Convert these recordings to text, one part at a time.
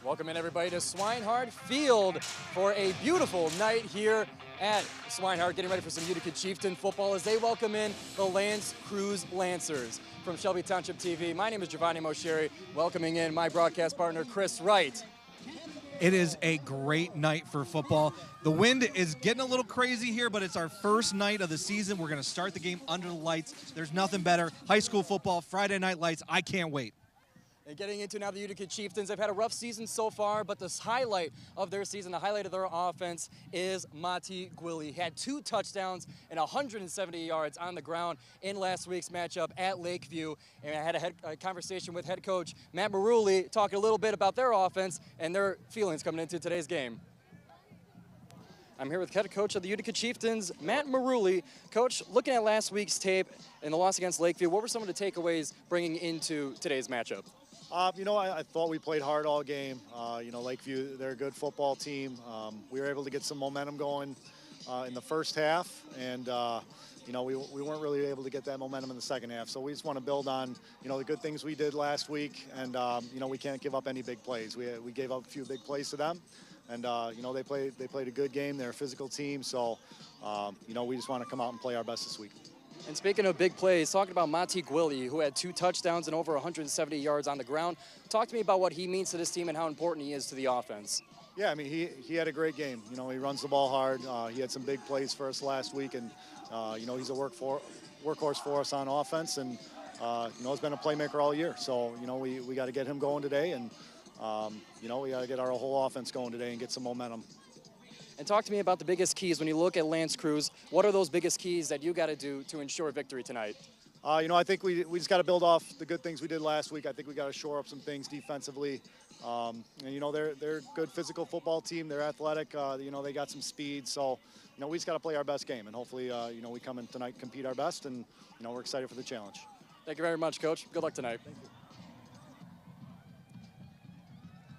Welcome in everybody to Swinehart Field for a beautiful night here at Swinehart, getting ready for some Utica Chieftain football as they welcome in the Creuse Lancers. From Shelby Township TV, my name is Giovanni Mosheri, welcoming in my broadcast partner, Chris Wright. It is a great night for football. The wind is getting a little crazy here, but it's our first night of the season. We're going to start the game under the lights. There's nothing better. High school football, Friday night lights. I can't wait. And getting into now the Utica Chieftains, they've had a rough season so far, but the highlight of their season, the highlight of their offense is Mati Gwilly. He had 2 touchdowns and 170 yards on the ground in last week's matchup at Lakeview. And I had a conversation with head coach Matt Marulli talking a little bit about their offense and their feelings coming into today's game. I'm here with head coach of the Utica Chieftains, Matt Marulli. Coach, looking at last week's tape and the loss against Lakeview, what were some of the takeaways bringing into today's matchup? I thought we played hard all game. Lakeview, they're a good football team. We were able to get some momentum going in the first half, and we weren't really able to get that momentum in the second half. So we just want to build on, the good things we did last week, and we can't give up any big plays. We gave up a few big plays to them, and they played a good game. They're a physical team, so we just want to come out and play our best this week. And speaking of big plays, talking about Mati Gwilly, who had 2 touchdowns and over 170 yards on the ground. Talk to me about what he means to this team and how important he is to the offense. Yeah, I mean, he had a great game. He runs the ball hard. He had some big plays for us last week, and, he's a workhorse for us on offense, and, he's been a playmaker all year. So, we got to get him going today, and, we got to get our whole offense going today and get some momentum. And talk to me about the biggest keys when you look at Creuse. What are those biggest keys that you got to do to ensure victory tonight? I think we just got to build off the good things we did last week. I think we got to shore up some things defensively. They're a good physical football team. They're athletic. They got some speed. So, we just got to play our best game. And hopefully, we come in tonight, compete our best, and, we're excited for the challenge. Thank you very much, Coach. Good luck tonight. Thank you.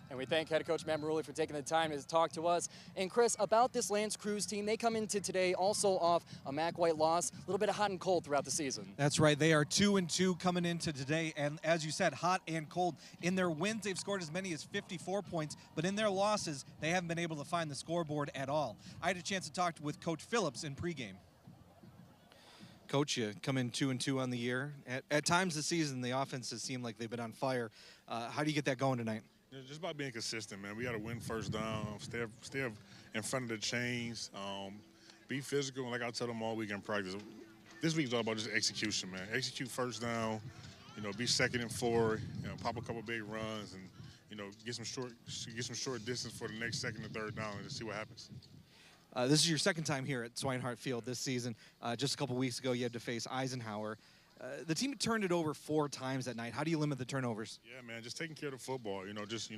And we thank head coach Matt Marulli for taking the time to talk to us. And Chris, about this Creuse team, they come into today also off a Mac White loss, a little bit of hot and cold throughout the season. That's right. They are 2-2 coming into today, and as you said, hot and cold. In their wins, they've scored as many as 54 points, but in their losses, they haven't been able to find the scoreboard at all. I had a chance to talk with Coach Phillips in pregame. Coach, you come in 2-2 on the year. At times this season, the offenses seem like they've been on fire. How do you get that going tonight? Just by being consistent, man. We got to win first down, stay in front of the chains, be physical. And like I tell them all week in practice, this week's all about just execution, man. Execute first down, be 2nd and 4, pop a couple big runs, and get some short distance for the next 2nd and 3rd down, and just see what happens. This is your 2nd time here at Swinehart Field this season. Just a couple weeks ago, you had to face Eisenhower. The team turned it over 4 times that night. How do you limit the turnovers? Yeah, man, just taking care of the football. Just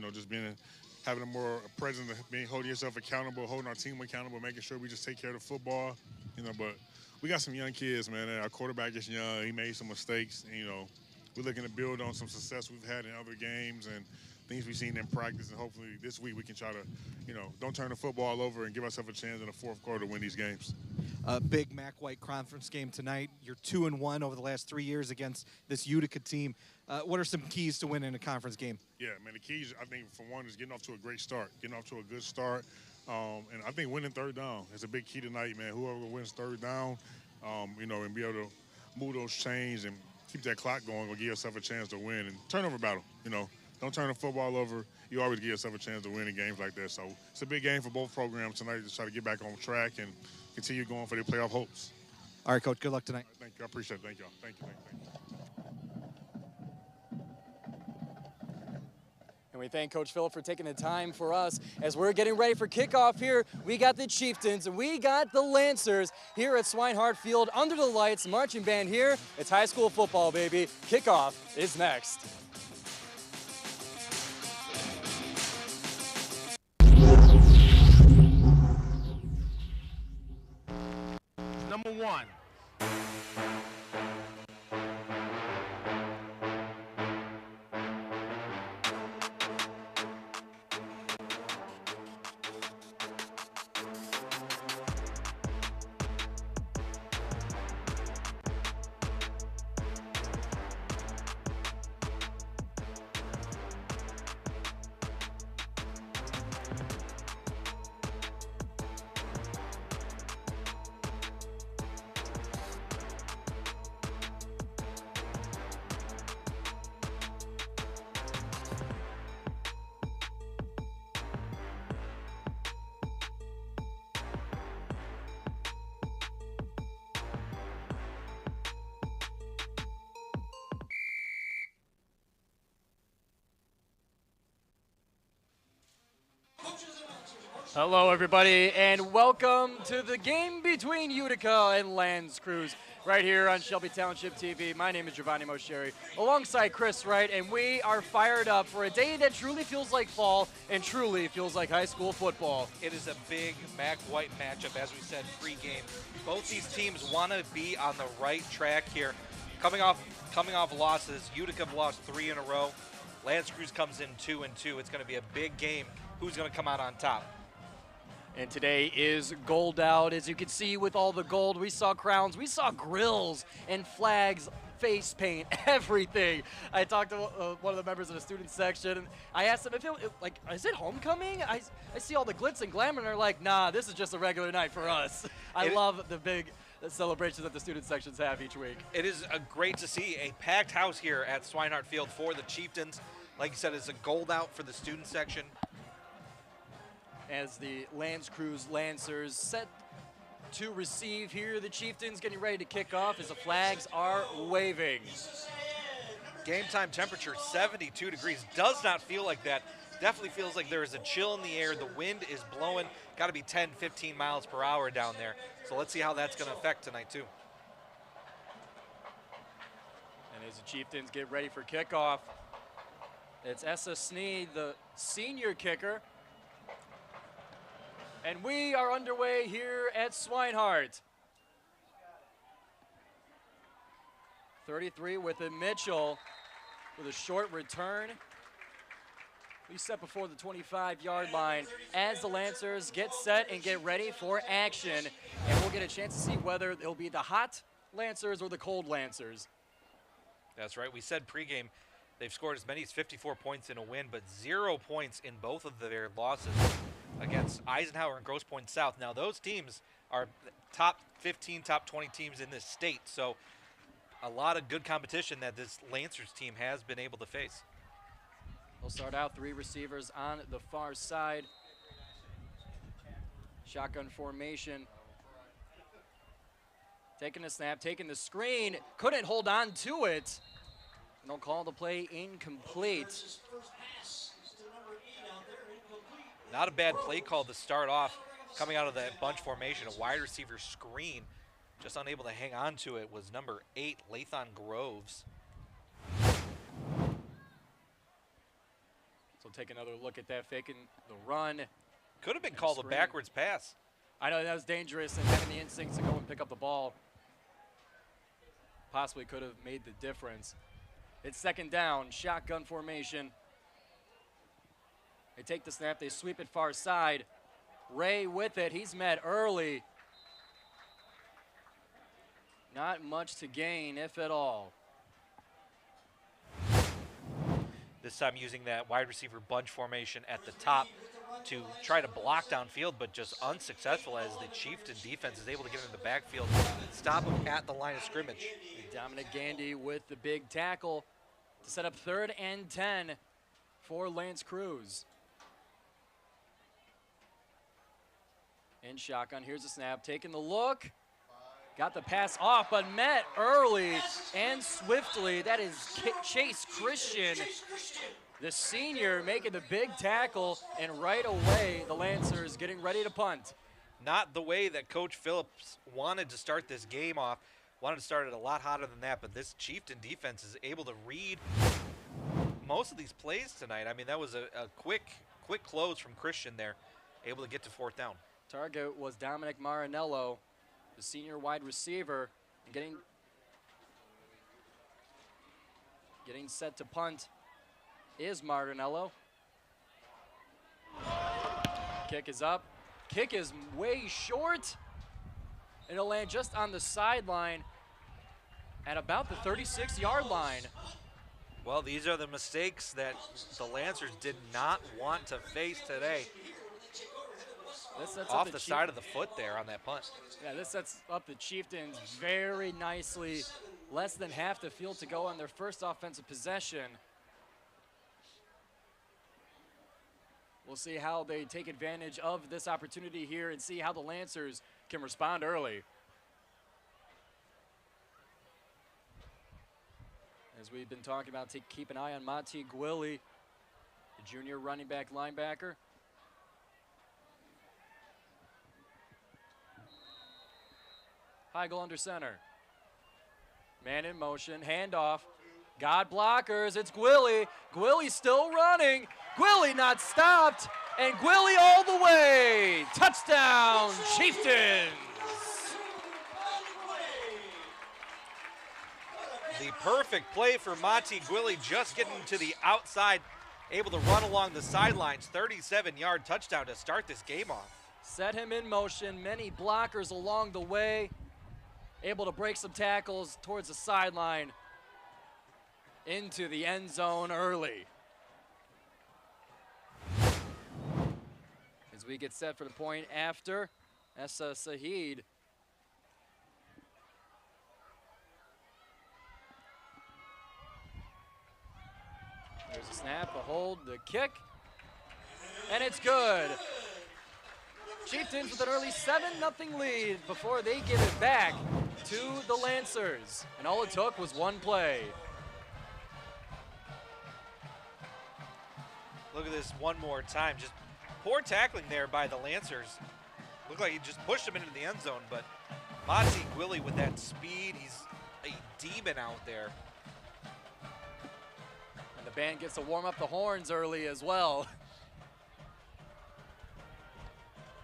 having a more presence, holding yourself accountable, holding our team accountable, making sure we just take care of the football. But we got some young kids, man. Our quarterback is young. He made some mistakes. And, we're looking to build on some success we've had in other games and things we've seen in practice. And hopefully this week we can try to, don't turn the football over and give ourselves a chance in the 4th quarter to win these games. Big Mac White conference game tonight. You're 2-1 over the last 3 years against this Utica team. What are some keys to winning a conference game? Yeah, man, the keys, I think, for one, is getting off to a great start, getting off to a good start. And I think winning 3rd down is a big key tonight, man. Whoever wins 3rd down, and be able to move those chains and keep that clock going will give yourself a chance to win. And turnover battle, don't turn the football over. You always give yourself a chance to win in games like that. So it's a big game for both programs tonight to try to get back on track and continue going for their playoff hopes. All right, Coach, good luck tonight. Thank you. I appreciate it. Thank y'all. Thank you. And we thank Coach Phillip for taking the time for us. As we're getting ready for kickoff here, we got the Chieftains and we got the Lancers here at Swinehart Field under the lights. Marching band here. It's high school football, baby. Kickoff is next. Number 1. Hello, everybody, and welcome to the game between Utica and Creuse, right here on Shelby Township TV. My name is Giovanni Moscheri, alongside Chris Wright, and we are fired up for a day that truly feels like fall and truly feels like high school football. It is a big MAC-white matchup, as we said, pregame. Both these teams want to be on the right track here. Coming off losses, Utica have lost 3 in a row. Creuse comes in 2-2. It's going to be a big game. Who's going to come out on top? And today is gold out. As you can see with all the gold, we saw crowns, we saw grills and flags, face paint, everything. I talked to one of the members of the student section, and I asked them if is it homecoming? I see all the glitz and glamour, and they're like, nah, this is just a regular night for us. I love the big celebrations that the student sections have each week. It is great to see a packed house here at Swinehart Field for the Chieftains. Like you said, it's a gold out for the student section. As the Creuse Lancers set to receive here, the Chieftains getting ready to kick off as the flags are waving. Game time temperature 72 degrees. Does not feel like that. Definitely feels like there is a chill in the air. The wind is blowing. Got to be 10, 15 miles per hour down there. So let's see how that's going to affect tonight too. And as the Chieftains get ready for kickoff, it's Essa Sneed, the senior kicker. And we are underway here at Swinehart. 33 with a Mitchell with a short return. We set before the 25-yard line as the Lancers get set and get ready for action. And we'll get a chance to see whether it'll be the hot Lancers or the cold Lancers. That's right. We said pregame they've scored as many as 54 points in a win, but 0 points in both of their losses against Eisenhower and Grosse Pointe South. Now, those teams are top 15, top 20 teams in this state, so a lot of good competition that this Lancers team has been able to face. We'll start out 3 receivers on the far side. Shotgun formation. Taking the snap, taking the screen, couldn't hold on to it. And they'll call the play incomplete. Not a bad play call to start off. Coming out of that bunch formation, a wide receiver screen. Just unable to hang on to it was number 8, Lathon Groves. So take another look at that, faking the run. Could have been called a backwards pass. I know that was dangerous, and having the instincts to go and pick up the ball possibly could have made the difference. It's second down, shotgun formation. They take the snap, they sweep it far side. Ray with it, he's met early. Not much to gain, if at all. This time using that wide receiver bunch formation at the top to try to block downfield, but just unsuccessful as the Chieftain defense is able to get in the backfield, stop him at the line of scrimmage. Dominic Gandy with the big tackle to set up 3rd and 10 for Creuse. In shotgun, here's the snap, taking the look. Got the pass off, but met early and swiftly. That is Chase Christian, the senior, making the big tackle, and right away, the Lancers getting ready to punt. Not the way that Coach Phillips wanted to start this game off. Wanted to start it a lot hotter than that, but this Chieftain defense is able to read most of these plays tonight. I mean, that was a quick close from Christian there, able to get to 4th down. Target was Dominic Marinello, the senior wide receiver, getting set to punt is Marinello. Kick is up. Kick is way short. And it'll land just on the sideline at about the 36-yard line. Well, these are the mistakes that the Lancers did not want to face today. Off the side of the foot there on that punt. Yeah, this sets up the Chieftains very nicely. Less than half the field to go on their first offensive possession. We'll see how they take advantage of this opportunity here and see how the Lancers can respond early. As we've been talking about, keep an eye on Monty Gwilly, the junior running back linebacker. Heigl under center. Man in motion, handoff. Got blockers, it's Gwilly. Gwilly still running. Gwilly not stopped, and Gwilly all the way. Touchdown, Chieftains. The perfect play for Monty Gwilly, just getting to the outside, able to run along the sidelines. 37-yard touchdown to start this game off. Set him in motion, many blockers along the way. Able to break some tackles towards the sideline. Into the end zone early. As we get set for the point after, Essa Saeed. There's a snap, a hold, the kick, and it's good. Chieftains with an early 7-0 lead before they give it back to the Lancers. And all it took was one play. Look at this one more time. Just poor tackling there by the Lancers. Looked like he just pushed him into the end zone, but Monty Gwilly with that speed, he's a demon out there. And the band gets to warm up the horns early as well.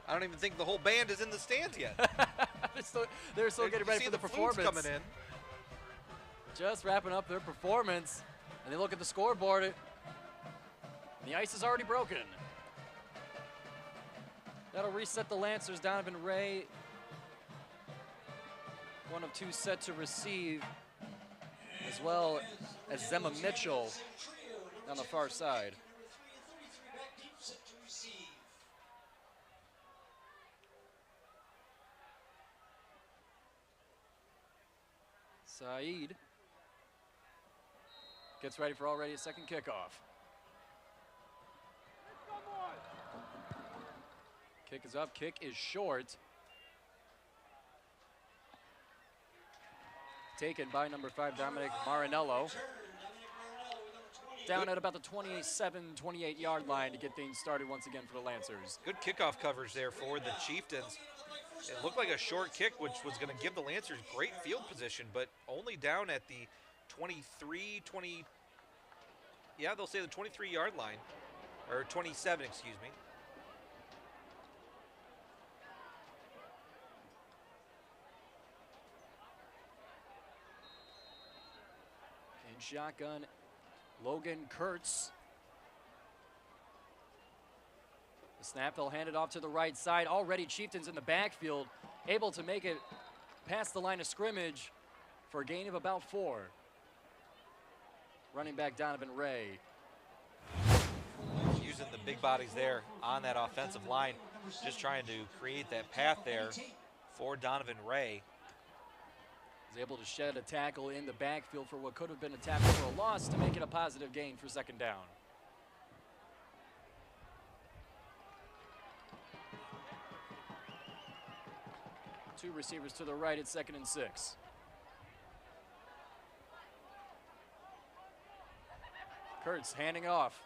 I don't even think the whole band is in the stands yet. they're still getting ready for the flutes performance. coming in. Just wrapping up their performance. And they look at the scoreboard. The ice is already broken. That'll reset the Lancers. Donovan Ray, one of two set to receive, as well as Zemma Mitchell on the far side. Saeed gets ready for already a second kickoff. Kick is up, kick is short. Taken by number 5, Dominic Marinello. Down at about the 27, 28-yard line to get things started once again for the Lancers. Good kickoff coverage there for the Chieftains. It looked like a short kick, which was going to give the Lancers great field position, but only down at the 23, 20, yeah, they'll say the 23-yard line, or 27, excuse me. In shotgun, Logan Kurtz. The snap, they'll hand it off to the right side. Already Chieftains in the backfield, able to make it past the line of scrimmage for a gain of about 4. Running back Donovan Ray. Using the big bodies there on that offensive line, just trying to create that path there for Donovan Ray. Was able to shed a tackle in the backfield for what could have been a tackle for a loss to make it a positive gain for second down. Two receivers to the right at 2nd and 6. Kurtz handing off.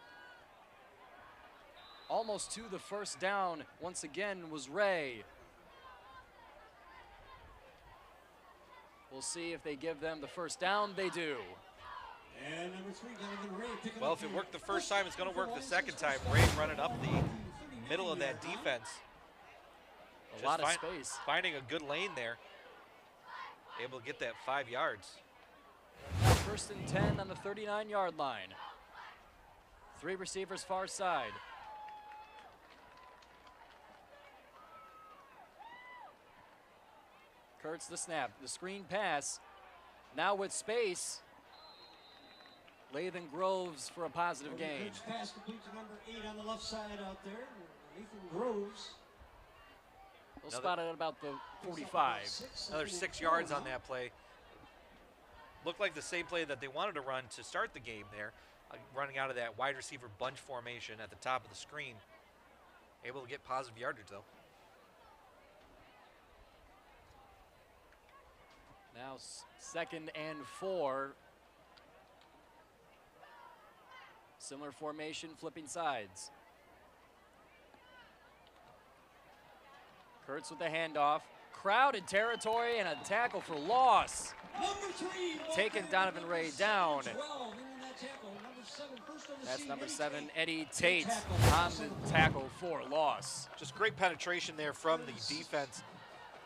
Almost to the first down once again was Ray. We'll see if they give them the first down. They do. And number 3, Donovan Ray. Well, if it worked the first time, it's going to work the second time. Ray running up the middle of that defense. A lot of space. Finding a good lane there. Able to get that 5 yards. 1st and 10 on the 39-yard line. 3 receivers far side. Kurtz the snap, the screen pass. Now with space. Lathan Groves for a positive gain. Pass complete to number 8 on the left side out there. Lathan Groves. We'll spot it at about the 45. Another 6 yards on that play. Looked like the same play that they wanted to run to start the game there. Running out of that wide receiver bunch formation at the top of the screen. Able to get positive yardage though. Now 2nd and 4. Similar formation, flipping sides. Kurtz with the handoff. crowded territory and a tackle for loss. Taking Donovan Ray down. That's number 7, Eddie Tate, on the tackle for loss. Just great penetration there from the defense.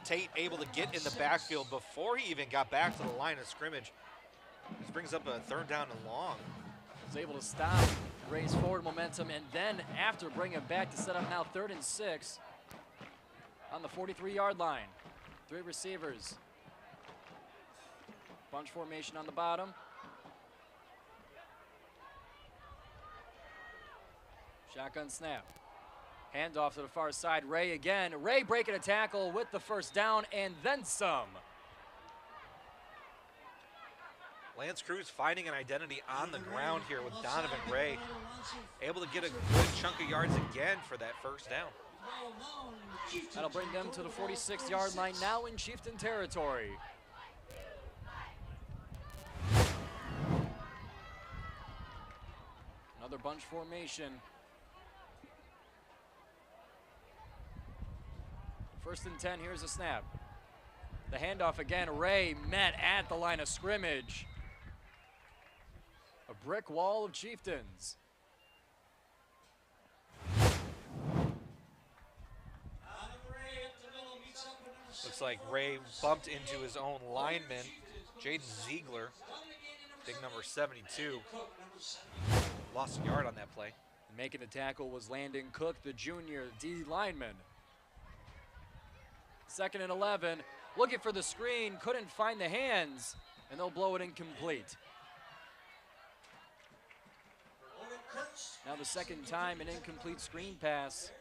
Tate able to get in the backfield before he even got back to the line of scrimmage. This brings up a 3rd down and long. Was able to stop Ray's forward momentum, and then after bring it back to set up now 3rd and 6 on the 43-yard line. 3 receivers. Bunch formation on the bottom. Shotgun snap. Handoff to the far side. Ray again. Ray breaking a tackle with the 1st down and then some. Lance Creuse finding an identity on the ground here with Donovan Ray. Able to get a good chunk of yards again for that 1st down. That'll bring them to the 46-yard line now in Chieftain territory. Another bunch formation. 1st and 10, here's a snap. The handoff again, Ray met at the line of scrimmage. A brick wall of Chieftains. Looks like Ray bumped into his own lineman, Jaden Ziegler, big number 72. Lost a yard on that play. Making the tackle was Landon Cook, the junior D lineman. 2nd and 11, looking for the screen, couldn't find the hands, and they'll blow it incomplete. Now the 2nd time an incomplete screen pass.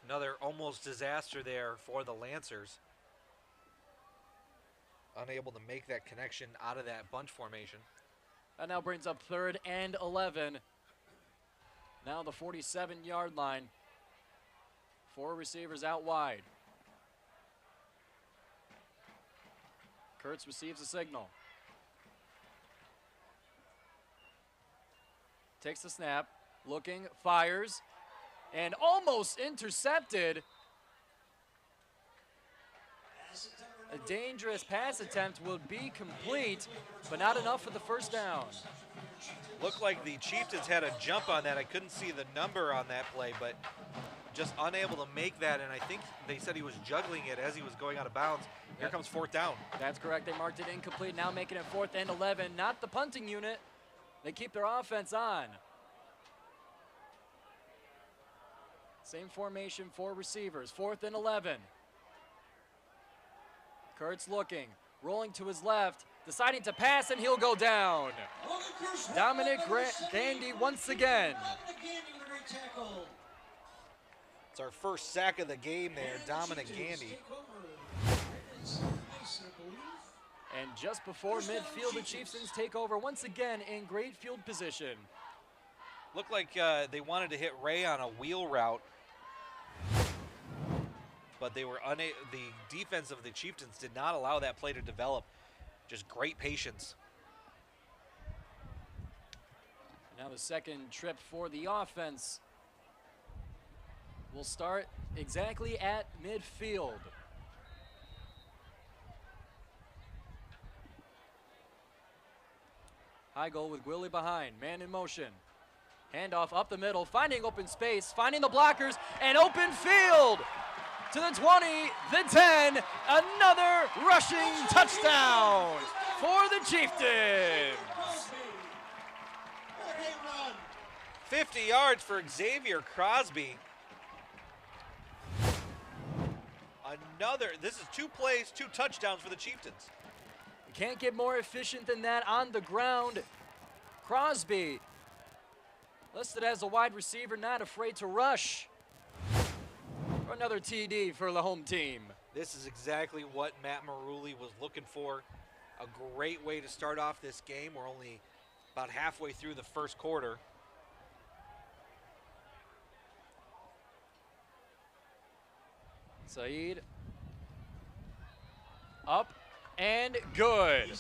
Another almost disaster there for the Lancers. Unable to make that connection out of that bunch formation. That now brings up 3rd and 11. Now the 47-yard line. 4 receivers out wide. Kurtz receives a signal. Takes the snap, looking, fires, and almost intercepted. A dangerous pass attempt will be complete, but not enough for the 1st down. Looked like the Chieftains had a jump on that. I couldn't see the number on that play, but just unable to make that, and I think they said he was juggling it as he was going out of bounds. Here comes 4th down. That's correct. They marked it incomplete, now making it 4th and 11. Not the punting unit. They keep their offense on. Same formation, 4 receivers. 4th and 11. Kurtz looking, rolling to his left, deciding to pass, and he'll go down. Dominic Gandy once again. It's our 1st sack of the game there, Dominic Gandy. And just before midfield, the Chieftains take over once again in great field position. Looked like they wanted to hit Ray on a wheel route, but they were unable. The defense of the Chieftains did not allow that play to develop. Just great patience. Now the 2nd trip for the offense will start exactly at midfield. High goal with Gwilly behind, man in motion. Handoff up the middle, finding open space, finding the blockers, and open field to the 20, the 10, another rushing touchdown for the Chieftains. 50 yards for Xavier Crosby. This is 2 plays, 2 touchdowns for the Chieftains. You can't get more efficient than that on the ground. Crosby, listed as a wide receiver, not afraid to rush. For another TD for the home team. This is exactly what Matt Maruli was looking for. A great way to start off this game. We're only about halfway through the 1st quarter. Saeed up and good.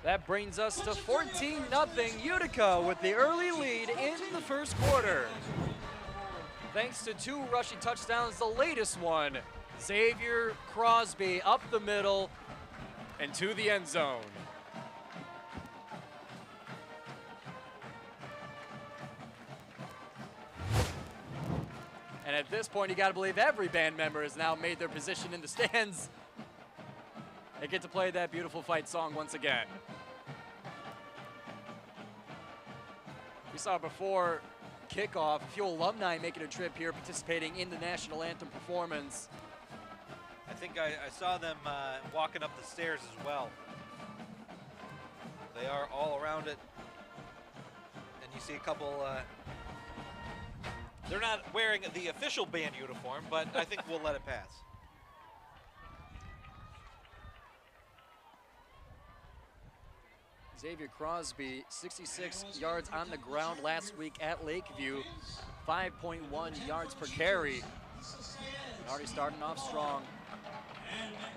That brings us to 14-0 Utica with the early lead in the 1st quarter. thanks to 2 rushing touchdowns, the latest one. Xavier Crosby up the middle and to the end zone. And at this point, you got to believe every band member has now made their position in the stands. They get to play that beautiful fight song once again. We saw before kickoff, a few alumni making a trip here, participating in the national anthem performance. I think I saw them walking up the stairs as well. They are all around it. And you see a couple, they're not wearing the official band uniform, but I think we'll let it pass. Xavier Crosby, 66 yards on the ground last week at Lakeview, 5.1 yards per carry. Already starting off strong.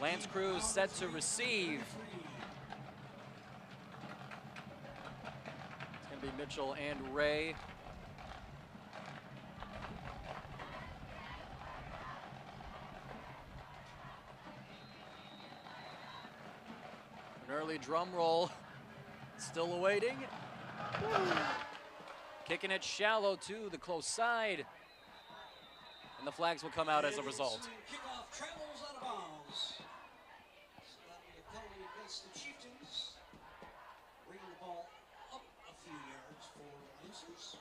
Lance Creuse set to receive. It's going to be Mitchell and Ray. An early drum roll. Still awaiting. Kicking it shallow to the close side. And the flags will come out as a result. Kickoff travels out of bounds. So that'll be a penalty against the Chieftains. Bringing the ball up a few yards for the Lancers.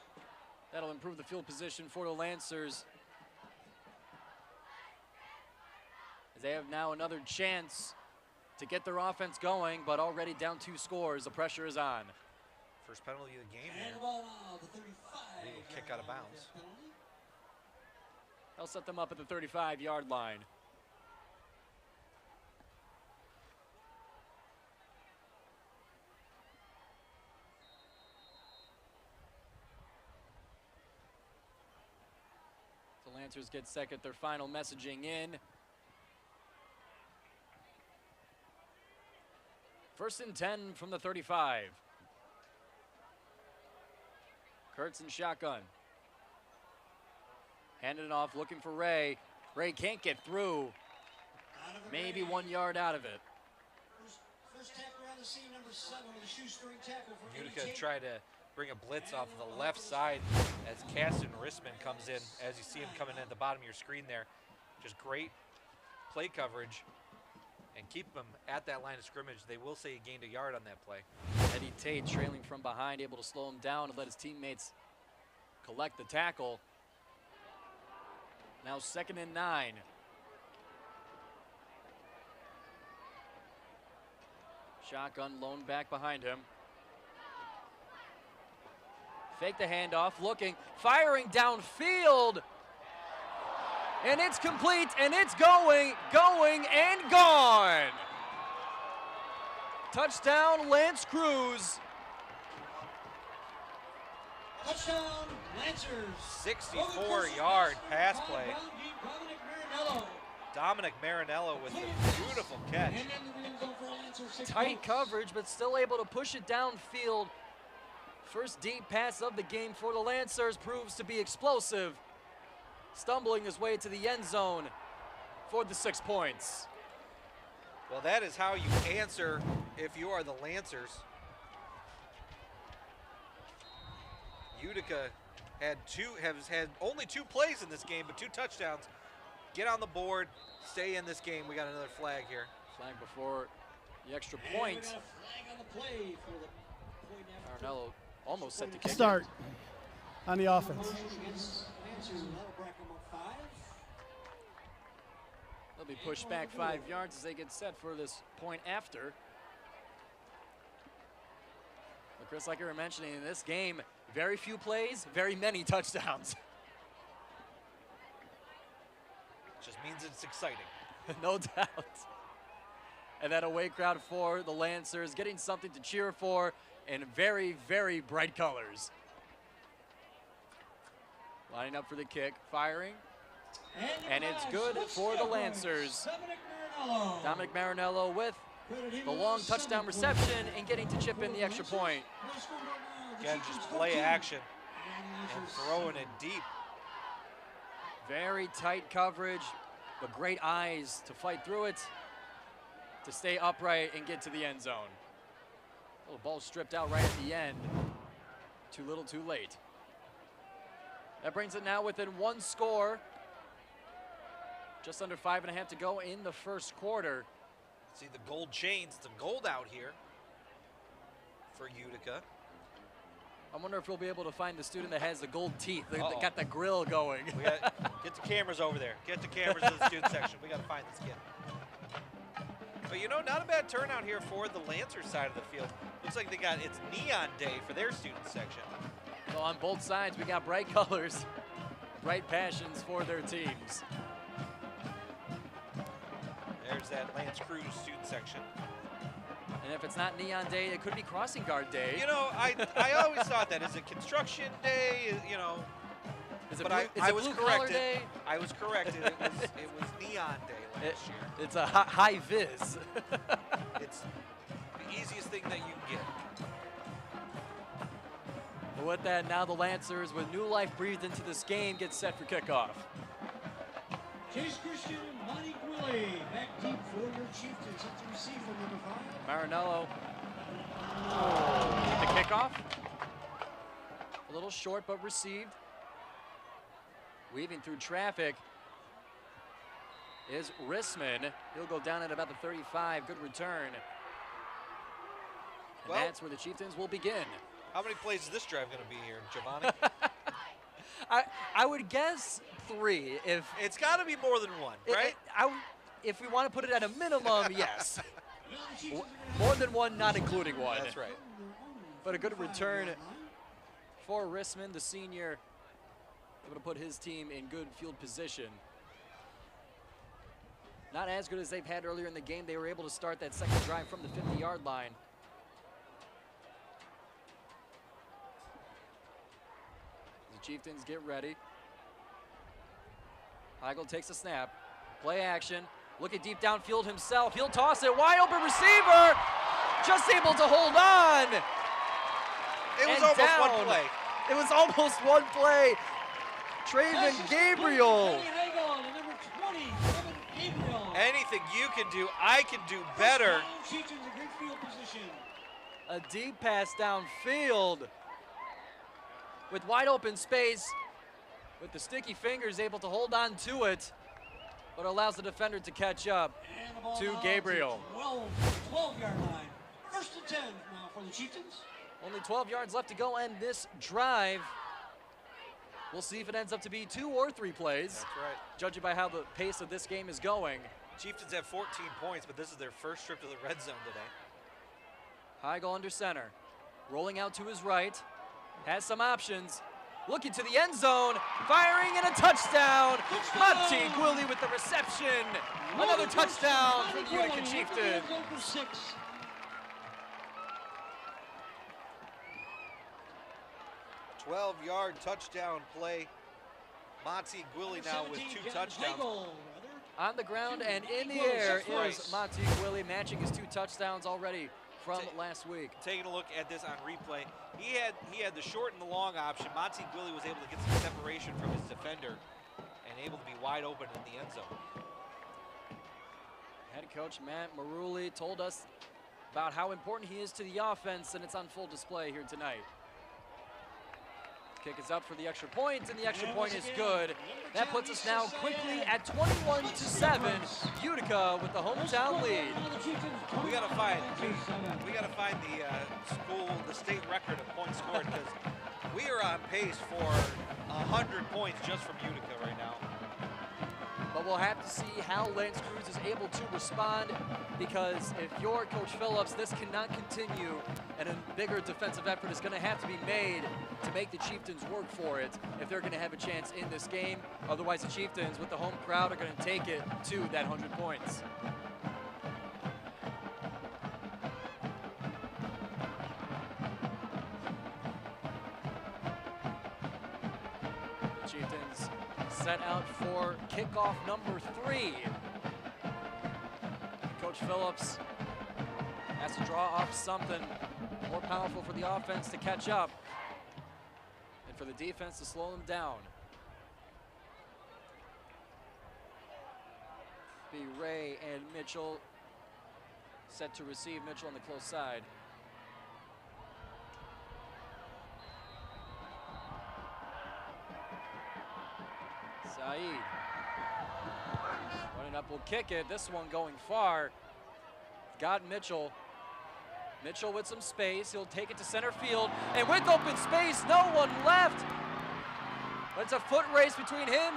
That'll improve the field position for the Lancers, as they have now another chance to get their offense going, but already down 2 scores. The pressure is on. First penalty of the game here. And the ball now, the 35. Legal kick out of bounds. They'll set them up at the 35-yard line. The Lancers get second, their final messaging in. First and 10 from the 35. Kurtz in shotgun. Handing it off, looking for Ray. Ray can't get through. Maybe 1 yard out of it. First tackler on the scene, number 7, with a shoestring tackle for Utica tried to bring a blitz off the left side as Caston Rissman comes in, as you see him coming in at the bottom of your screen there. Just great play coverage and keep them at that line of scrimmage. They will say he gained a yard on that play. Eddie Tate trailing from behind, able to slow him down and let his teammates collect the tackle. Now 2nd and 9. Shotgun lone back behind him. Fake the handoff, looking, firing downfield. And it's complete, and it's going, and gone. Touchdown, Lance Creuse. Touchdown, Lancers. 64-yard pass play. Dominic Marinello with a beautiful catch. Tight coverage, but still able to push it downfield. First deep pass of the game for the Lancers proves to be explosive. Stumbling his way to the end zone for the 6 points. Well, that is how you answer if you are the Lancers. Utica has had only 2 plays in this game, but 2 touchdowns. Get on the board, stay in this game. We got another flag here. Flag before the extra point. And we got a flag on the play for the point after. Marinello almost set the kick. Start on the offense. Against Lancers, that'll break them up 5. They'll be pushed back 5 yards as they get set for this point after. But Chris, like you were mentioning, in this game, very few plays, very many touchdowns. Just means it's exciting. No doubt. And that away crowd for the Lancers, getting something to cheer for in very, very bright colors. Lining up for the kick, firing. And it's good for the Lancers. Dominic Marinello with the long touchdown reception and getting to chip in the extra point. Again, just play action and throwing it deep. Very tight coverage, but great eyes to fight through it, to stay upright and get to the end zone. Oh, ball stripped out right at the end. Too little, too late. That brings it now within one score. Just under 5.5 to go in the first quarter. See the gold chains, some gold out here for Utica. I wonder if we'll be able to find the student that has the gold teeth, that got the grill going. We got get the cameras over there. Get the cameras in the student section. We got to find this kid. But you know, not a bad turnout here for the Lancers side of the field. Looks like it's neon day for their student section. So on both sides, we got bright colors, bright passions for their teams. There's that Lance Creuse student section. And if it's not neon day, it could be crossing guard day. You know, I always thought that. Is it construction day? You know. Is it but blue, I was corrected. day? I was corrected. It was neon day last year. It's a high vis. It's the easiest thing that you can get. But with that, now the Lancers, with new life breathed into this game, get set for kickoff. Chase Christian and Monty Gwilly back deep for your Chieftains. Set to receive from number 5. Marinello. The kickoff. A little short, but received. Weaving through traffic is Rissman. He'll go down at about the 35. Good return. And Well, that's where the Chieftains will begin. How many plays is this drive going to be here, Giovanni? I would guess 3. If It's got to be more than one, right? if we want to put it at a minimum, yes. More than one, not including one. That's right. But a good return for Rissman, the senior, able to put his team in good field position. Not as good as they've had earlier in the game. They were able to start that second drive from the 50-yard line. The Chieftains get ready. Heigl takes a snap. Play action. Looking deep downfield himself. He'll toss it. Wide open receiver. Just able to hold on. It was And almost down. one play. It was almost one play. Traven Gabriel. Anything you can do, I can do better. Chieftains in good field position. A deep pass downfield with wide open space, with the sticky fingers able to hold on to it, but allows the defender to catch up And the ball to now Gabriel. 12-yard line. First and 10 now for the Chieftains. Only 12 yards left to go end this drive. We'll see if it ends up to be 2 or 3 plays. That's right. Judging by how the pace of this game is going. Chieftains have 14 points, but this is their first trip to the red zone today. Heigl under center. Rolling out to his right. Has some options. Looking to the end zone. Firing and a touchdown. Monty Gwilly with the reception. Another touchdown for the Utica Chieftains. 12-yard touchdown play. Monty Gwilly now with 2 touchdowns. On the ground and in the air is Monty Gwilly, matching his 2 touchdowns already from last week. Taking a look at this on replay, he had the short and the long option. Monty Gwilly was able to get some separation from his defender and able to be wide open in the end zone. Head coach Matt Maruli told us about how important he is to the offense, and it's on full display here tonight. Kick is up for the extra point, and the extra point is good. That puts us now quickly at 21-7. Utica with the hometown lead. We gotta find the state record of points scored, because we are on pace for 100 points just from Utica right now. But we'll have to see how Lance Creuse is able to respond, because if you're Coach Phillips, this cannot continue, and a bigger defensive effort is going to have to be made to make the Chieftains work for it if they're going to have a chance in this game. Otherwise, the Chieftains, with the home crowd, are going to take it to that 100 points. The Chieftains set out for kickoff number 3. Coach Phillips has to draw up something more powerful for the offense to catch up and for the defense to slow them down. be Ray and Mitchell. Set to receive. Mitchell on the close side. Saeed. Running up will kick it. This one going far. Got Mitchell. Mitchell with some space. He'll take it to center field. And with open space, no one left. But it's a foot race between him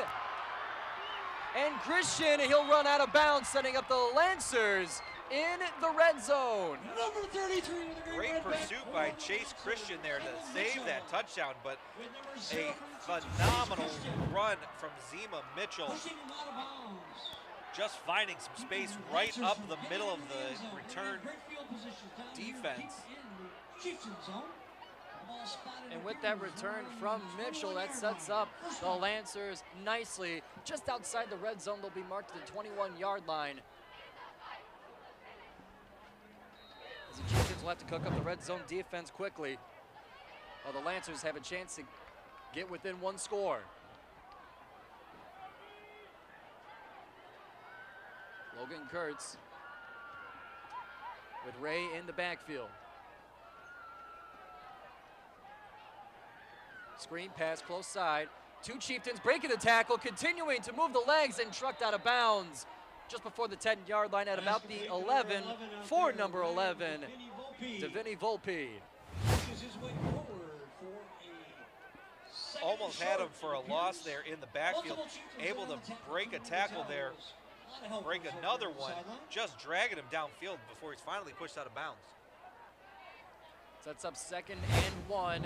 and Christian. He'll run out of bounds, setting up the Lancers in the red zone. Number 33 with a Great pursuit by Chase Christian there to save that touchdown, but a phenomenal run from Zima Mitchell. Just finding some space right up the middle of the return defense. And with that return from Mitchell, that sets up the Lancers nicely. Just outside the red zone, they'll be marked at the 21-yard line. As the Chieftains will have to cook up the red zone defense quickly, while the Lancers have a chance to get within one score. Logan Kurtz with Ray in the backfield. Screen pass close side. Two Chieftains breaking the tackle, continuing to move the legs and trucked out of bounds just before the 10-yard line at about the 11 for number 11, Devini Volpe. Almost had him for a loss there in the backfield. Able to break a tackle there, break another one, just dragging him downfield before he's finally pushed out of bounds. Sets up 2nd and 1.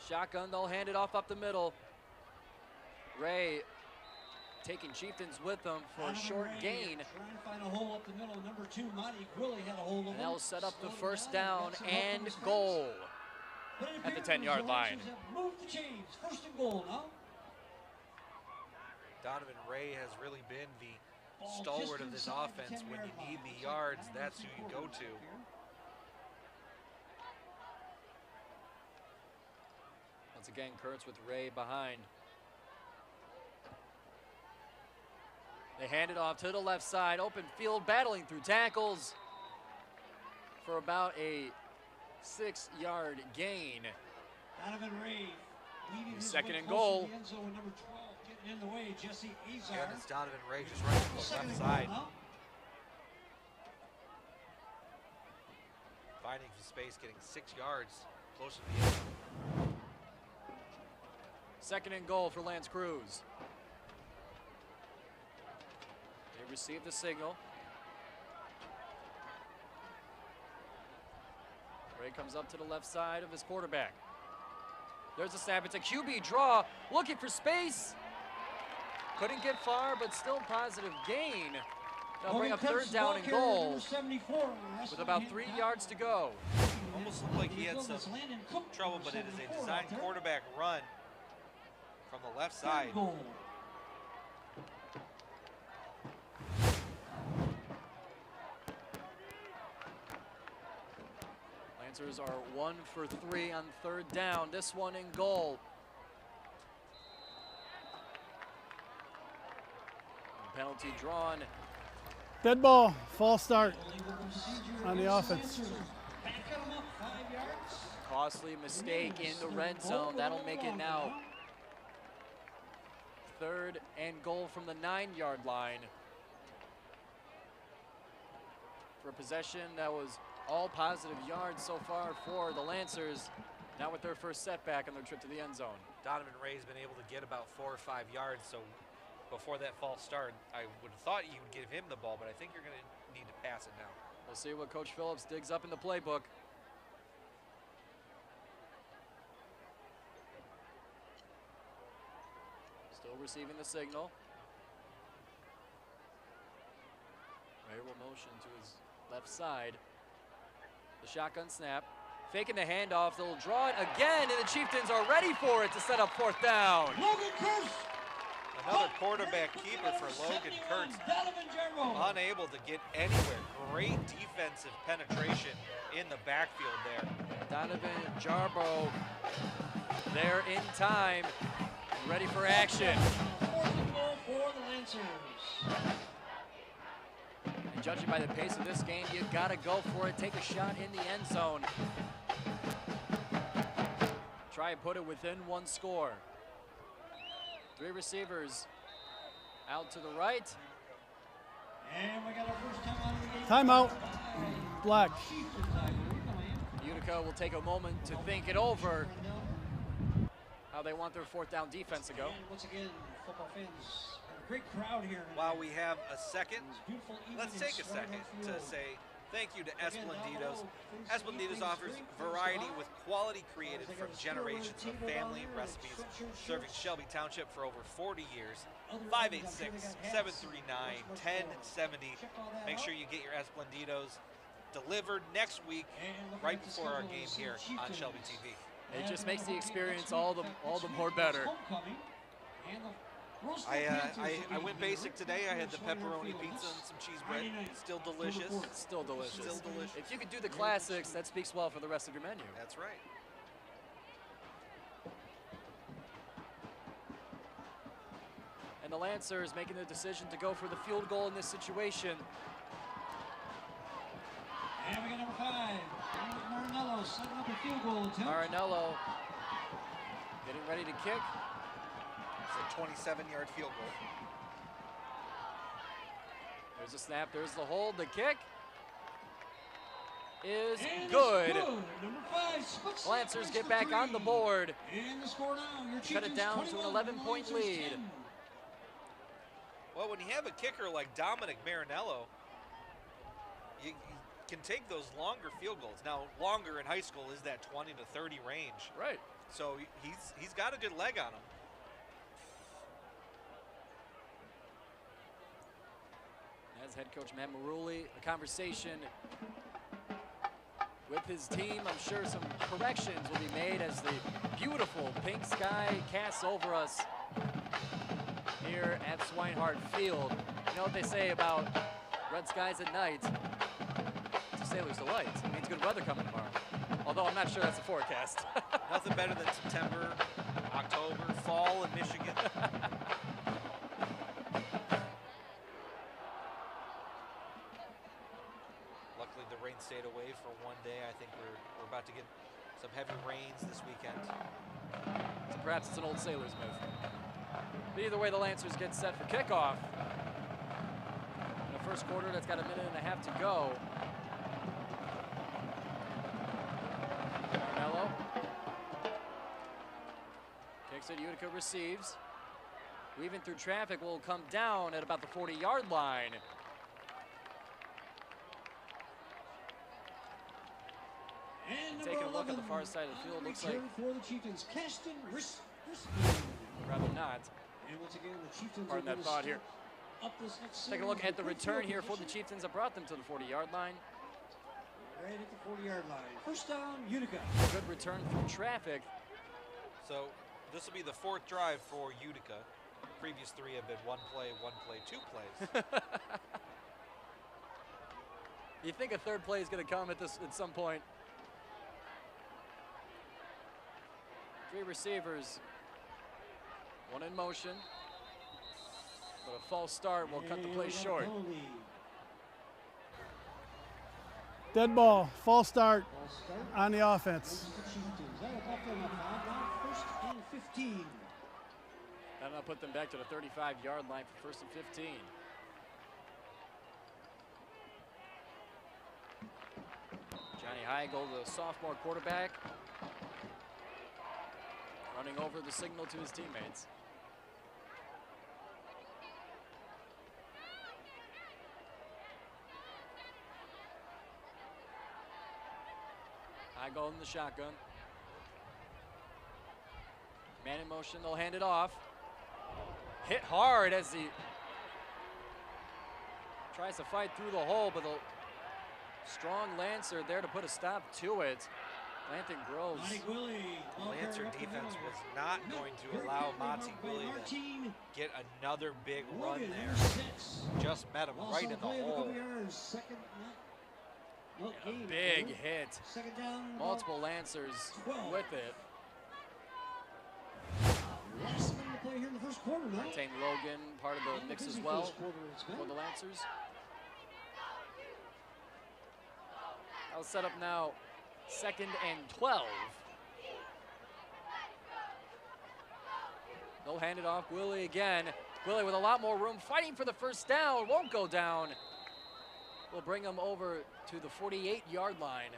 Shotgun, they'll hand it off up the middle. Ray taking Chieftains with them for a short gain. And that'll set up the first down and goal at the 10-yard line. Donovan Ray has really been the stalwart of this offense. When you need the yards, that's who you go to. Once again, Kurtz with Ray behind. They hand it off to the left side, open field, battling through tackles for about a 6-yard gain. Donovan Ray leading his 2nd way and close goal. to the end zone, number 12 getting in the way, Jesse Azar. Again, it's Donovan Ray just running to the Second left and side. goal now. Finding some space, getting 6 yards close to the end zone. 2nd and goal for Lance Creuse. They receive the signal. Ray comes up to the left side of his quarterback. There's a snap. It's a QB draw, looking for space. Couldn't get far, but still positive gain. They'll bring up 3rd down and goal with about 3 yards to go. Almost looked like he had some trouble, but it is a designed quarterback run from the left side. Lancers are 1 for 3 on 3rd down. This one in goal. Penalty drawn. Dead ball, false start on the offense. Costly mistake in the red zone. That'll make it now 3rd and goal from the 9-yard line. For a possession that was all positive yards so far for the Lancers. Now with their first setback on their trip to the end zone. Donovan Ray's been able to get about 4 or 5 yards, so before that false start, I would have thought you would give him the ball, but I think you're going to need to pass it now. We'll see what Coach Phillips digs up in the playbook. Still receiving the signal. Ray will motion to his left side. The shotgun snap. Faking the handoff. They'll draw it again, and the Chieftains are ready for it to set up 4th down. Logan Kurtz. Another quarterback keeper for Logan Kurtz. Unable to get anywhere. Great defensive penetration in the backfield there. Donovan Jarbo there in time, ready for action. 4th and goal for the Lancers. And judging by the pace of this game, you gotta go for it. Take a shot in the end zone. Try and put it within one score. 3 receivers out to the right. And we got our first timeout of the game. Timeout. Black. Chieftains, I believe. Utica will take a moment to think it over, how they want their 4th down defense to go. And once again, football fans, a great crowd here. While we have a second, This beautiful let's evening take a in second Stratton to Field. say thank you to Again, down Esplenditos. below, Esplenditos offers variety with quality created from generations of family recipes, serving Shelby Township for over 40 years. 586-739-1070. Make sure you get your Esplenditos delivered next week, right before our game here on Shelby TV. It just makes the experience all the more better. I went basic today. I had the pepperoni pizza and some cheese bread. Still delicious. Still delicious. Still delicious. If you could do the classics, that speaks well for the rest of your menu. That's right. And the Lancers making the decision to go for the field goal in this situation. And we got number 5, Marinello, setting up a field goal attempt. Marinello getting ready to kick. It's a 27-yard field goal. There's a snap, there's the hold, the kick is And good. it's Number 5, splits the Lancers points get for back on the 3. board. And the score now, your Cut it Chieftains down to an 21, 11-point Lancers lead. 10. Well, when you have a kicker like Dominic Marinello, you can take those longer field goals. Now, longer in high school is that 20 to 30 range. Right. So he's got a good leg on him. As head coach Matt Maruli, a conversation with his team. I'm sure some corrections will be made as the beautiful pink sky casts over us here at Swinehart Field. You know what they say about red skies at night? It's a sailor's delight. It means good weather coming tomorrow. Although I'm not sure that's the forecast. Nothing better than September, October, fall in Michigan. Luckily, the rain stayed away for one day. I think we're about to get some heavy rains this weekend. So perhaps it's an old sailor's move. But either way, the Lancers get set for kickoff. In the first quarter, that's got a minute and a half to go. Carmelo kicks it, Utica receives. Weaving through traffic, will come down at about the 40-yard line. And Taking a number look at the 11, far side of the field, looks like return for the Chieftains, Caston Risky. rather not. And once again, the Chieftains Pardon are that gonna thought here. start up this next Taking a series look at the with good return field here for the position. Chieftains that brought them to the 40-yard line. Right at the 40-yard line. First down, Utica. Good return through traffic. So this will be the 4th drive for Utica. Previous 3 have been 1 play, 2 plays. You think a third play is going to come at some point. 3 receivers, 1 in motion, but a false start will cut the play short. Dead ball. False start Ball start. on the offense. This is the Chieftains. That'll put them up 5 now, first and 15. That'll put them back to the 35-yard line for 1st and 15. Johnny Heigl, the sophomore quarterback, running over the signal to his teammates. Heigl in the shotgun. Man in motion, they'll hand it off. Hit hard as he tries to fight through the hole, but the strong Lancer there to put a stop to it. Lanthan Groves. Monty Gwilly. Lancer defense was not going to allow Monty Gwilly to get another big run there. Just met him right in the hole. A big hit. Second down. Multiple Lancers 12. with it. Last minute of play here in the first quarter, no? Martin Logan, part of the mix as well for the Lancers. I'll set up now 2nd and 12. They'll hand it off. Gwilly again. Gwilly with a lot more room, fighting for the first down. Won't go down. We'll bring him over to the 48-yard line.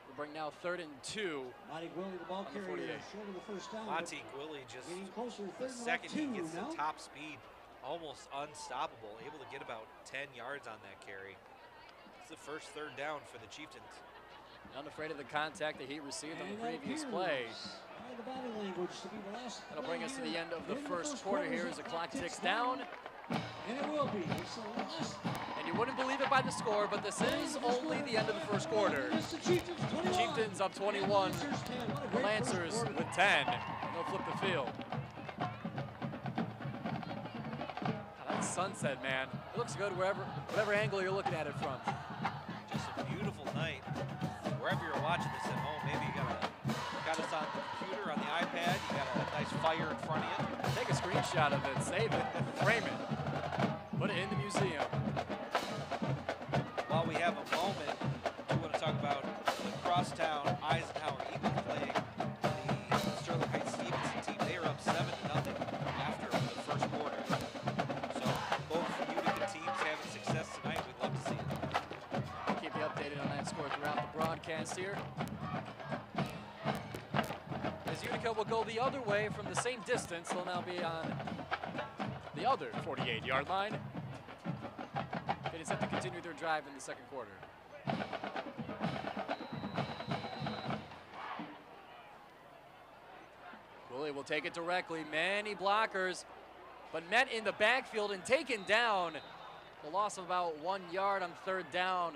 We'll bring now 3rd and 2. Monty Gwilly, the ball carrier, short of the first down. Monty Gwilly just, getting closer, the second he gets now. to top speed, almost unstoppable, able to get about 10 yards on that carry. It's the first 3rd down for the Chieftains. Unafraid of the contact that he received on the previous play. The body language to be the last. That'll bring us to the end of the first quarter here as the clock ticks down. And it will be. It's the last. And you wouldn't believe it by the score, but this is only the end of the first quarter. Chieftains up 21. The Lancers with 10. They'll flip the field. God, that sunset, man. It looks good whatever angle you're looking at it from. Just a beautiful night. Wherever you're watching this at home, maybe you got us on the computer, on the iPad, you got a nice fire in front of you. Take a screenshot of it, save it, frame it, put it in the museum. While we have a moment, I want to talk about the Crosstown Eisenhower Eagles playing the Sterling Heights Stevenson team. They are up 7-0 after the first quarter. So both Utica teams having success tonight. We'd love to see it. Keep you updated on that score throughout the broadcast here. As Utica will go the other way from the same distance, they'll now be on the other 48-yard line. It is set to continue their drive in the second quarter. Willie will take it directly. Many blockers, but met in the backfield and taken down. The loss of about 1 yard on 3rd down.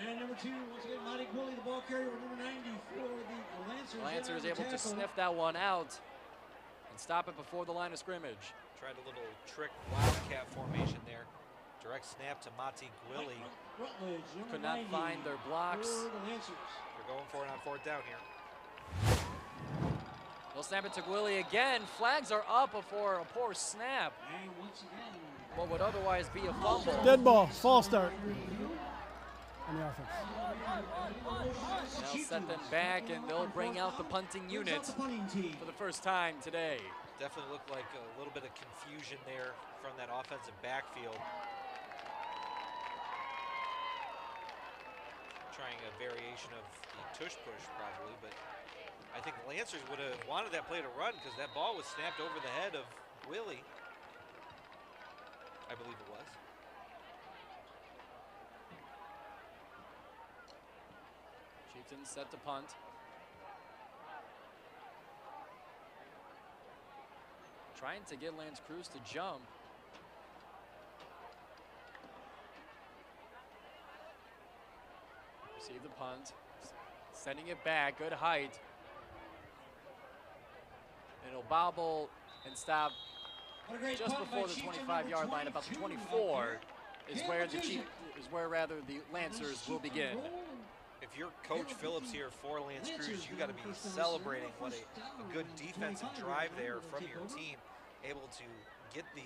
And number 2, once again, Monty Gwilly, the ball carrier, with number 90 for the Lancers. Lancers able to sniff that one out and stop it before the line of scrimmage. Tried a little trick wildcat formation there. Direct snap to Monty Gwilly. Rutledge, Could not find their blocks. They're going for it on 4th down here. They'll snap it to Gwilly again. Flags are up before a poor snap. And once again, What would otherwise be a fumble. Dead ball, false start on the offense. They'll set them back and they'll bring out the punting unit for the first time today. Definitely looked like a little bit of confusion there from that offensive backfield. Trying a variation of the tush push probably, but I think the Lancers would have wanted that play to run because that ball was snapped over the head of Willie. I believe it was. Chieftains set to punt. Trying to get Lance Creuse to jump. Receive the punt. Sending it back, good height. And it'll bobble and stop just before the 25-yard line, about the 24 is where the Lancers will begin. If you're Coach Phillips here for Lance Creuse, you got to be celebrating what a good defensive drive there from your team, able to get the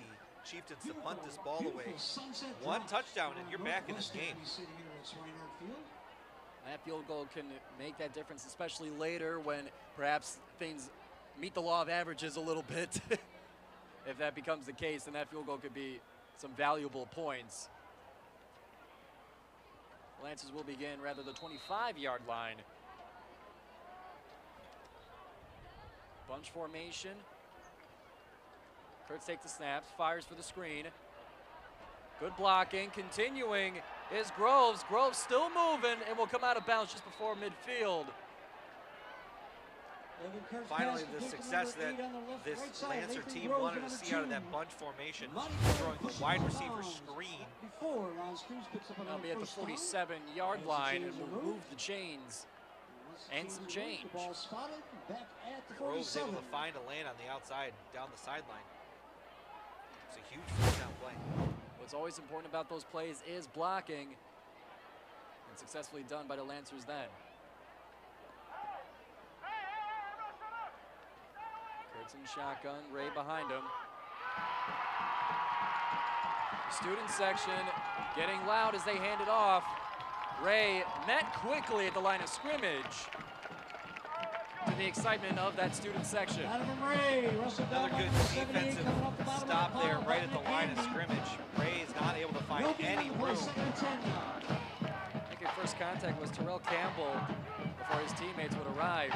Chieftains to punt this ball away. 1 touchdown and you're back in this game. That field goal can make that difference, especially later when perhaps things meet the law of averages a little bit. If that becomes the case, then that field goal could be some valuable points. Lancers will begin rather the 25-yard line. Bunch formation. Kurtz takes the snaps, fires for the screen. Good blocking, continuing is Groves. Groves still moving and will come out of bounds just before midfield. Finally, the success that this Lancer team wanted to see out of that bunch formation, throwing the wide receiver screen. That'll be at the 47-yard line and will move the chains and some change. Groves able to find a lane on the outside down the sideline. It's a huge first down play. What's always important about those plays is blocking, and successfully done by the Lancers then. Looks in shotgun, Ray behind him. The student section getting loud as they hand it off. Ray met quickly at the line of scrimmage to the excitement of that student section. Another good defensive stop there right at the line of scrimmage. Ray is not able to find any room. I think your first contact was Terrell Campbell before his teammates would arrive.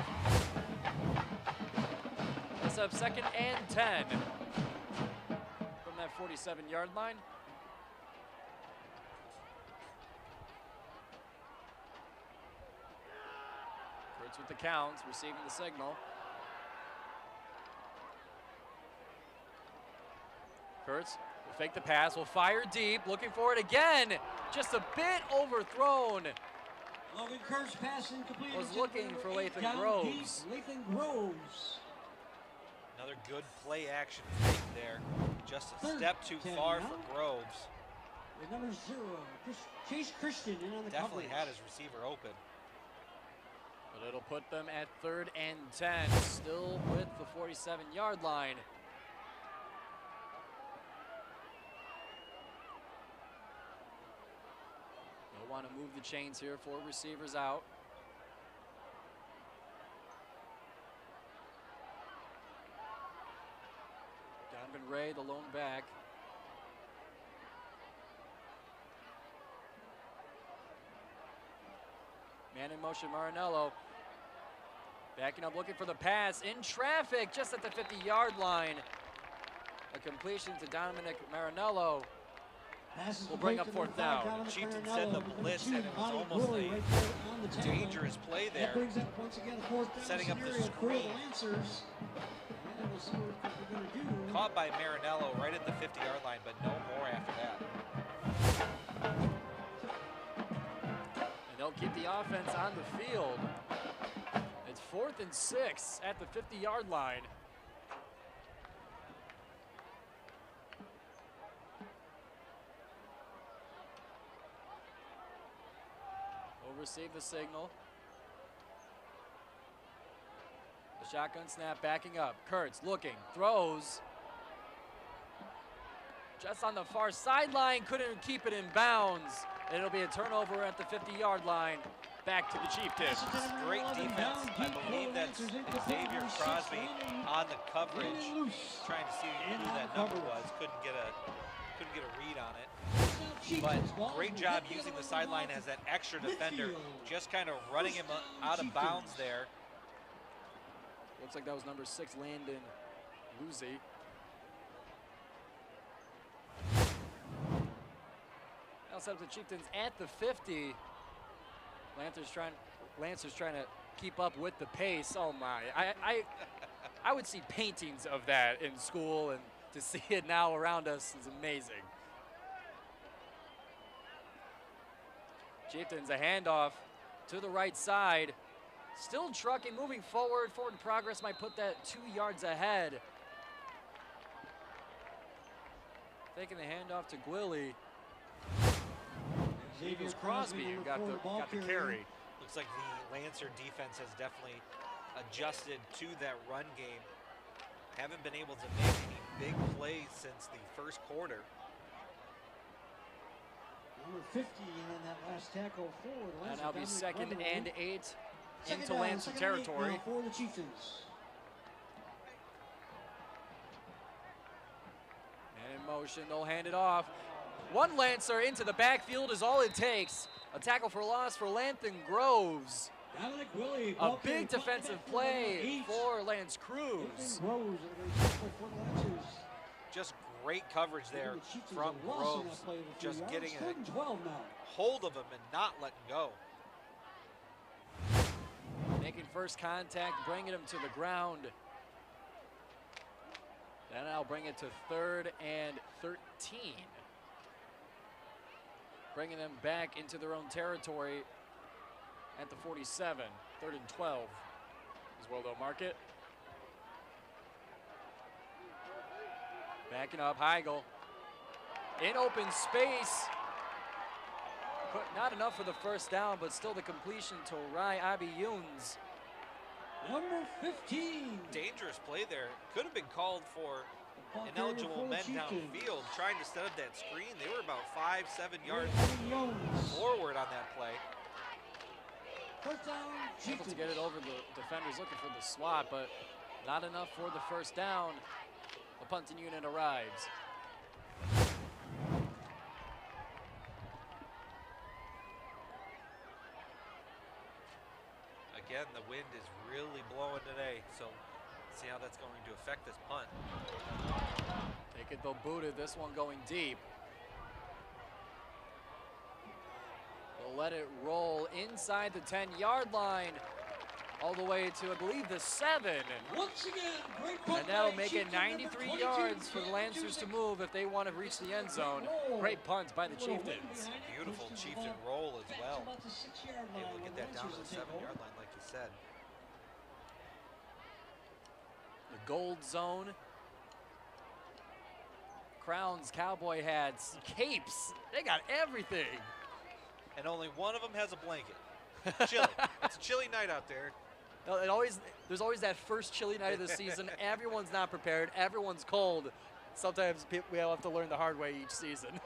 It's up 2nd and 10 from that 47-yard line. Kurtz with the counts, receiving the signal. Kurtz will fake the pass, will fire deep, looking for it again. Just a bit overthrown. Logan Kurtz pass incomplete. Was looking for Lathan Groves. Lathan Groves. Another good play action fake there. Just a step too far for Groves. With number 0, Chase Christian in on the Definitely coverage. had his receiver open. But it'll put them at 3rd and 10, still with the 47-yard line. They'll want to move the chains here, 4 receivers out. Donovan Ray, the lone back. Man in motion, Marinello. Backing up, looking for the pass. In traffic, just at the 50-yard line. A completion to Dominic Marinello. Will bring up 4th down. Chieftains send the blitz, and it was almost a dangerous play there. Setting up the screen. Caught by Marinello right at the 50-yard line, but no more after that. And they'll keep the offense on the field. It's 4th and 6 at the 50-yard line. We'll receive the signal. The shotgun snap backing up. Kurtz looking, throws. Just on the far sideline, couldn't keep it in bounds. It'll be a turnover at the 50-yard line. Back to the Chieftains. Great defense. I believe that's Xavier Crosby on the coverage, trying to see who that number was. Couldn't get a read on it. But great job using the sideline as that extra defender, just kind of running him out of bounds there. Looks like that was number 6, Landon Luzi. Now set up the Chieftains at the 50. Lancer's trying to keep up with the pace. Oh my! I would see paintings of that in school, and to see it now around us is amazing. Chieftains a handoff to the right side. Still trucking, moving forward. Forward progress might put that 2 yards ahead. Taking the handoff to Gwilly. It was Crosby who got the carry. Looks like the Lancer defense has definitely adjusted to that run game. Haven't been able to make any big plays since the first quarter. Number 50 in that last tackle for And now be 2nd and 8 into down, Lancer 2nd and 8 territory. now for the Chieftains. Man in motion, they'll hand it off. One Lancer into the backfield is all it takes. A tackle for loss for Lathan Groves. A big defensive play for Lance Creuse. Just great coverage there from Groves. Just getting a hold of him and not letting go. Making first contact, bringing him to the ground. Then I'll bring it to 3rd and 13. Bringing them back into their own territory at the 47. 3rd and 12 is where they'll mark it. Backing up, Heigl. In open space. Not enough for the first down, but still the completion to Rai Abiyuns. Number 15. Dangerous play there. Could have been called for Ball carrier ineligible for the men Chieftains. downfield trying to set up that screen. They were about 5-7 yards Jones. forward on that play. First down, Able Chieftains. to get it over the defenders looking for the swat, but not enough for the first down. The punting unit arrives. Again, the wind is really blowing today, so see how that's going to affect this punt. Take it though booted, this one going deep. They'll let it roll inside the 10-yard line, all the way to, I believe, the 7. Once again, great punt And that'll by make it Chieftains, 93 number yards for 22. the Lancers to move if they want to reach the end zone. Great punt by the Chieftains. Beautiful Chieftain roll as well. About the 6-yard line. Able to get that down to the Lancers will take 7-yard over. line, like you said. The gold zone. Crowns, cowboy hats, capes. They got everything. And only one of them has a blanket. Chilly. It's a chilly night out there. No, there's always that first chilly night of the season. Everyone's not prepared. Everyone's cold. Sometimes we all have to learn the hard way each season. And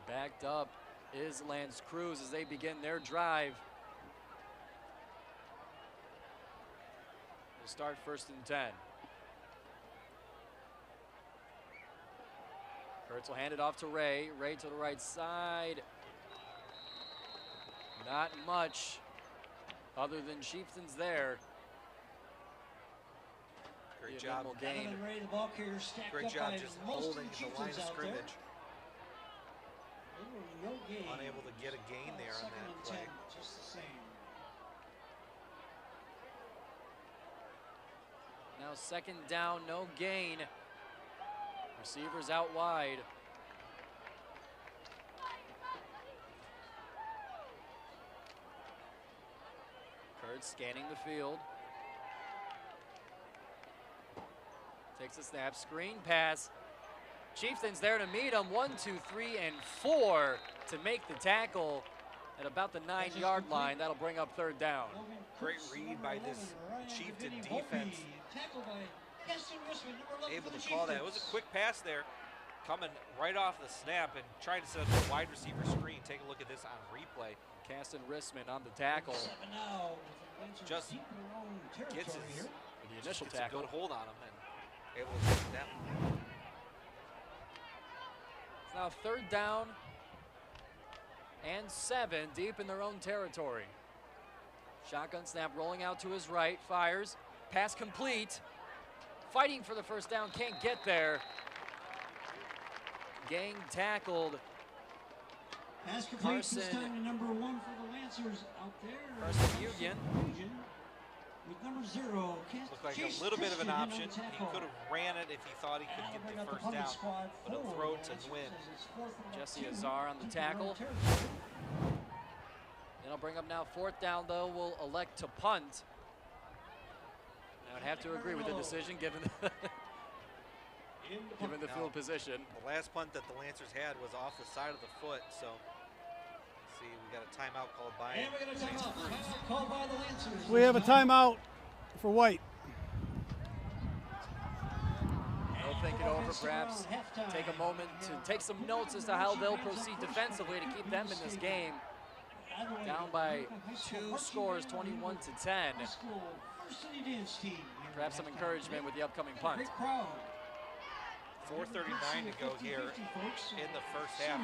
backed up is Lance Creuse as they begin their drive. We'll start 1st and 10. Kurtz will hand it off to Ray. Ray to the right side. Not much other than Chieftains there. Great The job. minimal gain. Donovan Ray, the ball carrier, stacked Great up job by just most of holding the line Chieftains of out there. scrimmage. No gain. Unable to get a gain there on Second that and play. 10, just the same. Now 2nd down, no gain. Receivers out wide. Kurtz scanning the field. Takes a snap, screen pass. Chieftains there to meet him. 1, 2, 3, and 4 to make the tackle at about the 9-yard line. That'll bring up 3rd down. Great read by this Chieftain defense. Tackled by Gaston Risman, number 11 Able for to the call that. It was a Chieftains. quick pass there. Coming right off the snap and trying to set up a wide receiver screen. Take a look at this on replay. Caston Risman on the tackle. 7 now, with the Lancers Just deep in their own Gets territory his here. For the initial gets a tackle. good hold on him and able to take it down. It's now 3rd down and 7 deep in their own territory. Shotgun snap rolling out to his right, fires, pass complete. Fighting for the first down, can't get there. Gang tackled. Pass complete this Carson- time to number 1 for the Lancers out there. Carson Union. With number 0, Looked like Chase a little bit of an Christian on option. the He tackle. could have ran it if he thought he could That'll get bring the up first punting down, squad but he'll for throw the it to Lancers win. as it's 4th and about Jesse 2, Azar on the deep in their own tackle. territory. It'll bring up now 4th down, though. Will elect to punt. I would have to agree with the decision given given the Now, field position. The last punt that the Lancers had was off the side of the foot, so let's see, we got a timeout called by And we got a timeout. Timeout called by the Lancers. We have a timeout for White. They'll think it over, perhaps take a moment to take some notes as to how they'll proceed defensively to keep them in this game. Down by 2 scores, 21 to 10. Perhaps some encouragement with the upcoming punt. 4:39 to go here in the first half.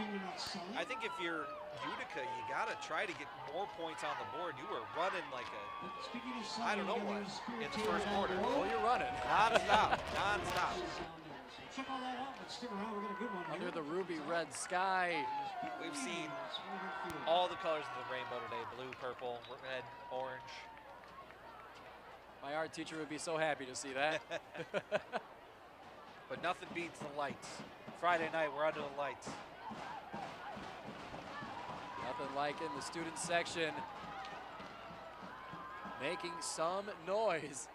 I think if you're Utica, you got to try to get more points on the board. You were running like a, I don't know what, in the first quarter. Oh, you're running. Non-stop, non-stop. Check all that out, but stick around. We got a good one Under here. the ruby red sky. We've seen all the colors of the rainbow today: blue, purple, red, orange. My art teacher would be so happy to see that. But nothing beats the lights. Friday night, we're under the lights. Nothing like in the student section making some noise.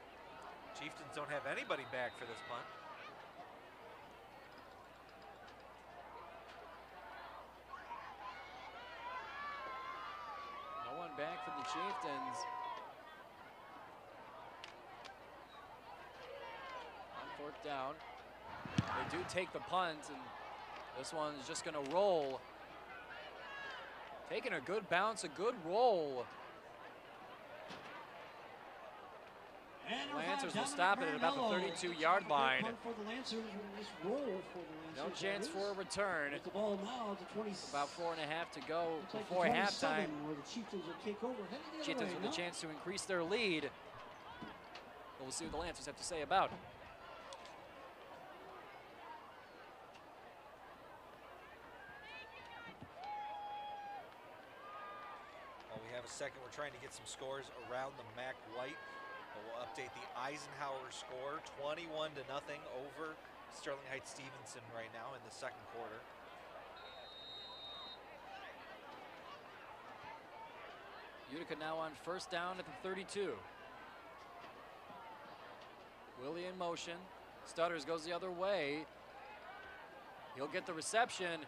Chieftains don't have anybody back for this punt. Chieftains. On fourth down. They do take the punt, and this one's just going to roll. Taking a good bounce, a good roll. Lancers will stop it at about the 32-yard line. No chance for a return. About 4.5 to go before halftime. Chieftains with a chance to increase their lead. But we'll see what the Lancers have to say about it. Well, we have a second. We're trying to get some scores around the MAC White. We'll update the Eisenhower score, 21-0 over Sterling Heights Stevenson right now in the second quarter. Utica now on first down at the 32. Willie in motion. Stutters goes the other way. He'll get the reception,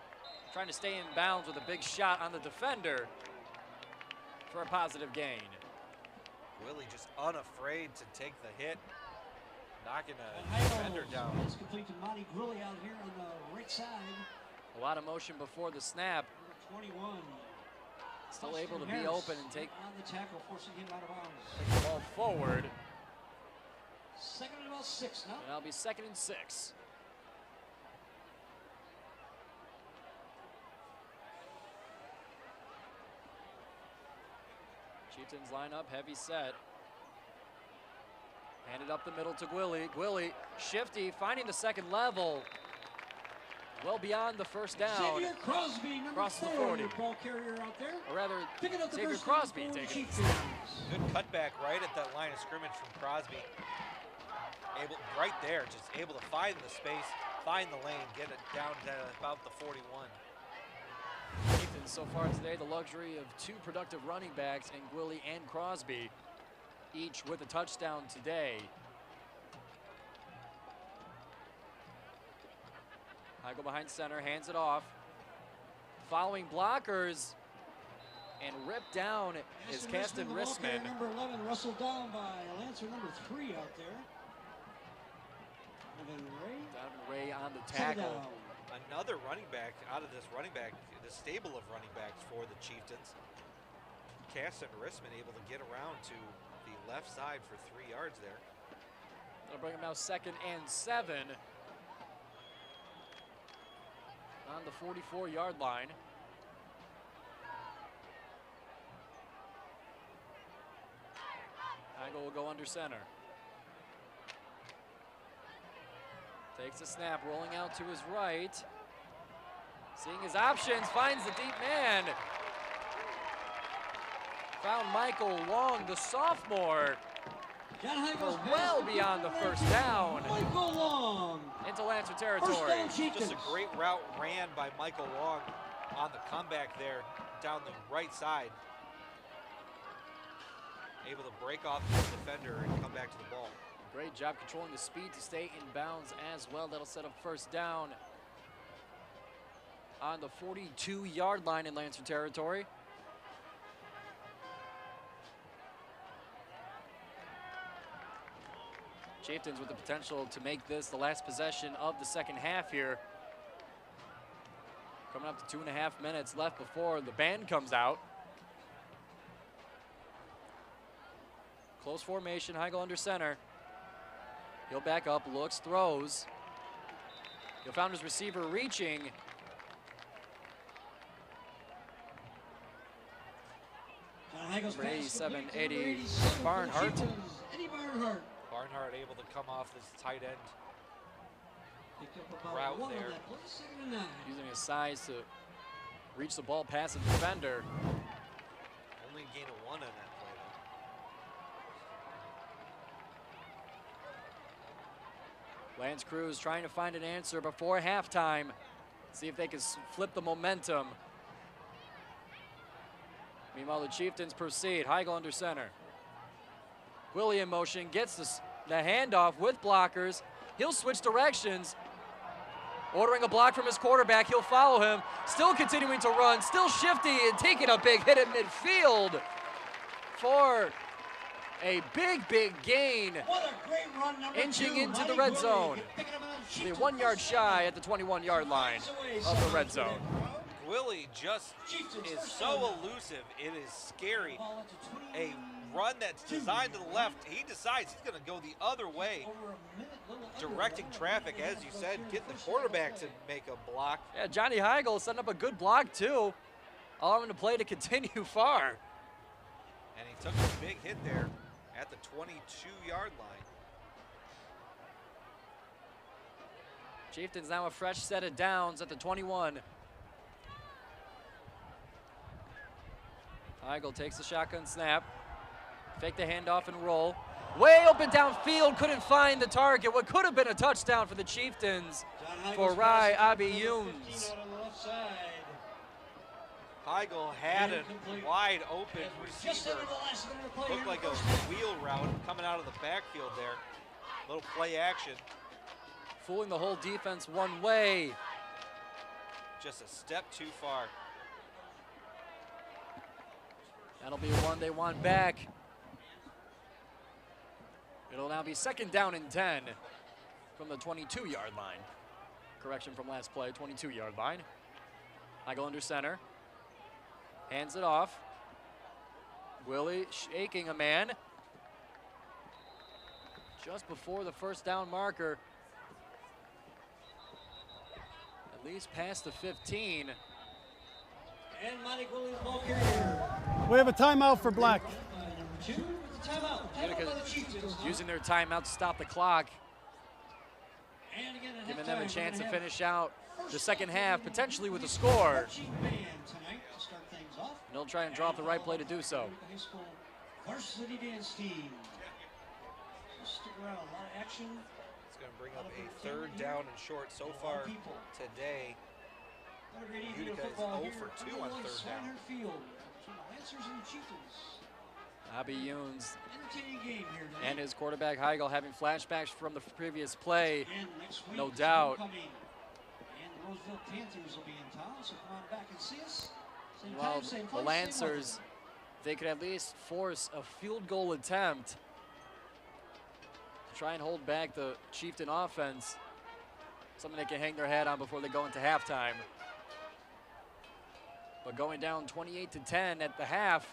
trying to stay in bounds with a big shot on the defender for a positive gain. Willie just unafraid to take the hit, knocking a defender down. It's complete to Monty Gwilly out here on the right side. A lot of motion before the snap. Number 21. Still able to be open and take on the tackle, forcing him out of bounds. the ball forward. Second and about 6 now. And that'll be 2nd and 6. Chieftains line up, heavy set. Handed up the middle to Gwilly. Gwilly, shifty, finding the second level. Well beyond the first down. Xavier Crosby, number Across the 4, 40. ball carrier out there. Or rather, Picking up the Xavier first Crosby down for taking it. Chieftains. Good cutback right at that line of scrimmage from Crosby. Right there, just able to find the space, find the lane, get it down to about the 41. Chieftains so far today, the luxury of 2 productive running backs in Gwilly and Crosby, each with a touchdown today. Heigl behind center, hands it off. Following blockers and ripped down is Caston Rissman. Number 11, Russell down by Lancer number 3 out there. Donovan Ray on the tackle. Another running back out of this stable of running backs for the Chieftains. Caston Rissman able to get around to the left side for 3 yards there. That'll bring him now 2nd and 7. On the 44-yard line. Heigl will go under center. Takes a snap, rolling out to his right. Seeing his options, finds the deep man. Found Michael Long, the sophomore. John Heigl's well beyond the first down. Michael Long. Into Lancer territory. Just a great route ran by Michael Long on the comeback there down the right side. Able to break off the defender and come back to the ball. Great job controlling the speed to stay in bounds as well. That'll set up first down on the 42-yard line in Lancer territory. Chieftains with the potential to make this the last possession of the second half here. Coming up to 2.5 minutes left before the band comes out. Close formation, Heigl under center. He'll back up, looks, throws. He'll found his receiver reaching. Number 87, Eddie Barnhart. Eddie Barnhart. Barnhart able to come off this tight end route there. Using his size to reach the ball past the defender. Only a gain of 1 on that play. Lance Creuse trying to find an answer before halftime. See if they can flip the momentum. Meanwhile, the Chieftains proceed. Heigl under center. Gwilly in motion, gets the handoff with blockers. He'll switch directions. Ordering a block from his quarterback, he'll follow him. Still continuing to run, still shifty and taking a big hit at midfield. for a big gain, What a great run, number inching 2, into the Monty red Willie, zone. picking him out of The Chieftains 1 yard first shy down. at the 21-yard line Away, of the celebrates red with zone. that crowd. Willie just Chieftains is first so down. elusive. It is scary. Ball at the A 22. run that's designed to the left. He decides he's going to go the other way, Over a minute, little under directing one. traffic, as you said, getting the quarterback to make a block. Yeah, Johnny Heigl setting up a good block too, allowing the play to continue far. And he took a big hit there at the 22-yard line. Chieftains now a fresh set of downs at the 21. Heigl takes the shotgun snap, fake the handoff and roll. Way open downfield, couldn't find the target. What could have been a touchdown for the Chieftains for Rai Abiyuns. Heigl had a wide open receiver. Looked like a wheel route coming out of the backfield there. Little play action. Fooling the whole defense one way. Just a step too far. That'll be one they want back. It'll now be 2nd down and 10 from the 22-yard line. Correction from last play, 22-yard line. Heigl under center. Hands it off. Willie shaking a man. Just before the 1st down marker. At least past the 15. And Monty Willie, the ball carrier. We have a timeout for black. Number 2 with the timeout. Timeout by the Chieftains. Using their timeout to stop the clock. And again, at Giving them a halftime, chance to we're gonna finish out have the first 2nd down half, for potentially with a the score. marching band tonight to start things off. And they'll try and draw up the right play to do so. High School varsity dance team. So stick around, a lot of action. It's going to bring up a 3rd down and short so far today. Utica is 0 for 2 on 3rd down. Field between the Lancers and the Chieftains. Abiyuns Entertaining game here tonight. and his quarterback Heigl having flashbacks from the previous play. And next week, No doubt. homecoming. And the Roseville Panthers will be in town, so come on back and see us. Same Well, time, same the place, same Lancers, weather. they could at least force a field goal attempt to try and hold back the Chieftain offense. Something they can hang their hat on before they go into halftime. But going down 28-10 at the half,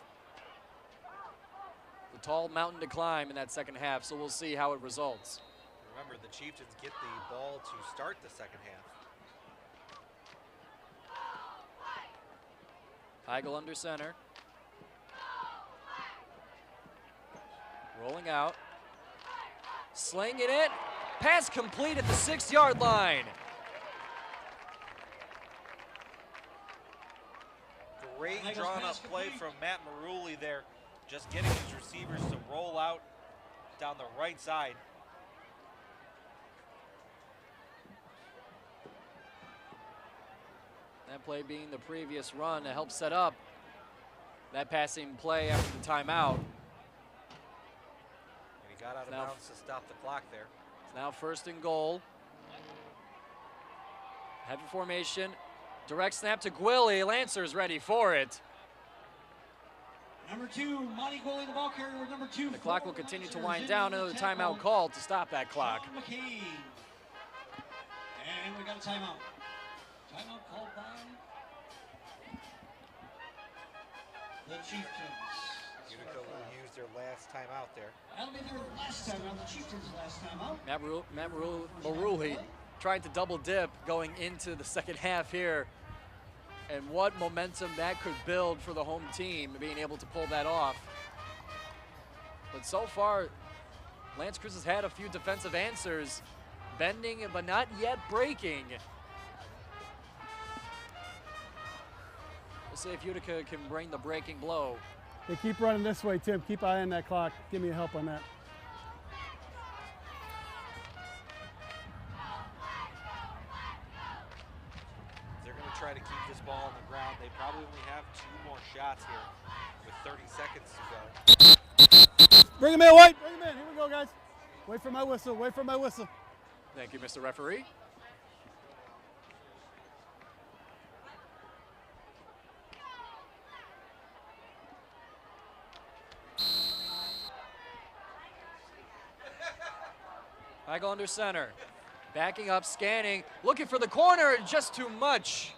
the tall mountain to climb in that 2nd half, so we'll see how it results. Remember, the Chieftains get the ball to start the 2nd half. Heigl under center. Rolling out. Slinging it. Pass complete at the 6-yard line. Great drawn up play from Matt Maruli there. Just getting his receivers to roll out down the right side. That play being the previous run to help set up that passing play after the timeout. And he got out of Now- bounds to stop the clock there. It's now 1st and goal. Heavy formation. Direct snap to Gwilly. Lancers ready for it. Number 2, Monty Goley, the ball carrier with number 2. The clock will continue to wind down. Another timeout called to stop that clock. Sean McCain. And we got a timeout. Timeout called by the Chieftains. Utica will use their last timeout there. That'll be their last timeout, the Chieftains' last timeout. Matt Maruli trying to double dip going into the 2nd half here. And what momentum that could build for the home team, being able to pull that off. But so far, Lance Creuse has had a few defensive answers, bending but not yet breaking. We'll see if Utica can bring the breaking blow. They keep running this way, Tim. Keep eye on that clock. Give me a help on that. They're going to try to keep this ball on the ground. They probably only have 2 more shots here with 30 seconds to go. Bring him in, White. Bring him in. Here we go, guys. Wait for my whistle. Wait for my whistle. Thank you, Mr. Referee. Heigl under center. Backing up, scanning, looking for the corner, just too much.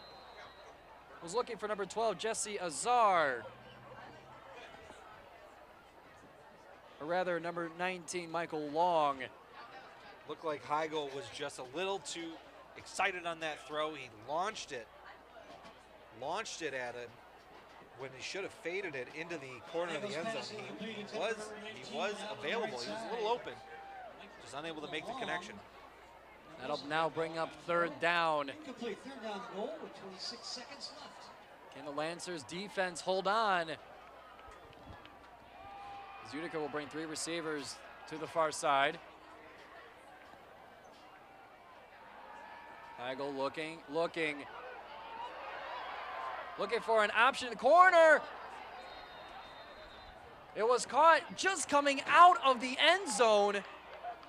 Was looking for number 12, Jesse Azar. Or rather, number 19, Michael Long. Looked like Heigl was just a little too excited on that throw. He launched it at him when he should have faded it into the corner of the end zone. He was available. He was a little open, just unable to make the connection. That'll now bring up third down. Incomplete, third down goal with 26 seconds left. Can the Lancers defense hold on? Utica will bring 3 receivers to the far side. Heigl looking for an option in the corner. It was caught just coming out of the end zone.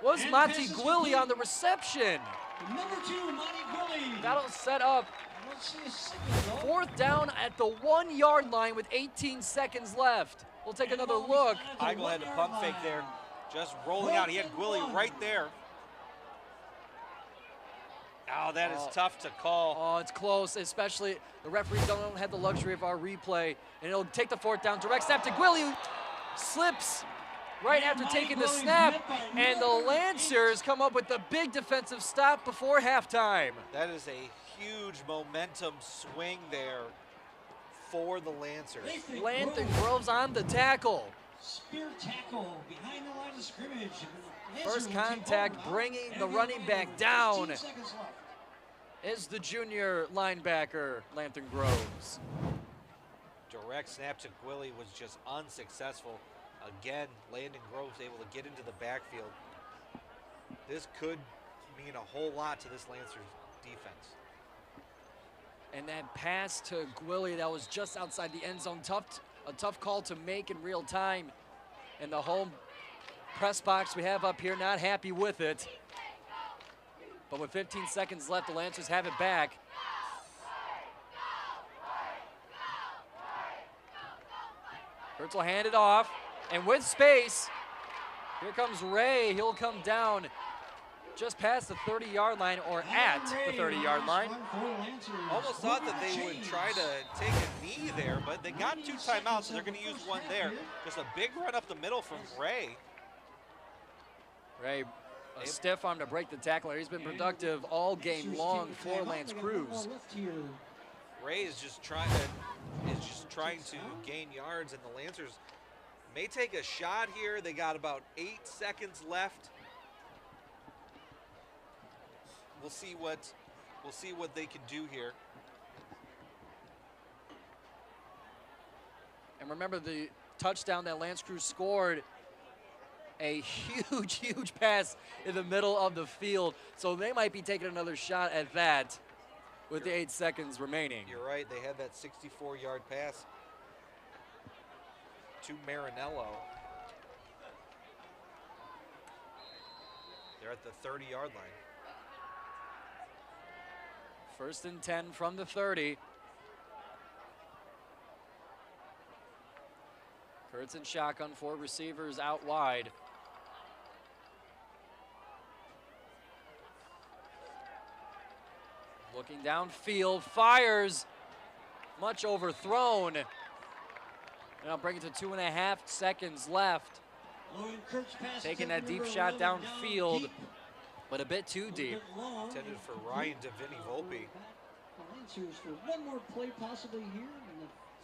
Was Monty Gwilly on the reception. Number 2, Monty Gwilly. That'll set up fourth down at the 1-yard line with 18 seconds left. We'll take another look. Heigl had a pump fake there, just rolling out. He had Gwilly right there. Oh, that is tough to call. Oh, it's close, especially the referees don't have the luxury of our replay. And it'll take the fourth down, direct snap to Gwilly, who slips right after taking the snap. And the Lancers come up with the big defensive stop before halftime. That is a huge momentum swing there for the Lancers. Lathan Groves on the tackle. Spear tackle behind the line of scrimmage. First contact bringing the running back down is the junior linebacker, Lathan Groves. Direct snap to Gwilly was just unsuccessful. Again, Landon Groves able to get into the backfield. This could mean a whole lot to this Lancers defense. And that pass to Gwilly that was just outside the end zone, a tough call to make in real time. And the home press box we have up here, not happy with it. But with 15 seconds left, the Lancers have it back. Kurtz will hand it off, and with space, here comes Ray. He'll come down just past the 30-yard line, or at the 30-yard line. Almost thought that they would try to take a knee there, but they got 2 timeouts, so they're going to use one there. Just a big run up the middle from Ray. Ray, a stiff arm to break the tackler. He's been productive all game long for Lance Creuse. Ray is just trying to gain yards, and the Lancers may take a shot here. They got about 8 seconds left. We'll see what they can do here. And remember the touchdown that Lance Creuse scored, a huge pass in the middle of the field. So they might be taking another shot at that with the 8 seconds remaining. You're right, they had that 64-yard pass to Marinello. They're at the 30-yard line. 1st and 10 from the 30. Kurtz in shotgun, 4 receivers out wide. Looking downfield, fires, much overthrown. And I'll bring it to 2.5 seconds left. Taking that deep shot downfield, but a bit too deep. Intended for Ryan DeVinny Volpe. For one more play possibly here.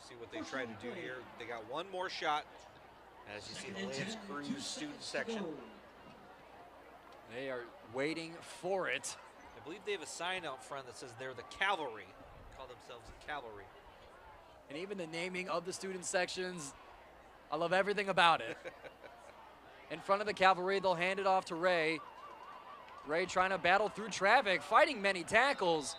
See what they try to do here. They got one more shot. As you see the Lance Creuse student section. They are waiting for it. I believe they have a sign out front that says they're the cavalry. Call themselves the cavalry. And even the naming of the student sections, I love everything about it. In front of the cavalry, they'll hand it off to Ray. Ray trying to battle through traffic, fighting many tackles.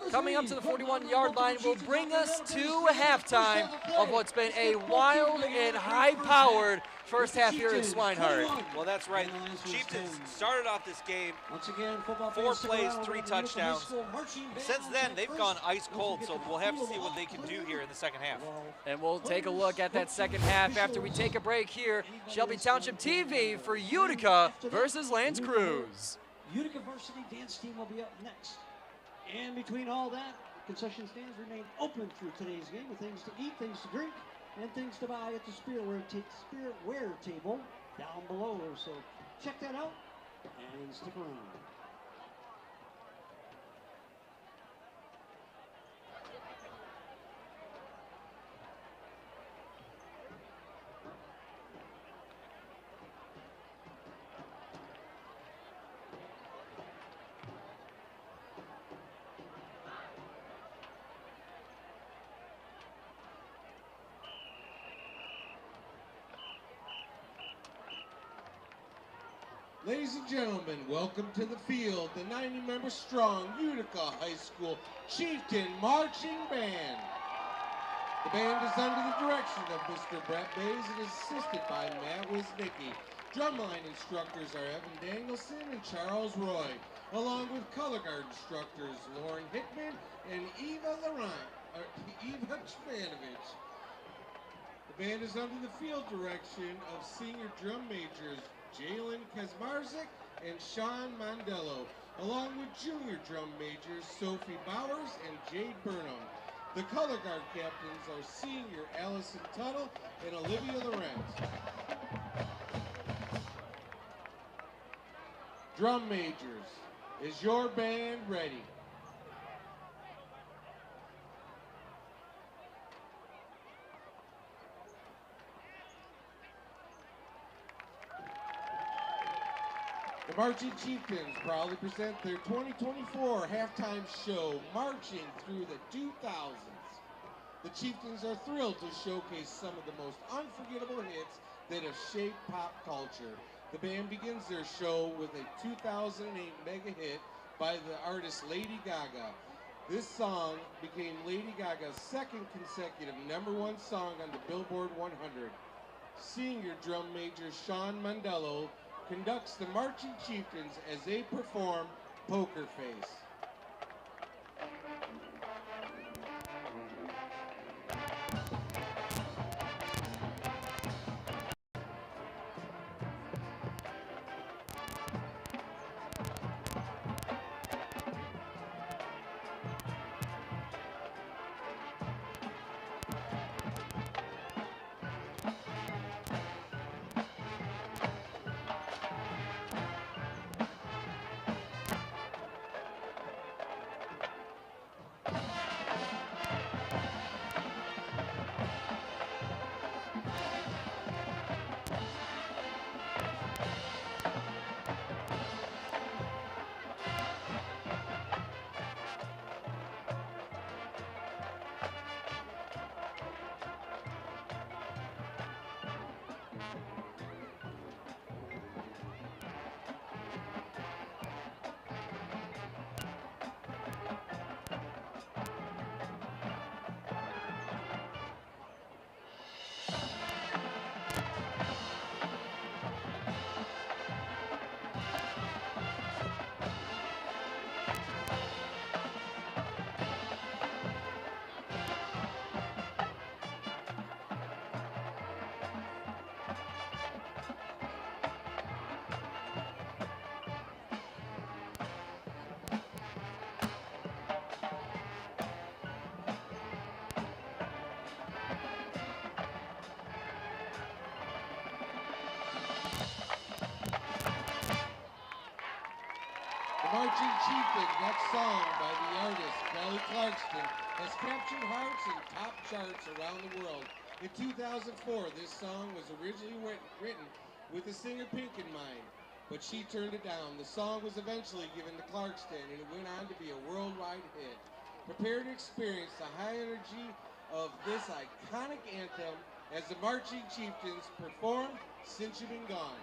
Coming up to the 41-yard line will bring us to halftime of what's been a wild and high-powered first half here at Swinehart. Well, that's right. Chieftains started off this game, Once again, football 4 fans, stick plays, around. 3 We're gonna do the high touchdowns. school marching band Since on then, deck they've first. gone ice Don't cold, forget so the we'll have to see field what they can do here in the second half. And we'll take a look at that second half after we take a break here. Shelby Township TV for Utica versus Lance Creuse. Utica varsity dance team will be up next. And between all that, concession stands remain open through today's game with things to eat, things to drink, and things to buy at the Spiritware table down below. So check that out and stick around. Ladies and gentlemen, welcome to the field, the 90-member strong Utica High School Chieftain Marching Band. The band is under the direction of Mr. Brett Bays and is assisted by Matt Wisnicki. Drumline instructors are Evan Danielson and Charles Roy, along with color guard instructors Lauren Hickman and Eva Chvanovich. The band is under the field direction of senior drum majors Jalen Kazmarzik and Sean Mandello, along with junior drum majors Sophie Bowers and Jade Burnham. The color guard captains are senior Allison Tuttle and Olivia Laurent. Drum majors, is your band ready? The Marching Chieftains proudly present their 2024 halftime show, Marching Through the 2000s. The Chieftains are thrilled to showcase some of the most unforgettable hits that have shaped pop culture. The band begins their show with a 2008 mega hit by the artist Lady Gaga. This song became Lady Gaga's second consecutive #1 song on the Billboard 100. Senior drum major Sean Mandello conducts the Marching Chieftains as they perform Poker Face. The Marching Chieftains, next song by the artist Kelly Clarkston, has captured hearts and top charts around the world. In 2004, this song was originally written with the singer Pink in mind, but she turned it down. The song was eventually given to Clarkston, and it went on to be a worldwide hit. Prepare to experience the high energy of this iconic anthem as the Marching Chieftains perform Since You've Been Gone.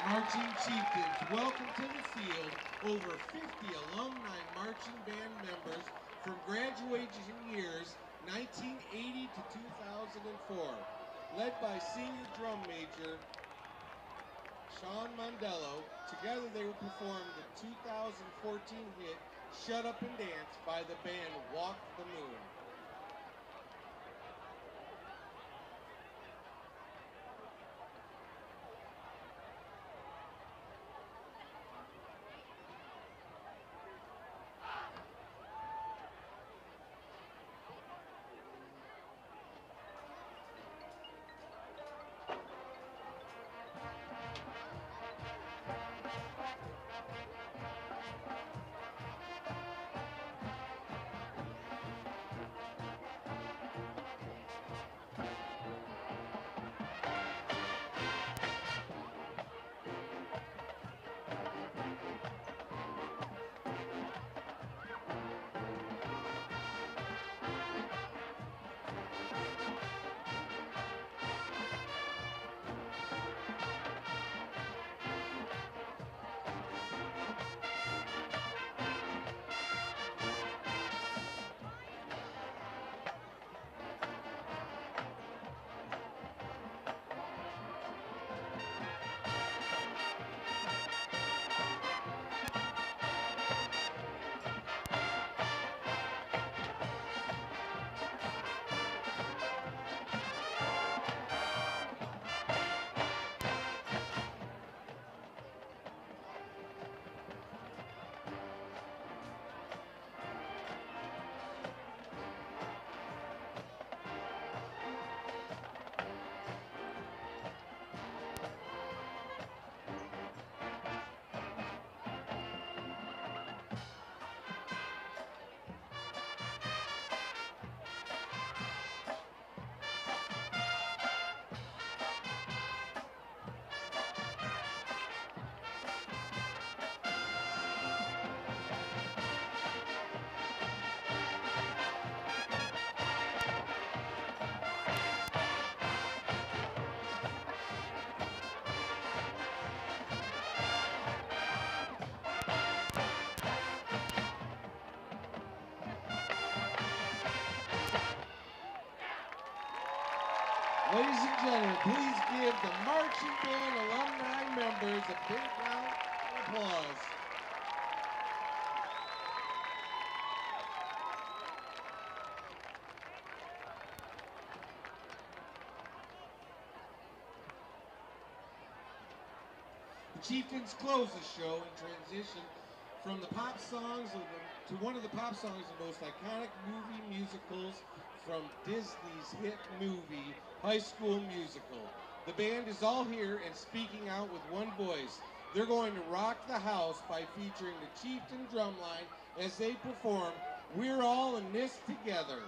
Marching Chieftains welcome to the field over 50 alumni marching band members from graduation years 1980 to 2004, led by senior drum major Sean Mondello. Together they will perform the 2014 hit Shut Up and Dance by the band Walk the Moon. Ladies and gentlemen, please give the marching band alumni members a big round of applause. The Chieftains close the show and transition from the pop songs to one of the pop songs of the most iconic movie musicals from Disney's hit movie, High School Musical. The band is all here and speaking out with one voice. They're going to rock the house by featuring the Chieftain drumline as they perform We're All in This Together.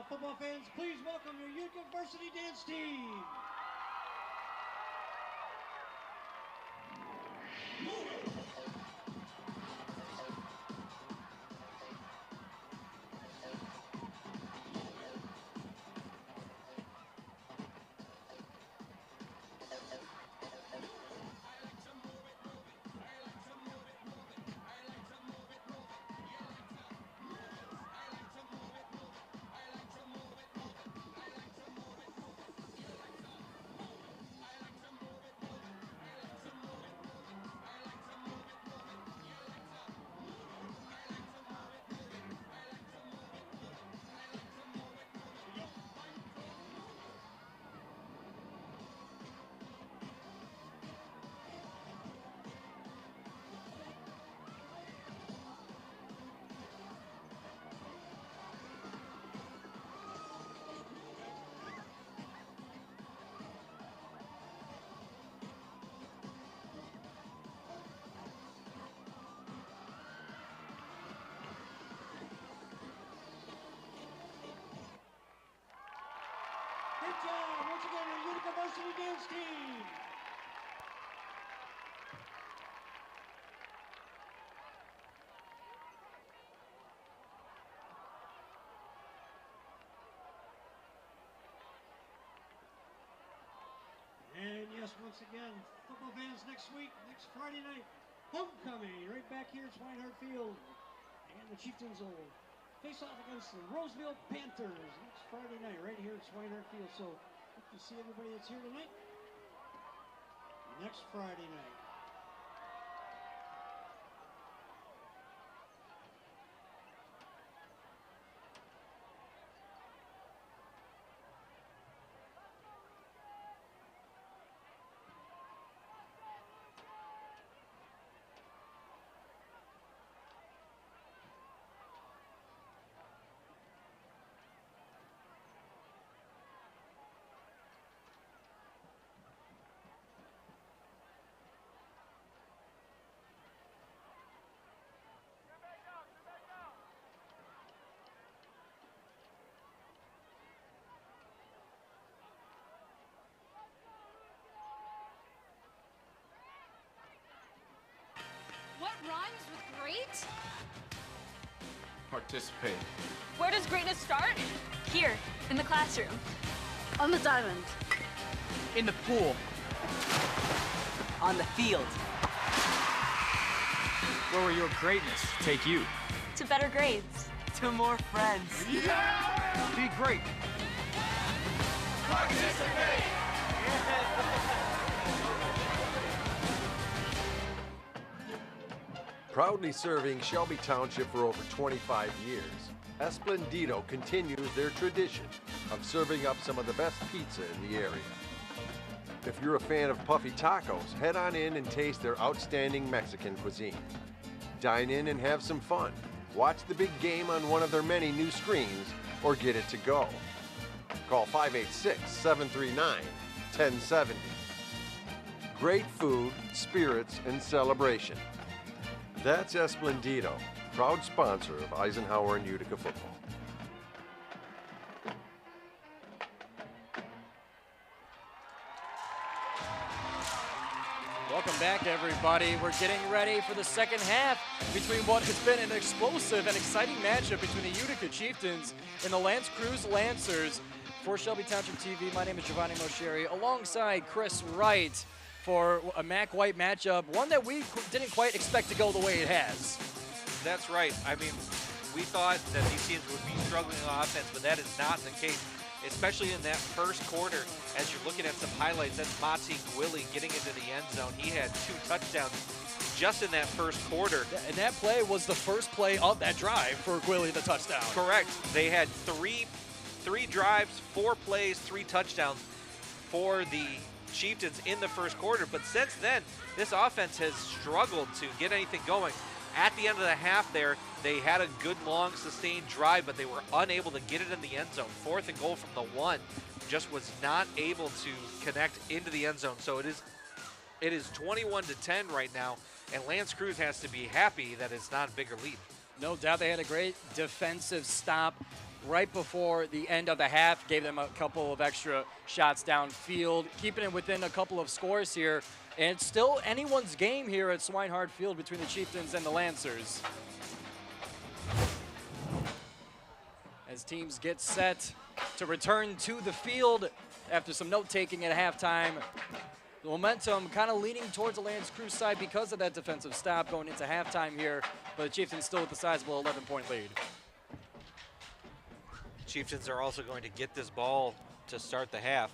football fans, please welcome your Utica varsity dance team. Good job. Once again, your Utica varsity dance team. And yes, once again, football fans, next week, next Friday night, homecoming right back here at Swinehart Field. And the Chieftains will face off against the Roseville Panthers next Friday night right here at Swinehart Field. So hope to see everybody that's here tonight next Friday night. What rhymes with great? Participate. Where does greatness start? Here, in the classroom. On the diamond. In the pool. On the field. Where will your greatness take you? To better grades. To more friends. Yeah! Be great. Participate! Proudly serving Shelby Township for over 25 years, Esplendido continues their tradition of serving up some of the best pizza in the area. If you're a fan of puffy tacos, head on in and taste their outstanding Mexican cuisine. Dine in and have some fun. Watch the big game on one of their many new screens or get it to go. Call 586-739-1070. Great food, spirits, and celebration. That's Esplendido, proud sponsor of Eisenhower and Utica football. Welcome back, everybody. We're getting ready for the second half between what has been an explosive and exciting matchup between the Utica Chieftains and the Creuse Lancers. For Shelby Township TV, my name is Giovanni Moscheri, alongside Chris Wright for a MAC White matchup, one that we didn't quite expect to go the way it has. That's right. I mean, we thought that these teams would be struggling on offense, but that is not the case, especially in that first quarter. As you're looking at some highlights, that's Mati Gwilly getting into the end zone. He had 2 touchdowns just in that first quarter. And that play was the first play of that drive for Gwilly, the touchdown. Correct. They had three drives, 4 plays, 3 touchdowns for the Chieftains in the first quarter, but since then, this offense has struggled to get anything going. At the end of the half there, they had a good long sustained drive, but they were unable to get it in the end zone. 4th and goal from the 1, just was not able to connect into the end zone. So it is 21-10 right now, and Creuse has to be happy that it's not a bigger lead. No doubt they had a great defensive stop. right before the end of the half, gave them a couple of extra shots downfield, keeping it within a couple of scores here. And it's still anyone's game here at Swinehart Field between the Chieftains and the Lancers. As teams get set to return to the field after some note-taking at halftime. The momentum kind of leaning towards the Lance Creuse side because of that defensive stop going into halftime here, but the Chieftains still with a sizable 11-point lead. Chieftains are also going to get this ball to start the half.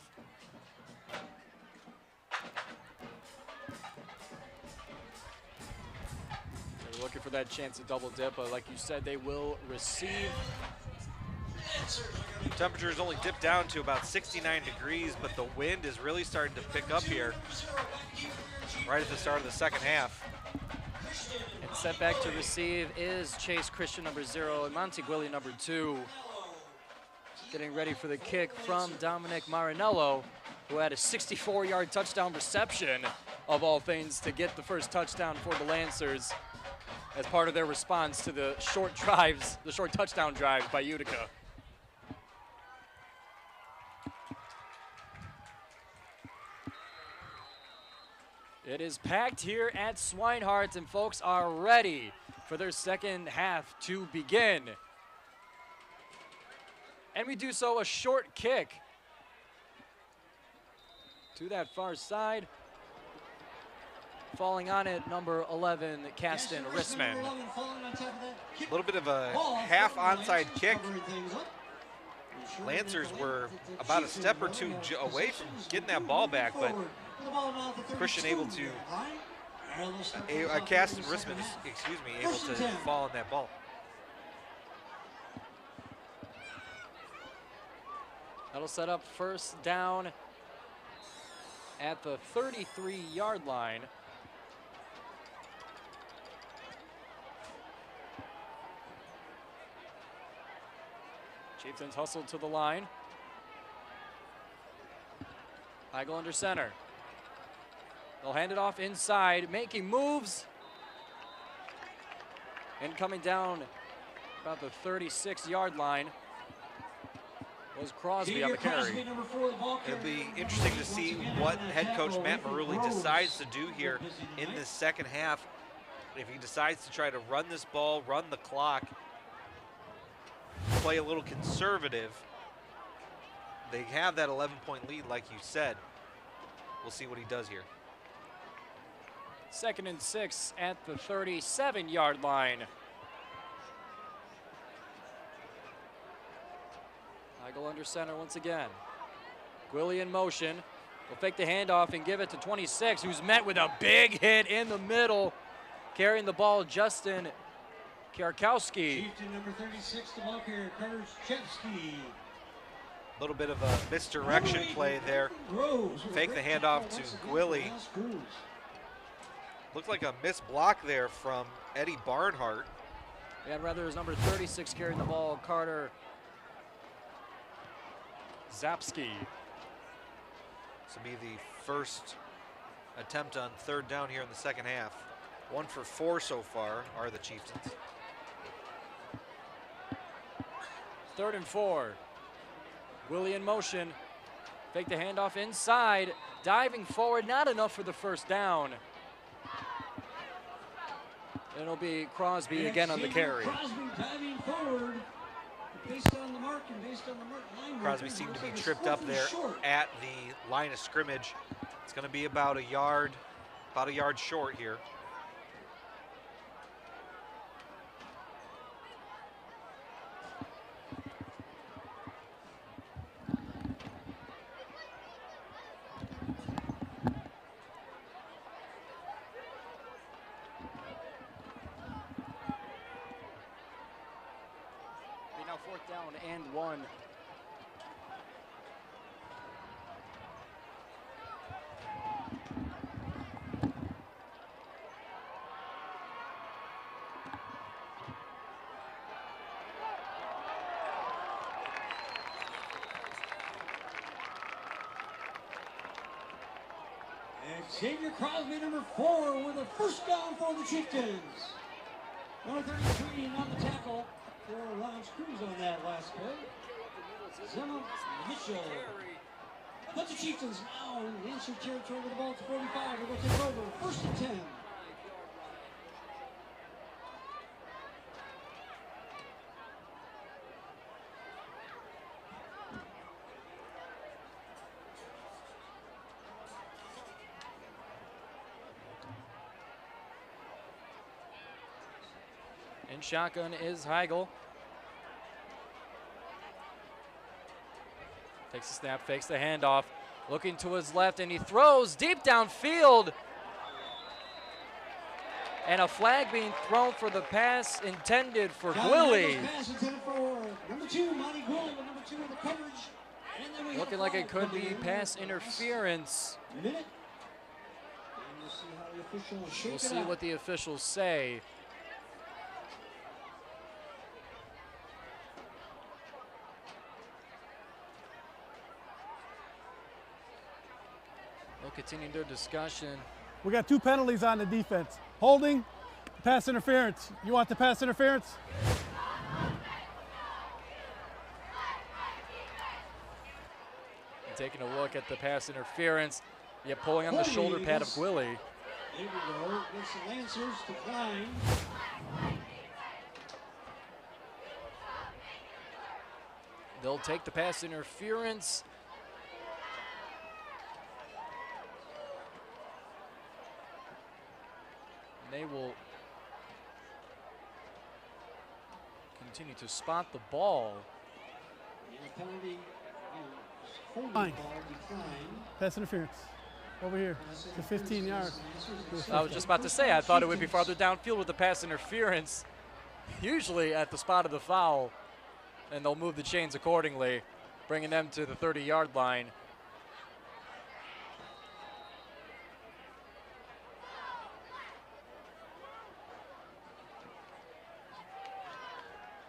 They're looking for that chance to double dip, but like you said, they will receive. Temperatures only dipped down to about 69 degrees, but the wind is really starting to pick up here right at the start of the second half. And set back to receive is Chase Christian, number 0, and Monty Gwilly, number 2. Getting ready for the kick from Dominic Marinello, who had a 64-yard touchdown reception, of all things, to get the first touchdown for the Lancers as part of their response to the short drives, the short touchdown drives by Utica. It is packed here at Swinehart, and folks are ready for their second half to begin. And we do so a short kick to that far side. Falling on it, number 11, Caston Rissman. A little bit of a half onside kick. Lancers were about a step or two away from getting that ball back, but Christian able to, Caston Rissman, excuse me, able to fall on that ball. That'll set up first down at the 33-yard line. Chieftains hustle to the line. Heigl under center. They'll hand it off inside, making moves. And coming down about the 36-yard line was Crosby on the carry. It'll be interesting to see what head coach Matt Marulli decides to do here in this second half. If he decides to try to run this ball, run the clock, play a little conservative. They have that 11-point lead, like you said. We'll see what he does here. 2nd and 6 at the 37-yard line. Heigl under center once again. Gwilly in motion. Will fake the handoff and give it to 26, who's met with a big hit in the middle. Carrying the ball, Justin Kierkowski. Chieftain number 36, the ball carrier, Karczewski. A little bit of a misdirection play there. Fake the handoff to Gwilly. Looked like a missed block there from Eddie Barnhart. Yeah, rather his number 36 carrying the ball, Carter Zapski. This will be the first attempt on third down here in the second half. 1 for 4 so far are the Chieftains. 3rd and 4. Gwilly in motion. Fake the handoff inside. Diving forward, not enough for the first down. It'll be Crosby again on the carry. Crosby diving forward. Based on the mark and based on the mark. Crosby seemed to be tripped up there at the line of scrimmage. It's going to be about a yard short here. Now 4th down and 1. Xavier Crosby, number 4, with a first down for the Chieftains. Number 33 on the tackle for Lance Creuse on that last play. Zema Mitchell. But the Chieftains now in the insert territory with the ball to 45. They're going to take over. 1st and 10. In shotgun is Heigl. Takes the snap, fakes the handoff, looking to his left, and he throws deep downfield. And a flag being thrown for the pass intended for Gwilly. Pass intended for number 2, Monty Gwilly, with number 2 in the coverage. And then we Looking have like it could coming be in. pass interference. Minute. And we'll see how the officials shake We'll it see up. what the officials say. They'll continue their discussion. We got 2 penalties on the defense. Holding, pass interference. You want the pass interference? And taking a look at the pass interference, yet pulling on the shoulder pad of Gwilly. There we go. Against the Lancers, decline. They'll take the pass interference. And they will continue to spot the ball. And the penalty, holding Fine. ball, decline. Pass interference. Over here to 15 yards. I was just about to say, I thought it would be farther downfield with the pass interference, usually at the spot of the foul, and they'll move the chains accordingly, bringing them to the 30-yard line.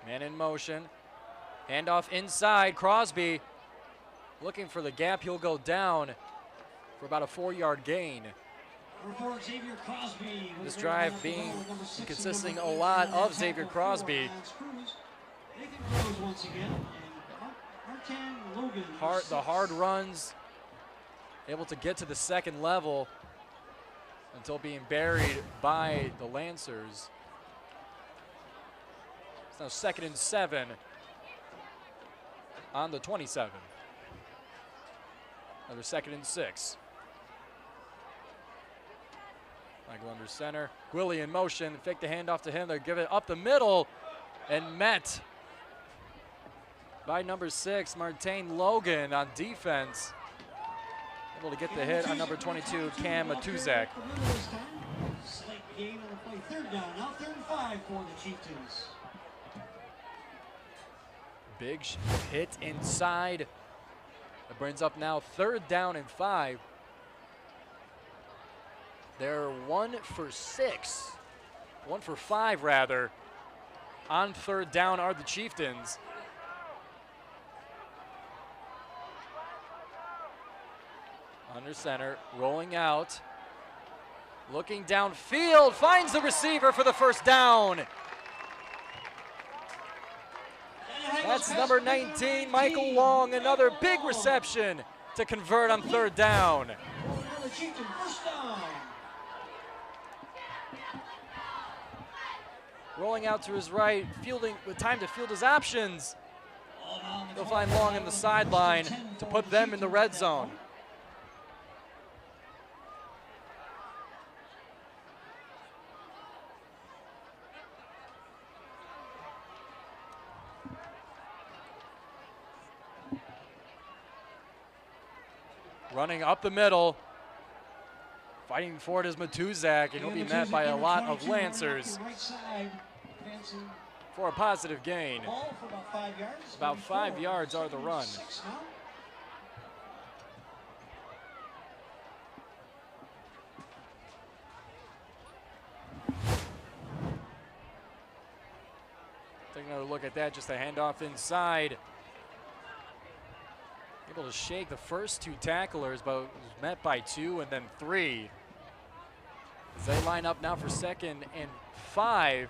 Man in motion, handoff inside, Crosby looking for the gap, he'll go down for about a 4-yard gain. Xavier Crosby. This drive being consisting a lot of Xavier Crosby. Nathan Creuse once again, and Logan. The hard runs, able to get to the second level until being buried by the Lancers. It's now 2nd and 7 on the 27. Another 2nd and 6. Michael under center. Gwilly in motion. Fake the handoff to him. They give it up the middle and met by number 6, Martin Logan on defense. Able to get the hit on number 22, Cam Matuzak. Slight gain on the play. 3rd down. Now 3rd and 5 for the Chieftains. Big hit inside. That brings up now 3rd down and 5. They're 1 for 6, 1 for 5 rather. On 3rd down are the Chieftains. Under center, rolling out. Looking downfield, finds the receiver for the 1st down. That's number 19, Michael Long, another big reception to convert on 3rd down. Chieftain, 1st down. Rolling out to his right, fielding with time to field his options. He'll find Long in the sideline to put them in the red zone. Running up the middle, fighting for it is Matuzak, and he'll be met by a lot of Lancers for a positive gain. About 5 yards are the run. Take another look at that, just a handoff inside. Able to shake the first 2 tacklers, but was met by 2 and then 3. As they line up now for 2nd and 5.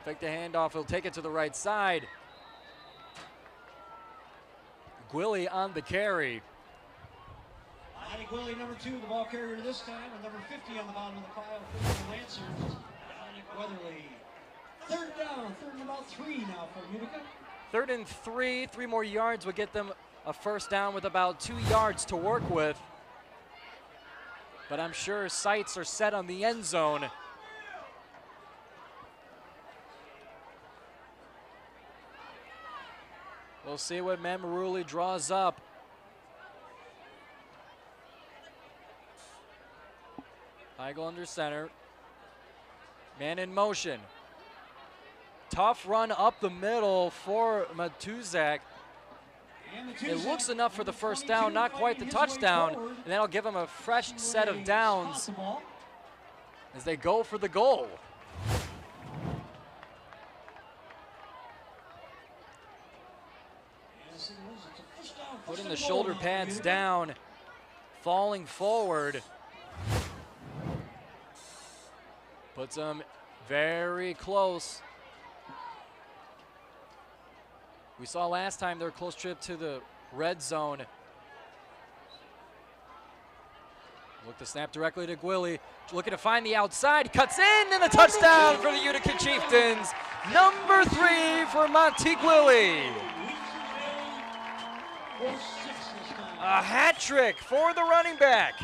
Fake the handoff. He'll take it to the right side. Gwilly on the carry. Matty Gwilly, number 2, the ball carrier this time, and number 50 on the bottom of the pile for the Lancers, Dominic Weatherly. Third down, third and about 3 now for Utica. 3rd and 3. 3 more yards would get them a first down with about 2 yards to work with. But I'm sure sights are set on the end zone. We'll see what Mamaruli draws up. Heigl under center. Man in motion. Tough run up the middle for Matuzak. It looks enough for the first down, not quite the touchdown. And that'll give them a fresh set of downs as they go for the goal. Putting the shoulder pads down, falling forward. Puts them very close. We saw last time their close trip to the red zone. Look to snap directly to Gwilly. Looking to find the outside, cuts in, and the touchdown for the Utica Chieftains. Number 3 for Monty Gwilly. A hat trick for the running back.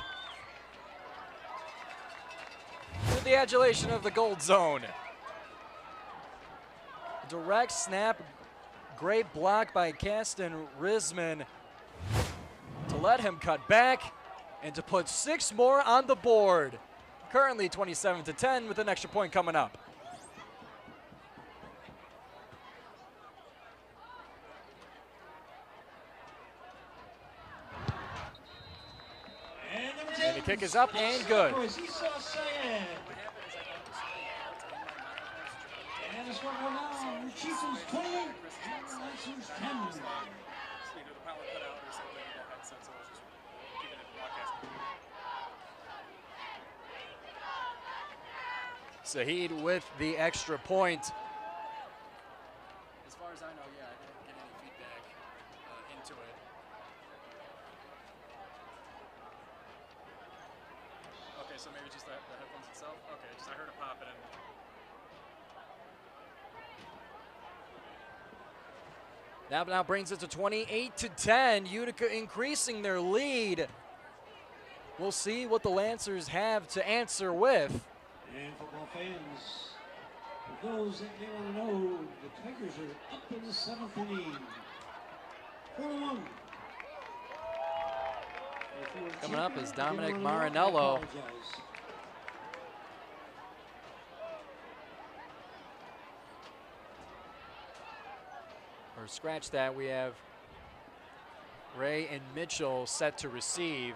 To the adulation of the gold zone. Direct snap, great block by Caston Risman to let him cut back and to put 6 more on the board. Currently 27-10 with an extra point coming up. And the kick is up and good. And it's going to go down. The Chieftains 28 and the Lancers 10. Saheed with the extra point. As far as I know, yeah, I didn't get any feedback into it. Okay, so maybe just the headphones itself? Okay, just I heard it pop and Now brings it to 28-10. Utica increasing their lead. We'll see what the Lancers have to answer with. And football fans, for those that may want to know, the Tigers are up in the 7th inning. 4-1. Coming up is Dominic Marinello. Or scratch that, we have Ray and Mitchell set to receive.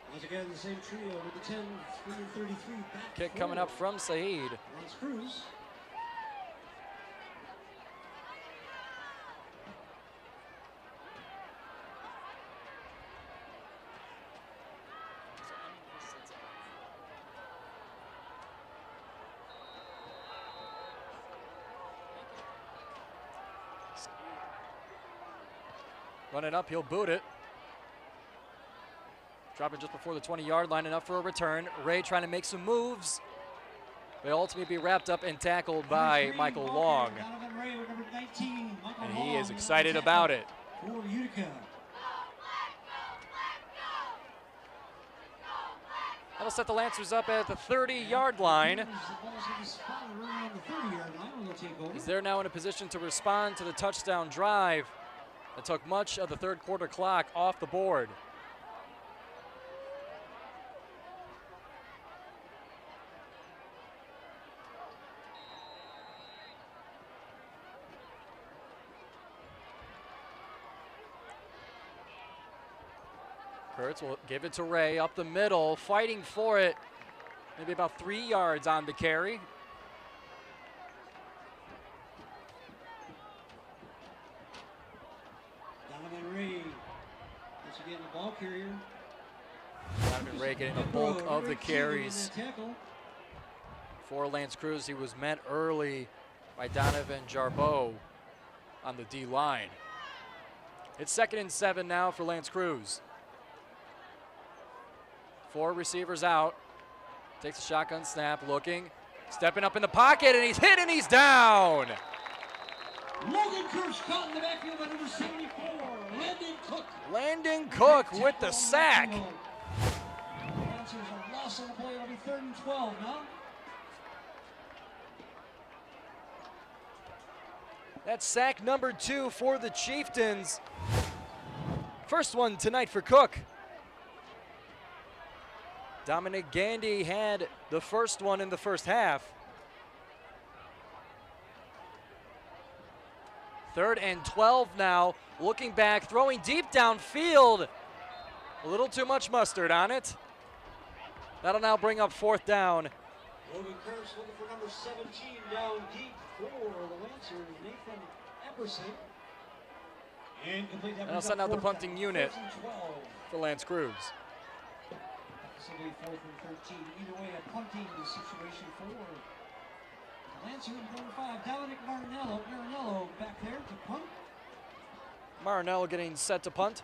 Once again, the same trio with the 10, 33 back. Kick coming up from Saeed. Runs Creuse. Run it up, he'll boot it. Drop it just before the 20-yard line, enough for a return. Ray trying to make some moves. They ultimately be wrapped up and tackled by Michael Long. And he is excited about it. For Utica. That'll set the Lancers up at the 30-yard line. As they're now in a position to respond to the touchdown drive that took much of the third quarter clock off the board. Kurtz will give it to Ray up the middle, fighting for it. Maybe about 3 yards on the carry. Donovan Ray, once again the ball carrier. Donovan Ray getting the bulk of the carries for Lance Creuse. He was met early by Donovan Jarbeau on the D line. It's 2nd and 7 now for Lance Creuse. 4 receivers out. Takes a shotgun snap, looking, stepping up in the pocket, and he's hit and he's down. Logan Kirsch caught in the backfield by number 74, Landon Cook. Landon Cook with the sack. Lancers a loss on the play. It'll be 3rd and 12 now. That's sack number 2 for the Chieftains. First one tonight for Cook. Dominic Gandy had the first one in the first half. 3rd and 12 now. Looking back, throwing deep downfield. A little too much mustard on it. That'll now bring up 4th down. Logan Kirsch looking for number 17 down deep for the Lancers, Nathan Epperson. Incomplete. And I'll send out the punting unit for Lance Creuse. This will be 4th and 13. Either way, a punting situation for Lancer number 5, Dominic Marinello. Marinello back there to punt. Marinello getting set to punt.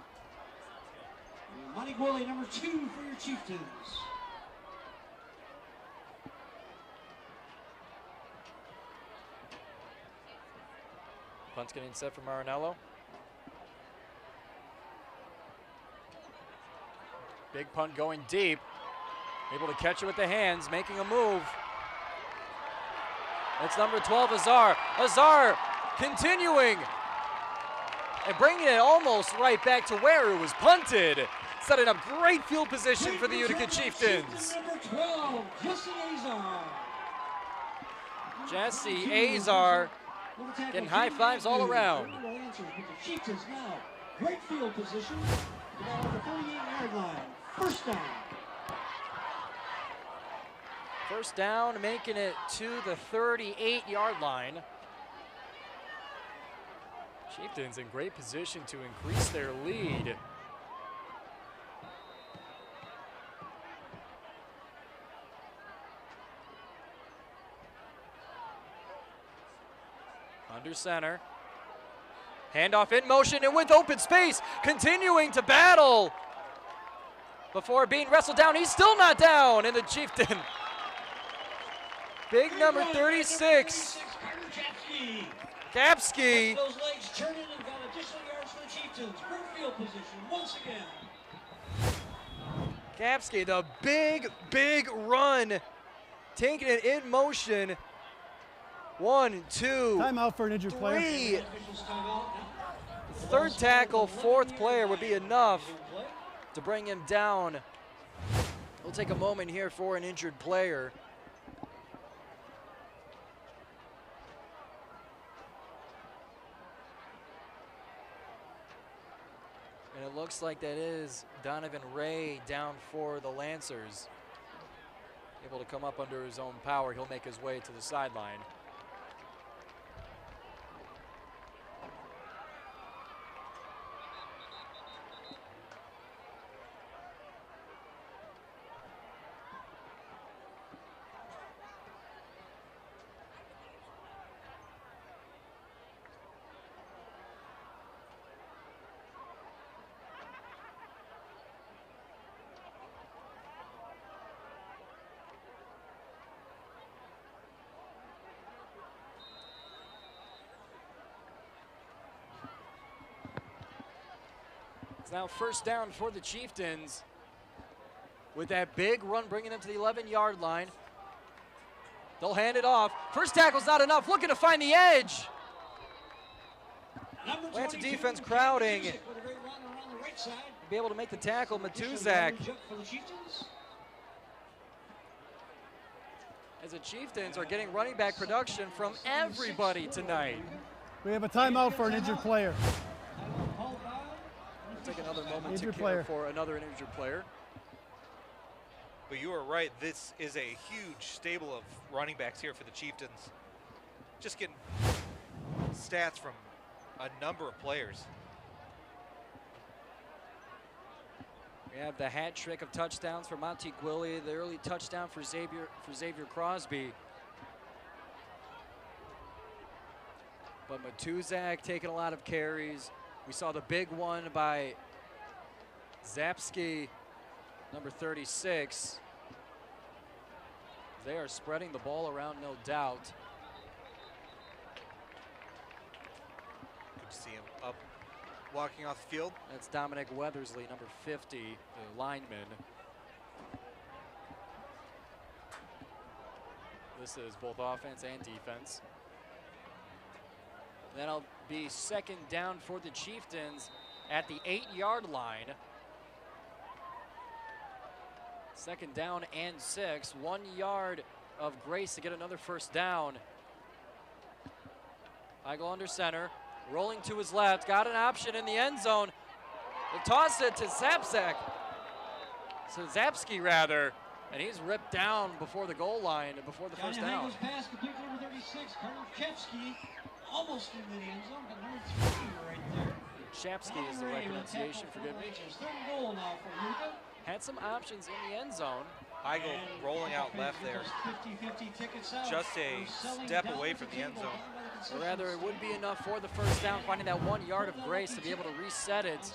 Monty Gwilly, number 2 for your Chieftains. Punt's getting set for Marinello. Big punt going deep. Able to catch it with the hands, making a move. It's number 12, Azar. Azar continuing and bringing it almost right back to where it was punted. Setting up great field position for the Utica Chieftains. Number 12, Jesse Azar. Jesse Azar getting high fives all around. The Chieftains now, great field position. About on the 38-yard line. First down. First down, making it to the 38-yard line. Chieftains in great position to increase their lead. Under center. Handoff in motion and with open space, continuing to battle. Before being wrestled down, he's still not down, and the Chieftain. Big number 36. Kapski. Those legs turning and got additional yards for the Chieftains. Great field position once again. Kapski, the big run. Taking it in motion. 1, 2, timeout for an injured player. 3. Third tackle, 4th player would be enough to bring him down. We'll take a moment here for an injured player. And it looks like that is Donovan Ray down for the Lancers. Able to come up under his own power. He'll make his way to the sideline. Now first down for the Chieftains with that big run bringing them to the 11-yard line. They'll hand it off. First tackle's not enough, looking to find the edge. Atlanta defense crowding. Be able to make the tackle, Matuzak. As the Chieftains are getting running back production from everybody tonight. We have a timeout for an injured player. Take another moment to care for another injured player. But you are right, this is a huge stable of running backs here for the Chieftains. Just getting stats from a number of players. We have the hat trick of touchdowns for Monty Gwilly, the early touchdown for Xavier Crosby. But Matuzak taking a lot of carries. We saw the big one by Zapsky, number 36. They are spreading the ball around, no doubt. Good to see him up, walking off the field. That's Dominic Weathersley, number 50, the lineman. This is both offense and defense. That'll be second down for the Chieftains at the 8-yard line. Second down and 6. 1 yard of grace to get another first down. Heigl under center, rolling to his left, got an option in the end zone. They toss it to Zapsky rather, and he's ripped down before the goal line and before the first down. Heigl's pass complete to number 36, Karchevsky, almost into the end zone, but number 3 right there. Chapsky is the right pronunciation, forgive me. Third goal now for Utica. Had some options in the end zone. Heigl rolling out left there. 50-50 tickets out. Just a step away from the end zone. Or rather, it would be enough for the first down, finding that 1 yard of grace to be able to reset it.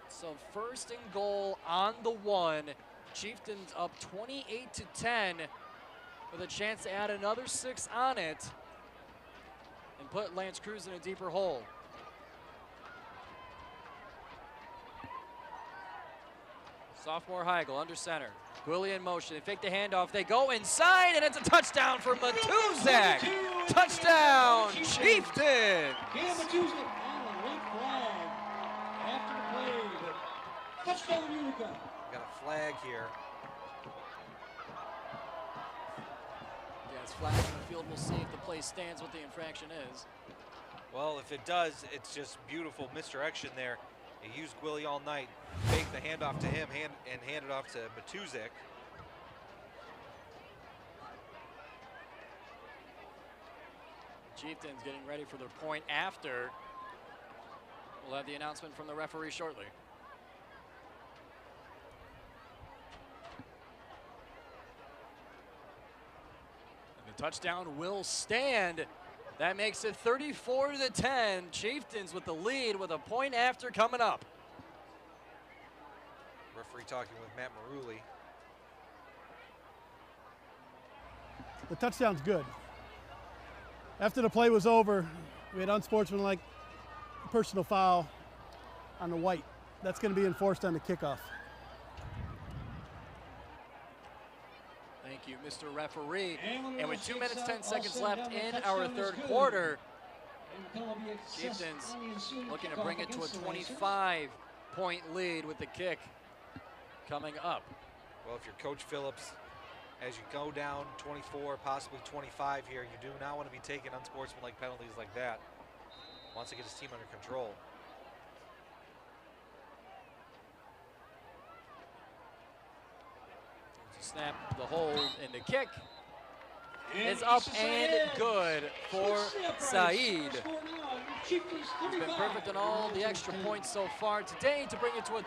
So first and goal on the 1. Chieftains up 28-10 with a chance to add another 6 on it and put Lance Creuse in a deeper hole. Sophomore Heigl under center. Gwilly in motion. They fake the handoff. They go inside, and it's a touchdown for Matuzak. Touchdown, Chieftains. Cam Matuzak on a late flag after the play, but touchdown Utica. Got a flag here. Yeah, it's flag on the field. We'll see if the play stands, what the infraction is. Well, if it does, it's just beautiful misdirection there. He used Gwilly all night, faked the handoff to him, and handed off to Matuzak. Chieftains getting ready for their point after. We'll have the announcement from the referee shortly. And the touchdown will stand. That makes it 34-10. Chieftains with the lead with a point after coming up. Referee talking with Matt Maruli. The touchdown's good. After the play was over, we had unsportsmanlike personal foul on the white. That's going to be enforced on the kickoff. Thank you, Mr. Referee. And with 2 minutes, 10 seconds left in our third quarter, Chieftains looking to bring it to a 25-point lead with the kick coming up. Well, if you're Coach Phillips, as you go down 24, possibly 25 here, you do not want to be taking unsportsmanlike penalties like that. Wants to get his team under control. Snap, the hold, and the kick is up and good for Saeed. He's been perfect on all the extra points so far today to bring it to a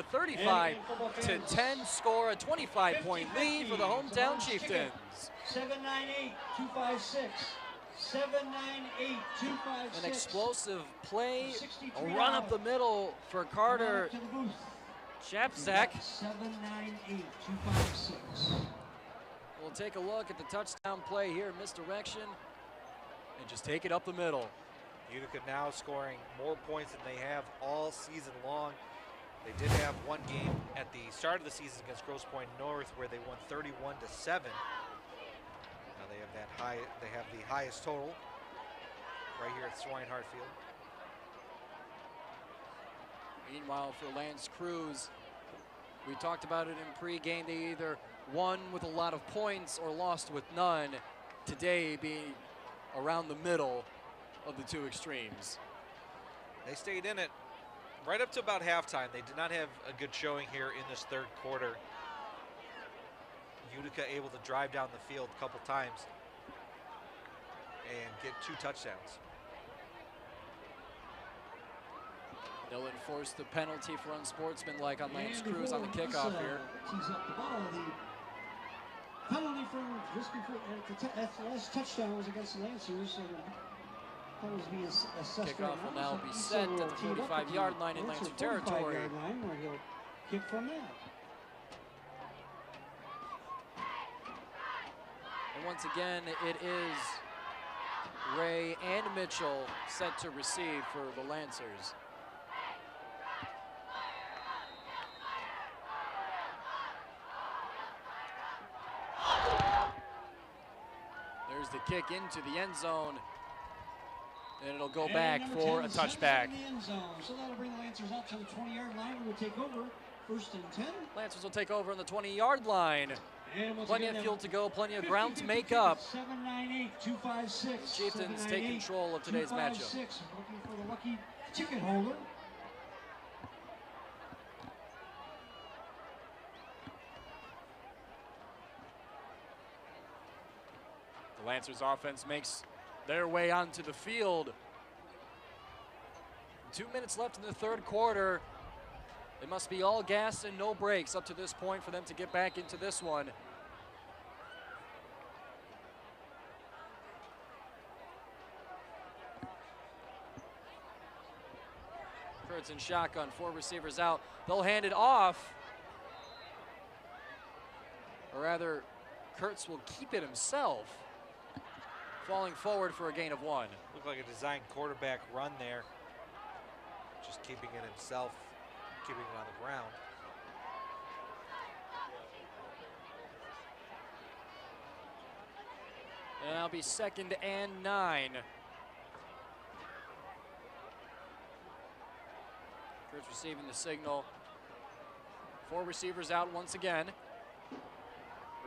35-10 score, a 25-point lead for the hometown Chieftains. 798-256. 798-256. An explosive play, a run up the middle for Carter Chapzak. 798-256. We'll take a look at the touchdown play here, misdirection, and just take it up the middle. Utica now scoring more points than they have all season long. They did have one game at the start of the season against Grosse Pointe North where they won 31-7. Now they have that high. They have the highest total right here at Swinehart Field. Meanwhile, for Lance Creuse, we talked about it in pregame. They either won with a lot of points or lost with none. Today being around the middle of the two extremes. They stayed in it right up to about halftime. They did not have a good showing here in this third quarter. Utica able to drive down the field a couple times and get 2 touchdowns. They'll enforce the penalty for unsportsmanlike on Lance Creuse on the kickoff here. Tees up the ball. The penalty from just before the last touchdown was against the Lancers. So the penalty being assessed. Kickoff will now be set at the 45-yard line in Lancer territory. 45-yard line where he'll kick from that. And once again, it is Ray and Mitchell set to receive for the Lancers. There's the kick into the end zone. And it'll go back for a touchback. In the end zone. So that'll bring the Lancers out to the 20-yard line. We'll take over. 1st and 10. Lancers will take over on the 20-yard line. And Plenty of field to go, plenty of ground to make up. 798, 256. Chieftains take control of today's matchup. 256. Looking for the lucky ticket holder. The Lancers offense makes their way onto the field. 2 minutes left in the third quarter. It must be all gas and no brakes up to this point for them to get back into this one. Kurtz in shotgun, 4 receivers out. They'll hand it off. Or rather, Kurtz will keep it himself. Falling forward for a gain of 1. Looked like a designed quarterback run there. Just keeping it himself, keeping it on the ground. And it'll be 2nd and 9. Kurtz receiving the signal. 4 receivers out once again.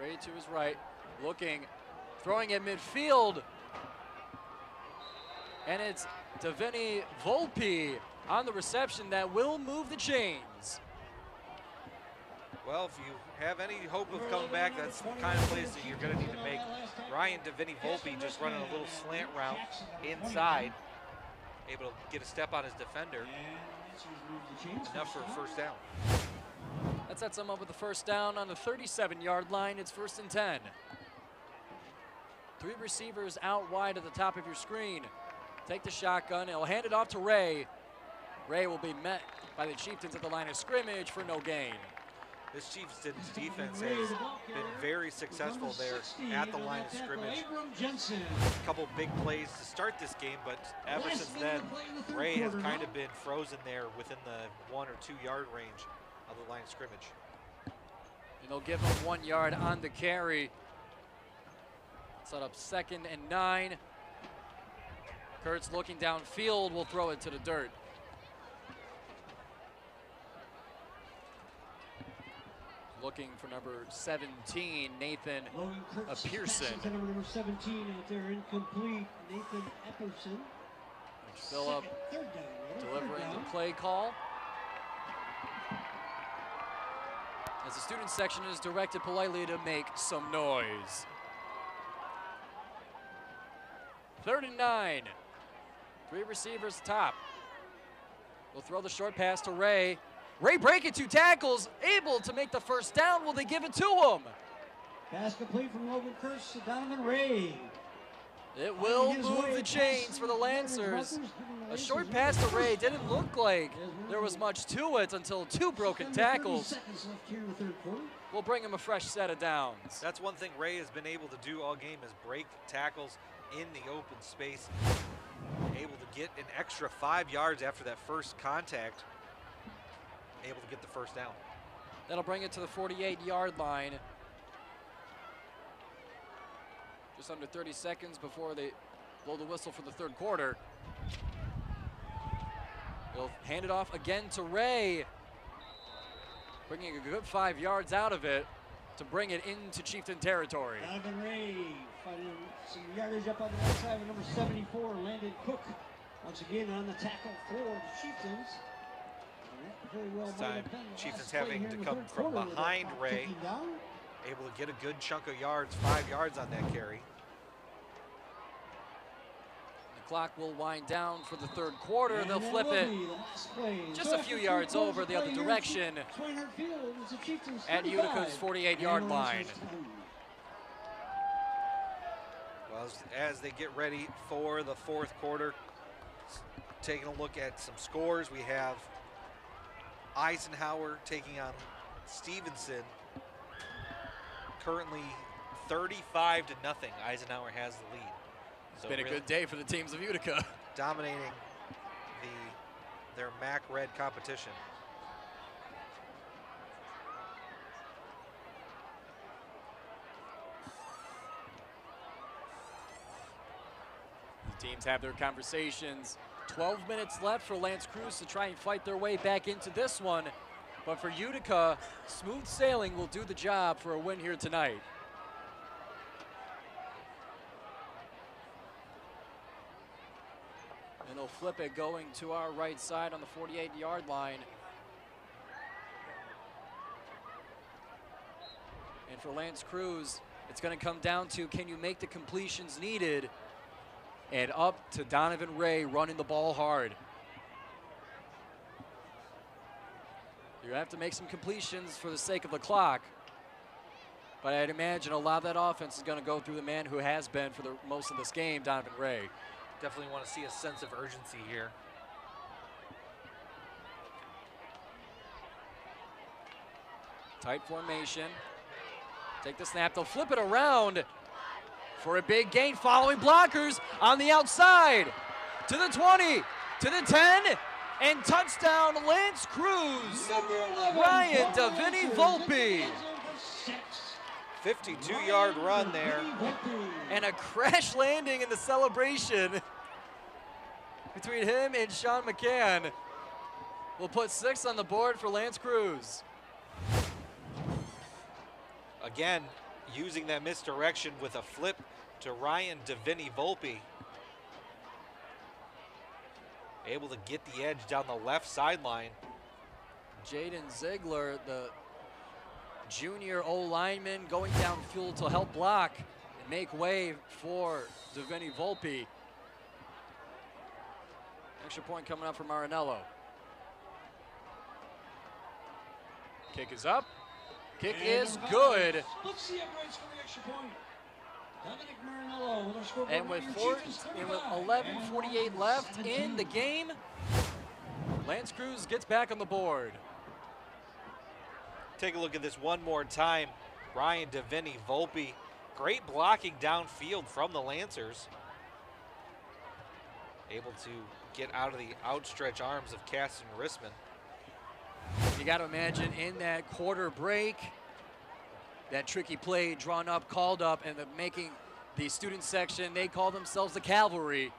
Ray to his right, looking, throwing at midfield. And it's Devini Volpe on the reception that will move the chains. Well, if you have any hope of coming back, that's the kind of plays that you're going to need to make. Ryan Devini Volpe just running a little slant route inside, able to get a step on his defender. Enough for a first down. That sets them up with the first down on the 37-yard line. It's 1st and 10. 3 receivers out wide at the top of your screen. Take the shotgun. He'll hand it off to Ray. Ray will be met by the Chieftains at the line of scrimmage for no gain. This Chieftains defense has been very successful there at the line of scrimmage. A couple big plays to start this game, but ever since then, Ray has kind of been frozen there within the 1 or 2 yard range of the line of scrimmage. And they'll give him 1 yard on the carry. Set up 2nd and 9. Kurtz looking downfield, will throw it to the dirt. Looking for number 17, Nathan Pearson. Number 17 out there, incomplete. Nathan Epperson. Phillip delivering the play call. As the student section is directed politely to make some noise. 3rd and 9. 3 receivers top. We'll throw the short pass to Ray. Ray breaking 2 tackles, able to make the first down. Will they give it to him? Pass complete from Logan Kurtz to Donovan Ray. It will move the chains for the Lancers. A short pass to Ray didn't look like there was much to it until 2 broken tackles. We'll bring him a fresh set of downs. That's one thing Ray has been able to do all game is break tackles in the open space. Able to get an extra 5 yards after that first contact. Able to get the first down. That'll bring it to the 48-yard line. Just under 30 seconds before they blow the whistle for the third quarter. They'll hand it off again to Ray. Bringing a good 5 yards out of it to bring it into Chieftain territory. Donovan Ray fighting some yardage up on the right side with number 74, Landon Cook. Once again on the tackle for the Chieftains. Very well this time, Chieftains having to come from behind Ray. Able to get a good chunk of yards, 5 yards on that carry. The clock will wind down for the third quarter. They'll flip it just a few yards over the other direction at Utica's 48-yard line. Well, as they get ready for the fourth quarter, taking a look at some scores, we have Eisenhower taking on Stevenson. Currently 35-0. Eisenhower has the lead. It's been a good day for the teams of Utica. Dominating their MAC Red competition. The teams have their conversations. 12 minutes left for Lance Creuse to try and fight their way back into this one. But for Utica, smooth sailing will do the job for a win here tonight. And they'll flip it going to our right side on the 48-yard line. And for Lance Creuse, it's going to come down to, can you make the completions needed? And up to Donovan Ray running the ball hard. You have to make some completions for the sake of the clock. But I'd imagine a lot of that offense is going to go through the man who has been for the most of this game, Donovan Ray. Definitely want to see a sense of urgency here. Tight formation. Take the snap. They'll flip it around for a big gain, following blockers on the outside. To the 20, to the 10, and touchdown Lance Creuse. Ryan Davini Volpe. 52-yard run there. And a crash landing in the celebration between him and Sean McCann. Will put 6 on the board for Lance Creuse. Again, using that misdirection with a flip to Ryan Davini Volpe. Able to get the edge down the left sideline. Jaden Ziegler, the junior O-lineman, going downfield to help block and make way for Davini Volpe. Extra point coming up from Marinello. Kick is up. Kick is good. Let's see uprights for the extra point. Dominic Marinello with our scoreboard. And with 11:48 left in the game, Lance Creuse gets back on the board. Take a look at this one more time. Ryan Davini Volpe, great blocking downfield from the Lancers. Able to get out of the outstretched arms of Caston Rissman. You got to imagine in that quarter break, that tricky play drawn up, called up, and making the student section, they call themselves the Cavalry,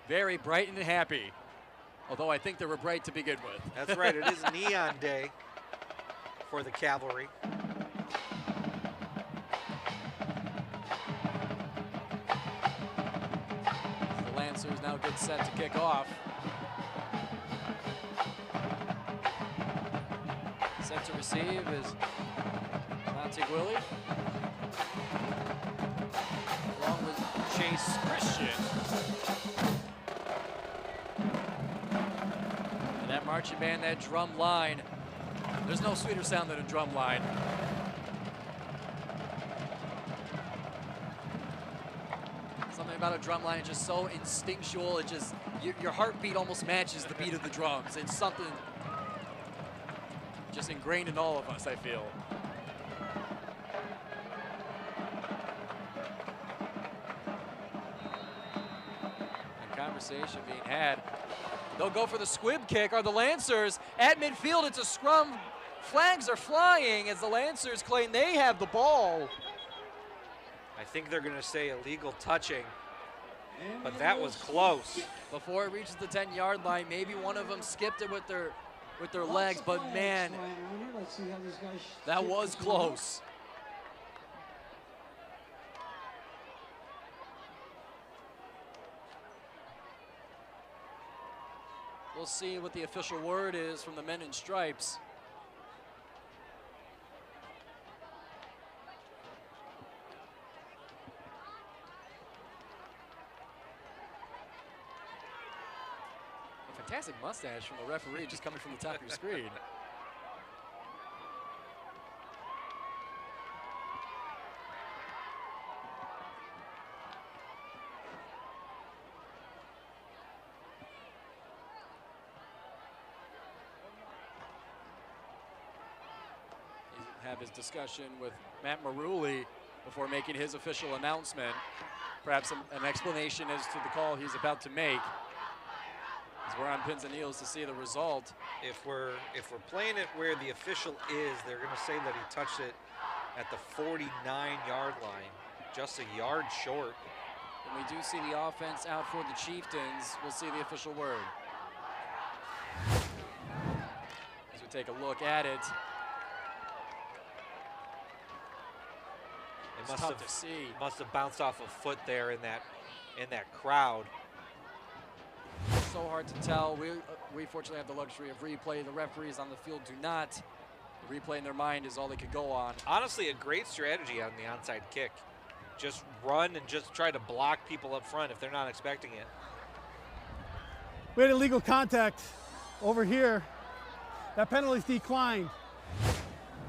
very bright and happy. Although I think they were bright to begin with. That's right, it is Neon Day for the Cavalry. The Lancers now get set to kick off. Set to receive is Monty Willie, along with Chase Christian. And that marching band, that drum line, there's no sweeter sound than a drum line. Something about a drum line is just so instinctual. It just, your heartbeat almost matches the beat of the drums. It's something just ingrained in all of us, I feel. And conversation being had. They'll go for the squib kick. Are the Lancers at midfield? It's a scrum. Flags are flying as the Lancers claim they have the ball. I think they're going to say illegal touching, but that was close. Before it reaches the 10-yard line, maybe one of them skipped it with their legs, but man, that was close. We'll see what the official word is from the men in stripes. Fantastic mustache from the referee just coming from the top of your screen. Have his discussion with Matt Maruli before making his official announcement. Perhaps an explanation as to the call he's about to make. As we're on pins and needles to see the result. If we're playing it where the official is, they're going to say that he touched it at the 49-yard line, just a yard short. And we do see the offense out for the Chieftains. We'll see the official word. As we take a look at it. It must have bounced off a foot there in that crowd. So hard to tell. We fortunately have the luxury of replay. The referees on the field do not. The replay in their mind is all they could go on. Honestly, a great strategy on the onside kick. Just run and just try to block people up front if they're not expecting it. We had illegal contact over here. That penalty's declined.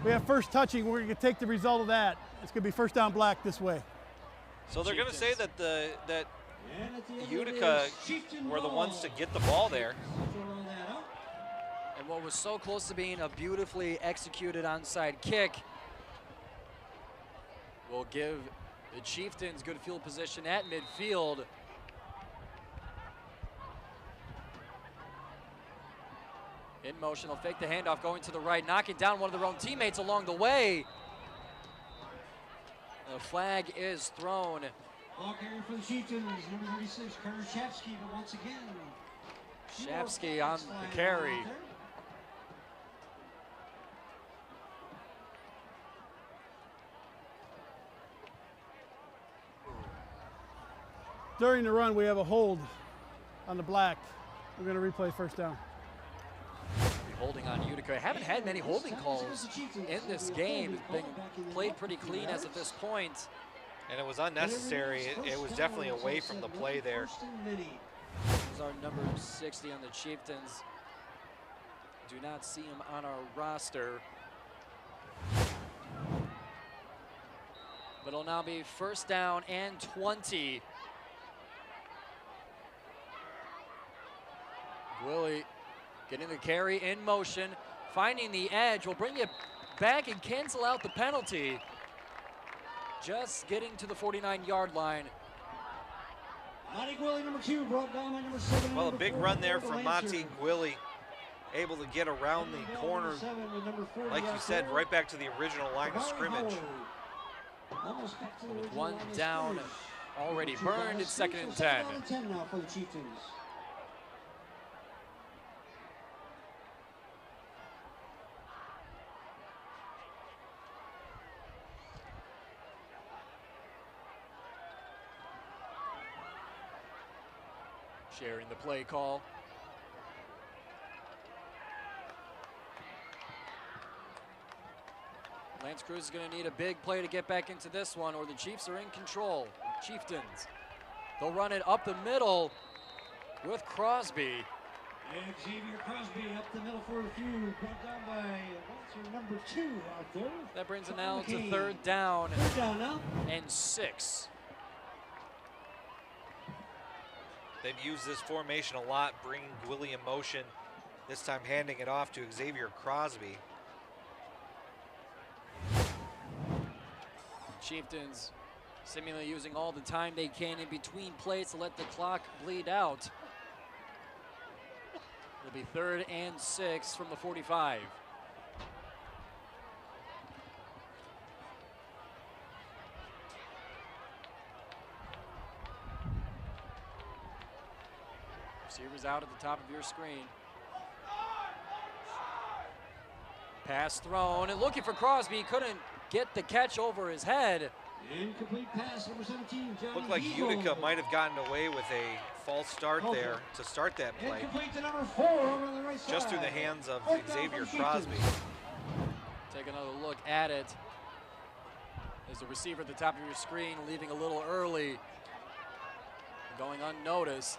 We have first touching. We're going to take the result of that. It's going to be first down black this way. So they're going to say that that Utica were the ones to get the ball there. And what was so close to being a beautifully executed onside kick will give the Chieftains good field position at midfield. In motion, they'll fake the handoff, going to the right, knocking down one of their own teammates along the way. The flag is thrown. Ball carrier for the Chieftains, number 36, Carter Shapsky, but once again. Shapsky on the carry. During the run, we have a hold on the black. We're going to replay first down. Holding on Utica. Haven't had many holding calls in this game. It's been played pretty clean as of this point. And it was unnecessary. It was definitely away from the play there. This is our number 60 on the Chieftains. Do not see him on our roster. But it'll now be first down and 20. Willie getting the carry in motion, finding the edge. Will bring you back and cancel out the penalty. Just getting to the 49-yard line. Monty Gwilly, number 2, brought down by number 7. Well, a big run there from Monty Gwilly, able to get around the corner, like you said, right back to the original line of scrimmage. With one down already burned, it's 2nd and 10. 10 now for the Chieftains. Sharing the play call. Lance Creuse is going to need a big play to get back into this one, or the Chiefs are in control. Chieftains. They'll run it up the middle with Crosby. And Xavier Crosby up the middle for a few, brought down by number 2 out there. That brings it now to 3rd down. 3rd down now. And 6. They've used this formation a lot, bringing Gwilly in motion, this time handing it off to Xavier Crosby. Chieftains seemingly using all the time they can in between plays to let the clock bleed out. It'll be 3rd and 6 from the 45. Receivers out at the top of your screen. Pass thrown and looking for Crosby. Couldn't get the catch over his head. Incomplete pass, number 17, Johnny Looked like Eagle. Utica might have gotten away with a false start there to start that play. Incomplete to number 4 over on the right side. Just through the hands of Xavier Crosby. Take another look at it. There's a receiver at the top of your screen, leaving a little early, going unnoticed.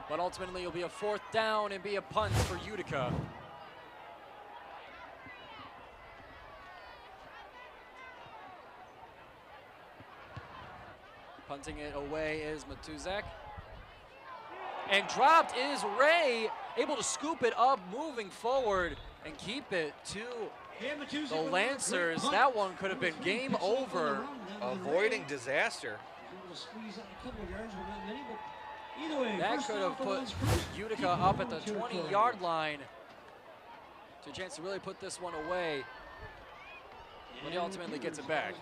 But ultimately, it'll be a 4th down and be a punt for Utica. Punting it away is Matuzak. And dropped is Ray, able to scoop it up, moving forward and keep it to the Lancers. That one could have been game over. Avoiding disaster. That could have put Utica up at the 20-yard line to a chance to really put this one away. But he ultimately gets it back.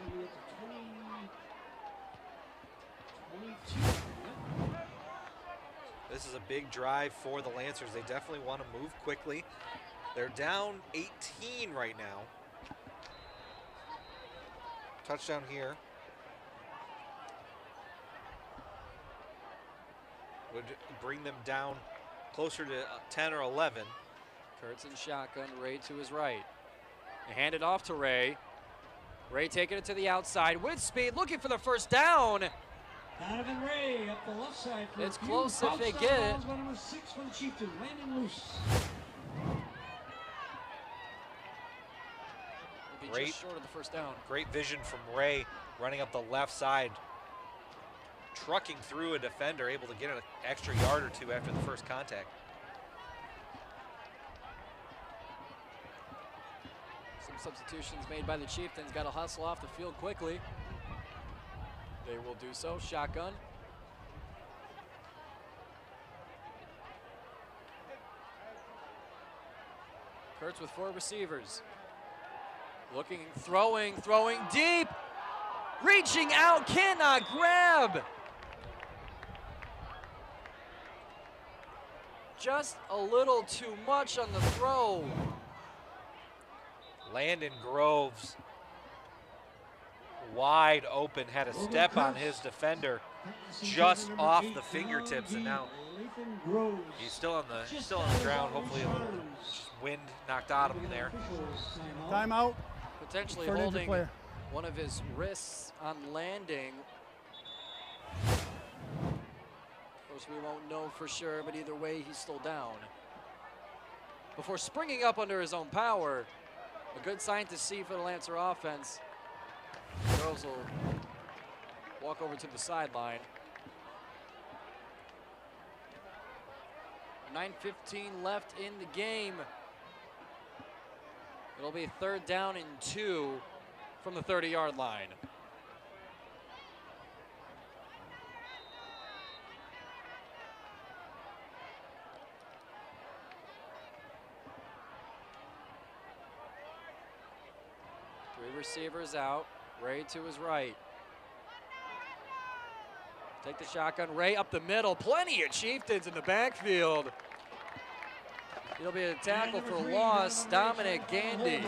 This is a big drive for the Lancers. They definitely want to move quickly. They're down 18 right now. Touchdown here. Would bring them down closer to 10 or 11. Kurtz in shotgun, Ray to his right. They hand it off to Ray. Ray taking it to the outside with speed, looking for the 1st down. Donovan Ray up the left side. It's close if they get it. Number 6 for the Chieftains, landing loose. Great, just short of the 1st down. Great vision from Ray, running up the left side, trucking through a defender, able to get an extra yard or 2 after the first contact. Some substitutions made by the Chieftains. Got to hustle off the field quickly. They will do so. Shotgun. Kurtz with 4 receivers. Looking, throwing deep. Reaching out, cannot grab. Just a little too much on the throw. Landon Groves, wide open, had a step on his defender just off the fingertips, and now he's still on the ground. Hopefully a little wind knocked out of him there. Timeout. Potentially for an injured holding player. one of his wrists on landing. Of course, we won't know for sure, but either way, he's still down. Before springing up under his own power, a good sign to see for the Lancer offense. Girls will walk over to the sideline. 9:15 left in the game. It'll be 3rd down and 2 from the 30-yard line. Three receivers out. Ray to his right. Take the shotgun. Ray up the middle. Plenty of Chieftains in the backfield. It'll be a tackle for loss. Dominic Gandy.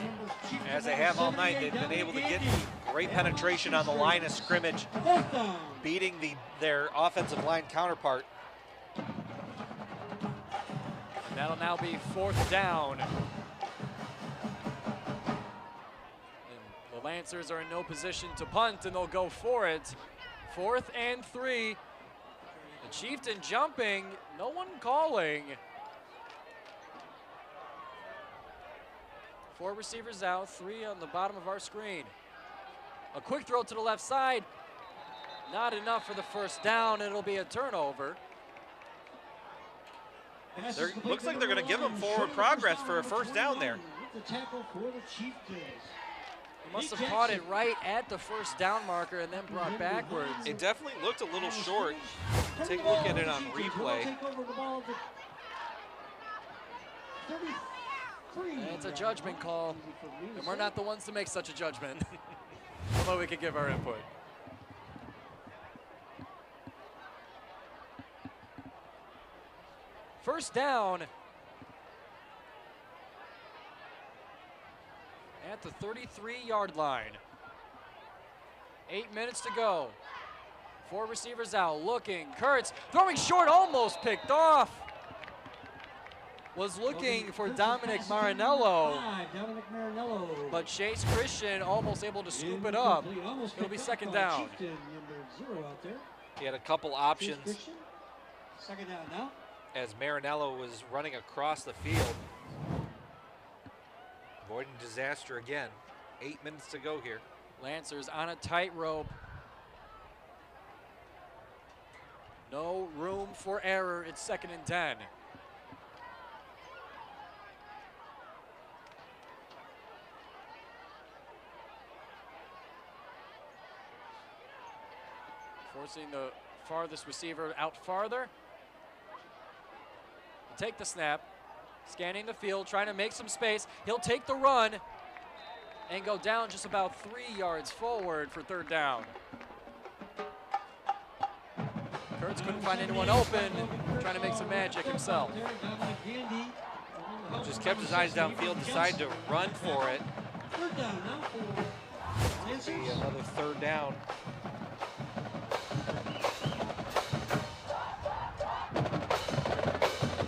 As they have all night, they've been able to get great penetration on the line of scrimmage, beating their offensive line counterpart. And that'll now be 4th down. And the Lancers are in no position to punt, and they'll go for it. 4th and 3. The Chieftain jumping, no one calling. 4 receivers out, 3 on the bottom of our screen. A quick throw to the left side. Not enough for the 1st down. It'll be a turnover. Looks like they're going to give them forward progress for a 1st down there. The tackle for the Chieftains. He must have caught it right at the 1st down marker and then brought backwards. It definitely looked a little short. Take a look at it on replay. It's a judgment call, and we're not the ones to make such a judgment. Although we could give our input. First down at the 33-yard line. 8 minutes to go. 4 receivers out, looking. Kurtz throwing short, almost picked off. Was looking for Dominic Marinello. But Chase Christian almost able to scoop it up. It'll be 2nd down. He had a couple options. 2nd down now. as Marinello was running across the field. Avoiding disaster again. 8 minutes to go here. Lancers on a tightrope. No room for error. It's 2nd and 10. Forcing the farthest receiver out farther. He'll take the snap, scanning the field, trying to make some space. He'll take the run and go down just about 3 yards forward for 3rd down. Kurtz couldn't find anyone open, trying to make some magic himself. Just kept his eyes downfield, decided to run for it. It's gonna be another 3rd down.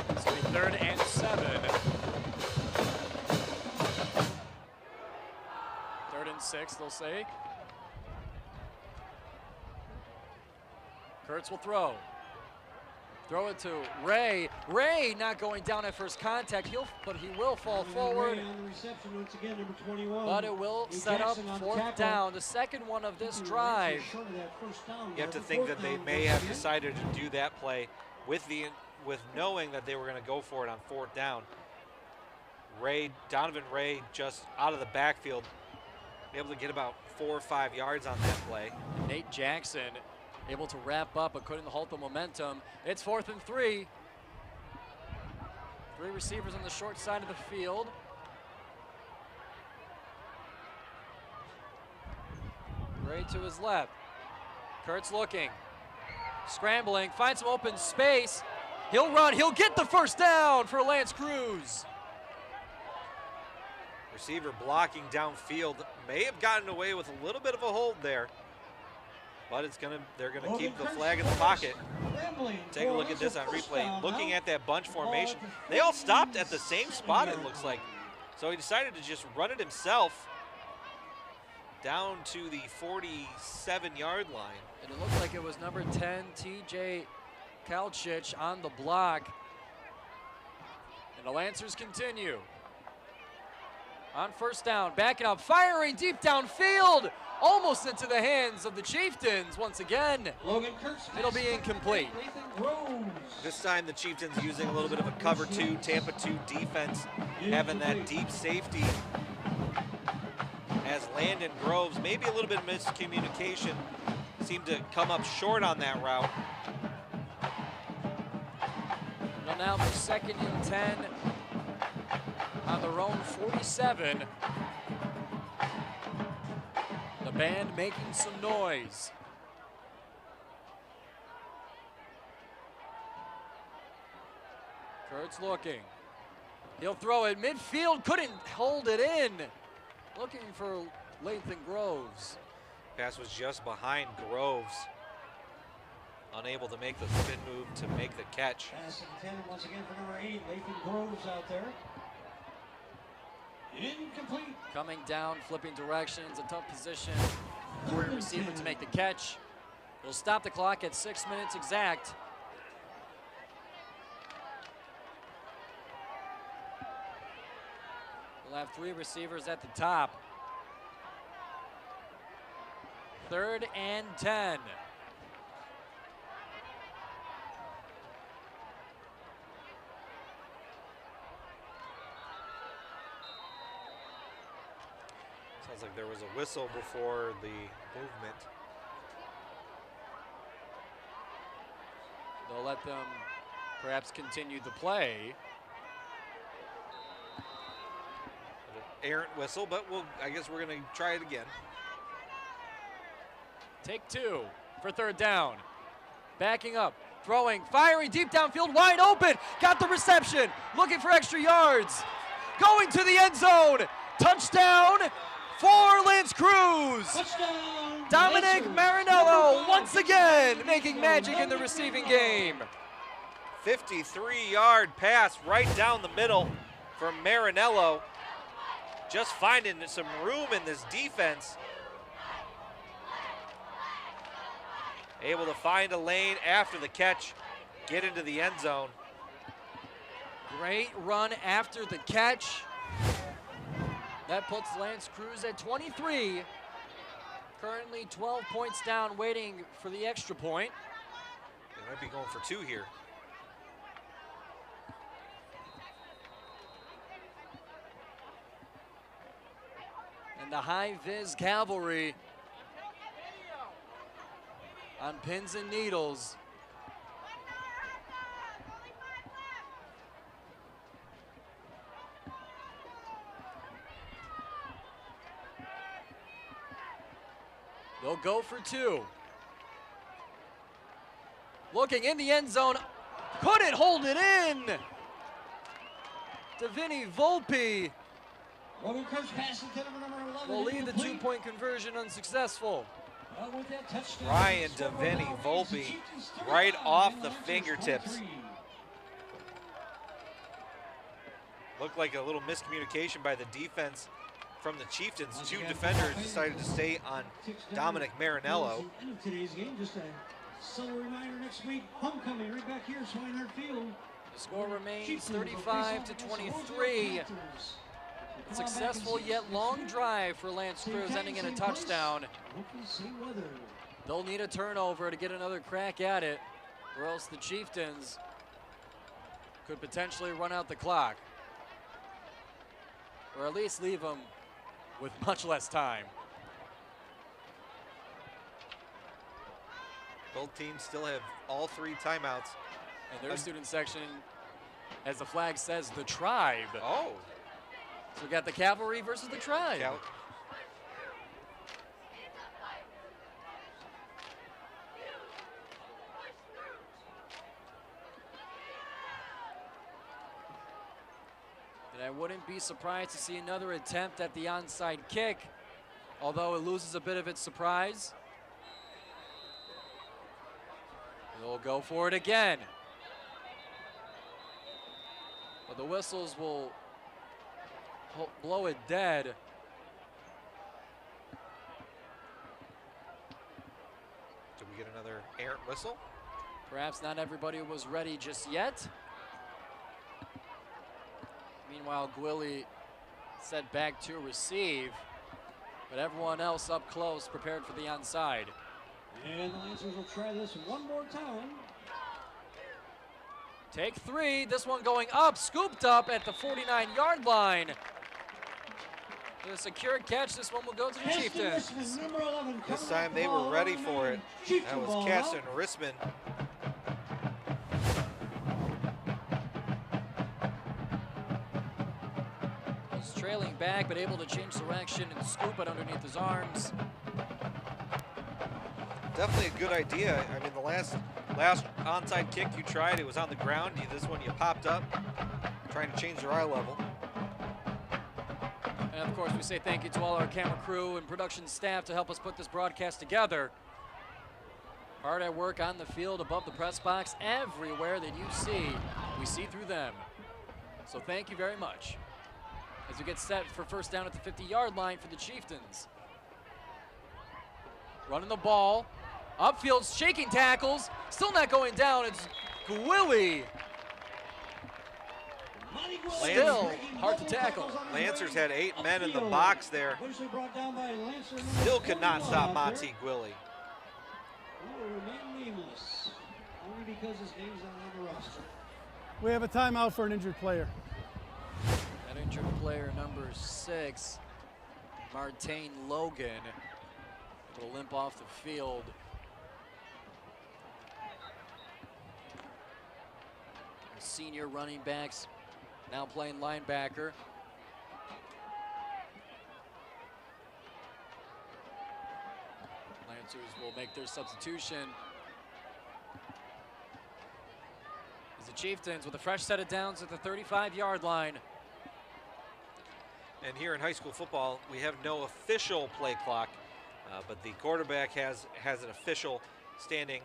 It's gonna be 3rd and 7. 3rd and 6, they'll say. Kurtz will throw. Throw it to Ray. Ray not going down at first contact, but he will fall forward. Once again, number 21. But it will set up 4th down, the 2nd one of this drive. You have to think that they may have decided to do that play with knowing that they were going to go for it on 4th down. Donovan Ray just out of the backfield, able to get about 4 or 5 yards on that play. Nate Jackson able to wrap up but couldn't halt the momentum. It's 4th and 3. 3 receivers on the short side of the field. Ray to his left. Kurtz looking, scrambling, finds some open space. He'll run, he'll get the 1st down for Lance Creuse. Receiver blocking downfield, may have gotten away with a little bit of a hold there. But they're gonna keep the flag in the pocket. Take a look at this on replay. Looking at that bunch formation, they all stopped at the same spot, it looks like. So he decided to just run it himself down to the 47-yard line. And it looked like it was number 10, TJ Kalchich on the block. And the Lancers continue. On 1st down, backing up, firing deep downfield. Almost into the hands of the Chieftains once again. It'll be incomplete. This time the Chieftains using a little bit of a cover 2, Tampa 2 defense, having that deep safety as Landon Groves, maybe a little bit of miscommunication, seemed to come up short on that route. Well, now for 2nd and 10 on their own 47. The band making some noise. Kurtz looking. He'll throw it midfield, couldn't hold it in. Looking for Lathan Groves. Pass was just behind Groves. Unable to make the spin move to make the catch. Pass intended once again for number 8, Lathan Groves out there. Incomplete. Coming down, flipping directions, a tough position for a receiver to make the catch. It'll stop the clock at 6 minutes exact. We'll have 3 receivers at the top. 3rd and 10. Sounds like there was a whistle before the movement. They'll let them perhaps continue the play. An errant whistle, but I guess we're going to try it again. Take 2 for 3rd down. Backing up, throwing, firing deep downfield, wide open. Got the reception, looking for extra yards. Going to the end zone. Touchdown for Lance Creuse. Touchdown. Dominic Marinello once again making magic in the receiving game. 53-yard pass right down the middle for Marinello. Just finding some room in this defense. Able to find a lane after the catch, get into the end zone. Great run after the catch. That puts Lance Creuse at 23. Currently 12 points down, waiting for the extra point. They might be going for 2 here. And the high-vis cavalry on pins and needles. They'll go for 2. Looking in the end zone. Couldn't hold it in. Davini Volpe will lead the 2-point conversion unsuccessful. Ryan Davini Volpe right off the fingertips. Looked like a little miscommunication by the defense from the Chieftains. 2 defenders decided to stay on Dominic Marinello. End of today's game, just a subtle reminder next week, homecoming right back here, Swinehart Field. The score remains 35-23. Successful yet long drive for Lance Creuse, ending in a touchdown. They'll need a turnover to get another crack at it, or else the Chieftains could potentially run out the clock, or at least leave them with much less time. Both teams still have all 3 timeouts. And their student section, as the flag says, the tribe. Oh. So we got the cavalry versus the tribe. And I wouldn't be surprised to see another attempt at the onside kick, although it loses a bit of its surprise. They'll go for it again. But the whistles will blow it dead. Did we get another errant whistle? Perhaps not everybody was ready just yet. Meanwhile, Gwilly set back to receive, but everyone else up close prepared for the onside. And the Lancers will try this one more time. Take 3, this one going up, scooped up at the 49-yard line. With a secure catch, this one will go to the Chieftains. This time they were ready for it. That was Caston Rissman. He's trailing back, but able to change direction and scoop it underneath his arms. Definitely a good idea. I mean, the last onside kick you tried, it was on the ground. This one you popped up, trying to change your eye level. And of course, we say thank you to all our camera crew and production staff to help us put this broadcast together. Hard at work on the field, above the press box, everywhere that you see, we see through them. So thank you very much. As we get set for first down at the 50-yard line for the Chieftains. Running the ball. Upfield, shaking tackles, still not going down. It's Gwilly. Still hard to tackle. Lancers had 8 men in the box there. Still could not stop Monty Gwilly. Only because his name's not on the roster. We have a timeout for an injured player. That injured player, number 6, Martane Logan, will limp off the field. Senior running backs now playing linebacker. Lancers will make their substitution. As the Chieftains with a fresh set of downs at the 35-yard line. And here in high school football, we have no official play clock, but the quarterback has an official standing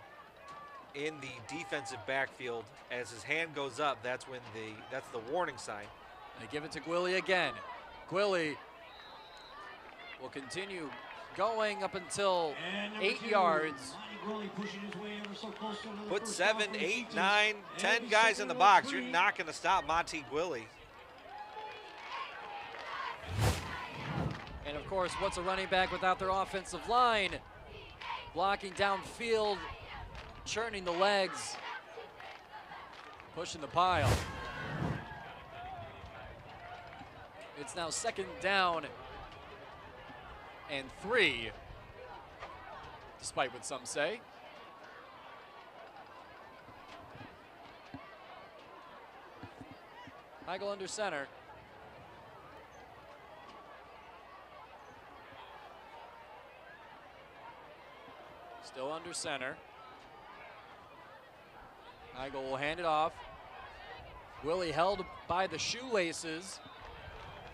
in the defensive backfield. As his hand goes up, that's the warning sign. They give it to Gwilly again. Gwilly will continue going up until 8 yards. Put 7, 8, 9, 10 guys in the box. You're not going to stop Monty Gwilly. And of course, what's a running back without their offensive line? Blocking downfield, churning the legs, pushing the pile. It's now 2nd down and 3, despite what some say. Heigl under center. Still under center. Heigl will hand it off. Gwilly held by the shoelaces.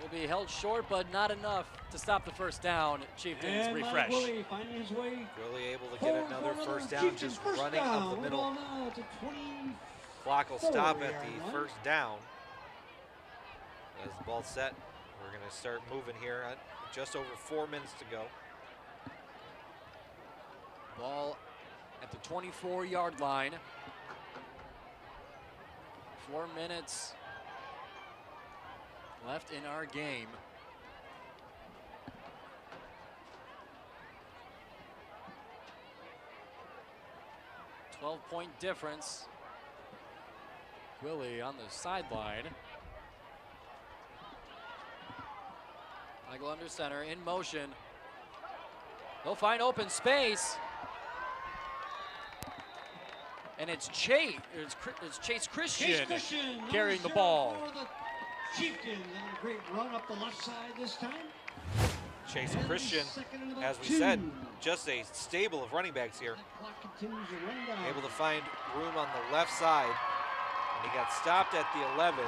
Will be held short, but not enough to stop the first down. Chieftains refresh. Gwilly finding his way. Gwilly able to get another first down, just running up the middle. Clock will stop at the first down. As the ball's set, we're going to start moving here at just over 4 minutes to go. Ball at the 24-yard line. 4 minutes left in our game. .12-point difference. Gwilly on the sideline. Heigl under center, in motion. They'll find open space. And it's Chase Christian carrying the ball. Chieftains and a great run up the left side this time. Chase and Christian, as we said, just a stable of running backs here. Able to find room on the left side. And he got stopped at the 11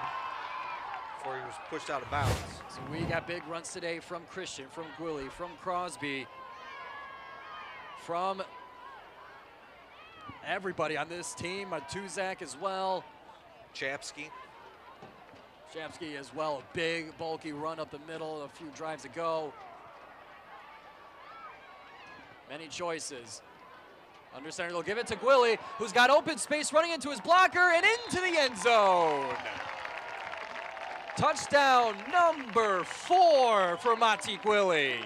before he was pushed out of bounds. So we got big runs today from Christian, from Gwilly, from Crosby, from everybody on this team. Tuzak as well. Chapsky as well. A big, bulky run up the middle, a few drives to go. Many choices. Under center, they'll give it to Gwilly, who's got open space running into his blocker and into the end zone. Touchdown number 4 for Monty Gwilly.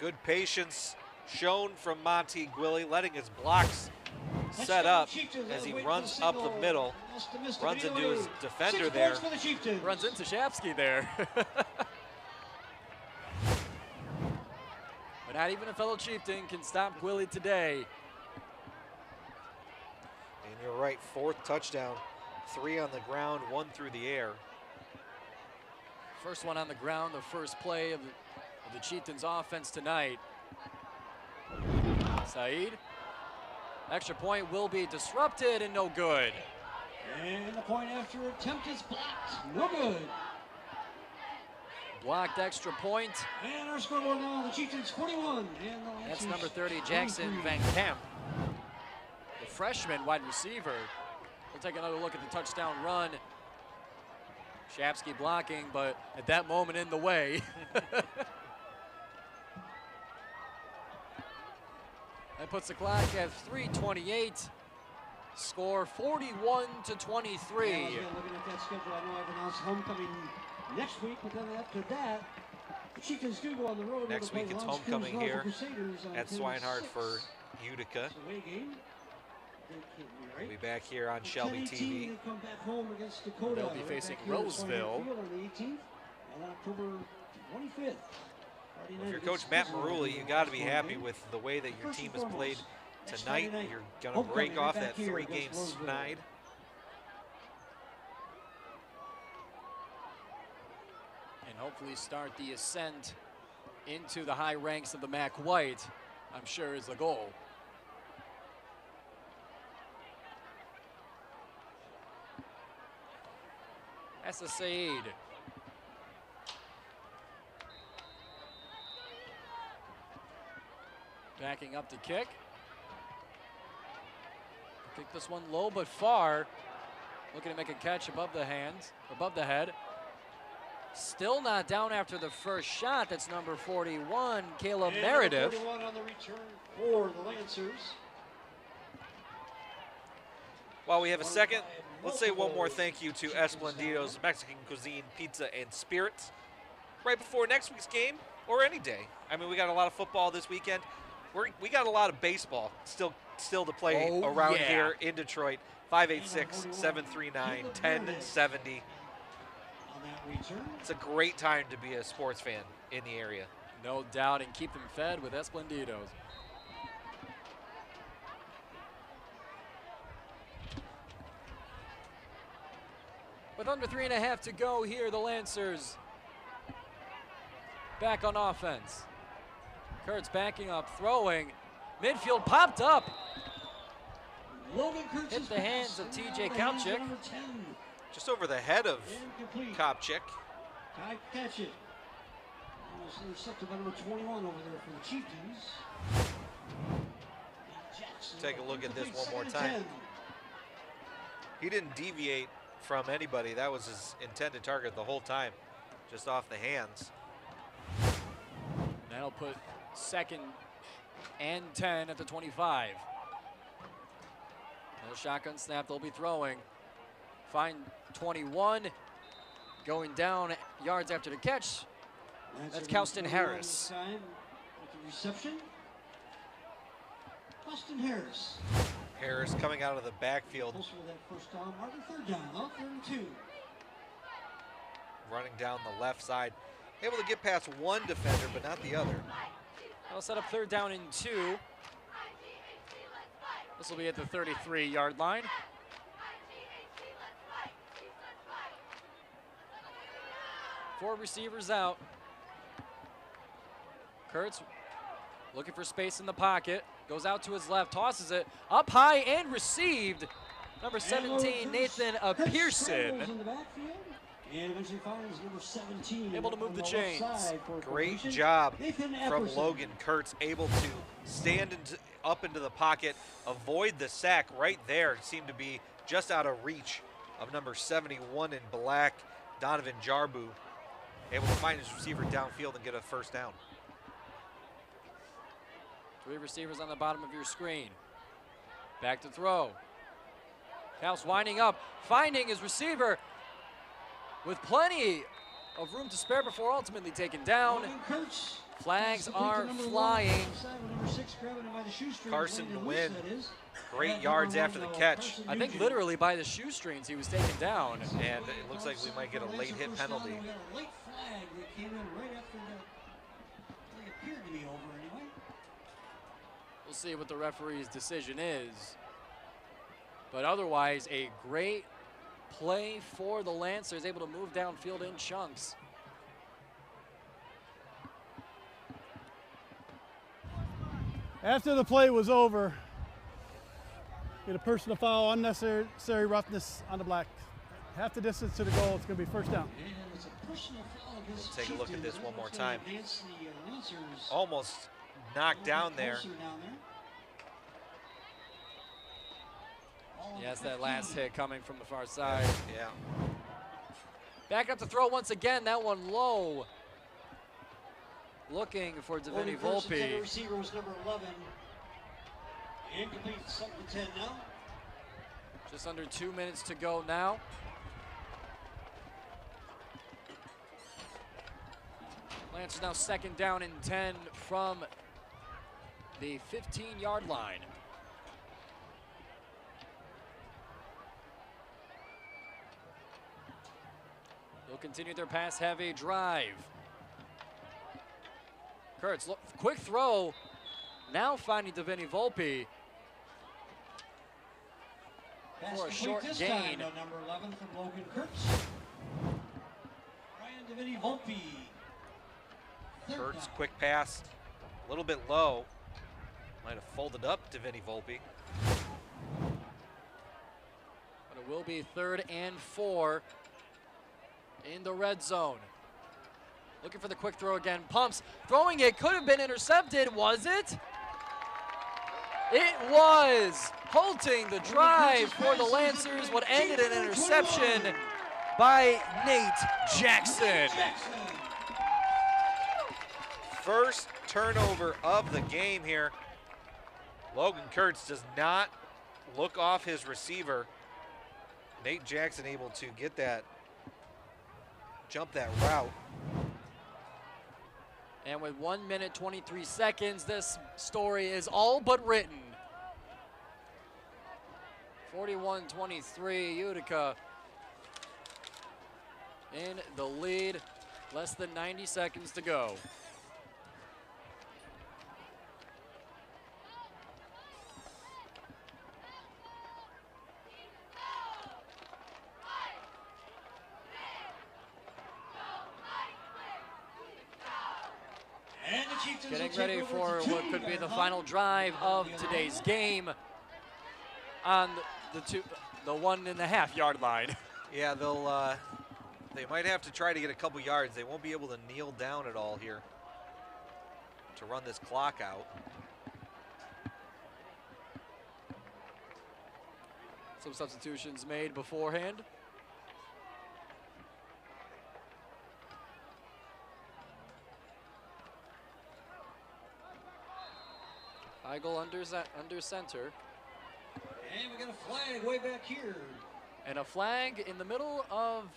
Good patience shown from Monty Gwilly, letting his blocks set up as he runs up the middle, runs into his defender there. Runs into Shapsky there. But not even a fellow Chieftain can stop Gwilly today. And you're right, 4th touchdown, 3 on the ground, 1 through the air. First one on the ground, the first play of the Chieftains offense tonight. Saeed. Extra point will be disrupted and no good. And the point after attempt is blocked. No good. Blocked extra point. And our scoreboard now, the Chieftains 41. And the That's number 30, Jackson 23. Van Kamp. The freshman wide receiver. We'll take another look at the touchdown run. Shapsky blocking, but at that moment in the way. That puts the clock at 3:28. Score 41-23. Looking at that schedule, I know I've announced homecoming next week, but then after that, the Chieftains do go on the road. Next week it's homecoming here at Swinehart for Utica. We'll be back here on Shelby TV. They come back home against Dakota. They'll be facing Roseville on the 18th and October 25th. If you're Coach Matt Marulli, you got to be happy with the way that your team has played tonight. You're going to break off that 3-game snide. And hopefully start the ascent into the high ranks of the MAC White, I'm sure is the goal. That's a Saeed. Backing up to kick. Kick this one low but far. Looking to make a catch above the hands, above the head. Still not down after the first shot. That's number 41, Caleb And Meredith. 41 on the return for the Lancers. While we have a second, let's say one more thank you to Esplendido's Mexican Cuisine, Pizza, and Spirits. Right before next week's game, or any day. I mean, we got a lot of football this weekend. We got a lot of baseball still to play around here in Detroit. 586-739-1070. It's a great time to be a sports fan in the area. No doubt, and keep them fed with Esplendidos. With under 3.5 to go here, the Lancers back on offense. Kurtz backing up, throwing. Midfield popped up. Hit the hands of TJ Kalchik. Just over the head of Kopchik. Kai catch it. Almost intercepted by number 21 over there for the Chieftains. Take a look at this one more time. He didn't deviate from anybody. That was his intended target the whole time, just off the hands. That'll put 2nd and 10 at the 25. No shotgun snap, they'll be throwing. Find 21, going down yards after the catch. That's Kaustin Harris. Time with the reception. Kaustin Harris. Harris coming out of the backfield. Closer to that first down, marking 3rd down, though, 3rd and 2. Running down the left side. Able to get past one defender, but not the other. They'll set up 3rd down and 2. This will be at the 33-yard line. Four receivers out. Kurtz looking for space in the pocket. Goes out to his left, tosses it up high and received. Number 17, Nathan Pearson. And eventually finds number 17. Able to move the chains. Great job from Logan Kurtz, able to stand up into the pocket, avoid the sack right there. Seemed to be just out of reach of number 71 in black, Donovan Jarbu. Able to find his receiver downfield and get a 1st down. 3 receivers on the bottom of your screen. Back to throw. Kaus winding up, finding his receiver with plenty of room to spare before ultimately taken down. Flags are flying. Carson Nguyen, great yards after the catch. I think literally by the shoestrings he was taken down. And it looks like we might get a late hit penalty. We got a late flag that came in right after they appeared to be over anyway. We'll see what the referee's decision is. But otherwise, a great play for the Lancers, able to move downfield in chunks. After the play was over, get a personal foul, unnecessary roughness on the black. Half the distance to the goal, it's going to be 1st down. Take a look at this one more time. Almost knocked down there. Yes, that last hit coming from the far side. Yeah. Back up to throw once again, that one low. Looking for Devini Volpe. The receiver was number 11. Incomplete, 2nd and 10 now. Just under 2 minutes to go now. Lancers now 2nd down and 10 from the 15-yard line. They'll continue their pass-heavy drive. Kurtz, quick throw. Now finding Devini Volpe for a short gain. Time, number 11 from Logan Kurtz. Ryan Devini Volpe. Kurtz, quick pass, a little bit low. Might have folded up Devini Volpe. But it will be 3rd and 4 in the red zone. Looking for the quick throw again. Pumps, throwing it, could have been intercepted, was it? It was. Halting the drive for the Lancers, what ended in an interception. by Nate Jackson. First turnover of the game here. Logan Kurtz does not look off his receiver. Nate Jackson able to get that, jump that route. And with 1 minute 23 seconds, this story is all but written. 41-23, Utica in the lead. Less than 90 seconds to go. Getting ready for what could be the final drive of today's game on the 1.5 yard line. Yeah, they might have to try to get a couple yards. They won't be able to kneel down at all here to run this clock out. Some substitutions made beforehand. Heigl under center. And we got a flag way back here. And a flag in the middle of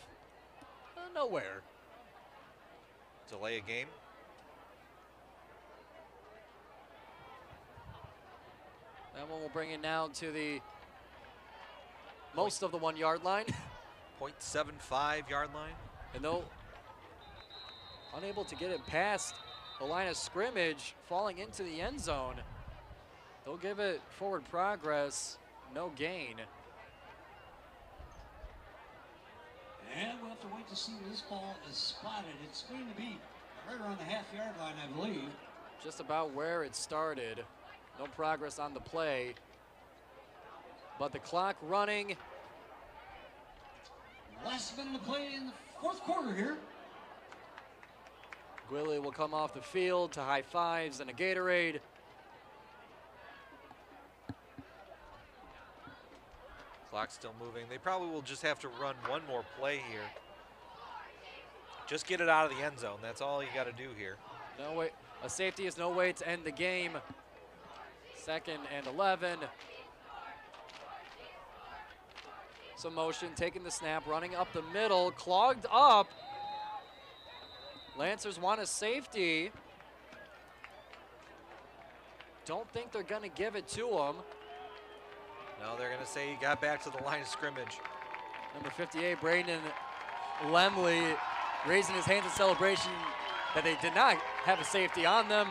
nowhere. Delay a game. That one will bring it now to the most of the 1 yard line. 0.75 yard line. And though unable to get it past the line of scrimmage, falling into the end zone, they'll give it forward progress, no gain. And we'll have to wait to see where this ball is spotted. It's going to be right around the half-yard line, I believe. Just about where it started. No progress on the play. But the clock running. Last minute of play in the fourth quarter here. Gwilly will come off the field to high fives and a Gatorade. Clock's still moving. They probably will just have to run one more play here. Just get it out of the end zone. That's all you got to do here. No way. A safety is no way to end the game. 2nd and 11. Some motion, taking the snap, running up the middle, clogged up. Lancers want a safety. Don't think they're going to give it to him. No, they're going to say he got back to the line of scrimmage. Number 58, Brandon Lemley, raising his hands in celebration that they did not have a safety on them.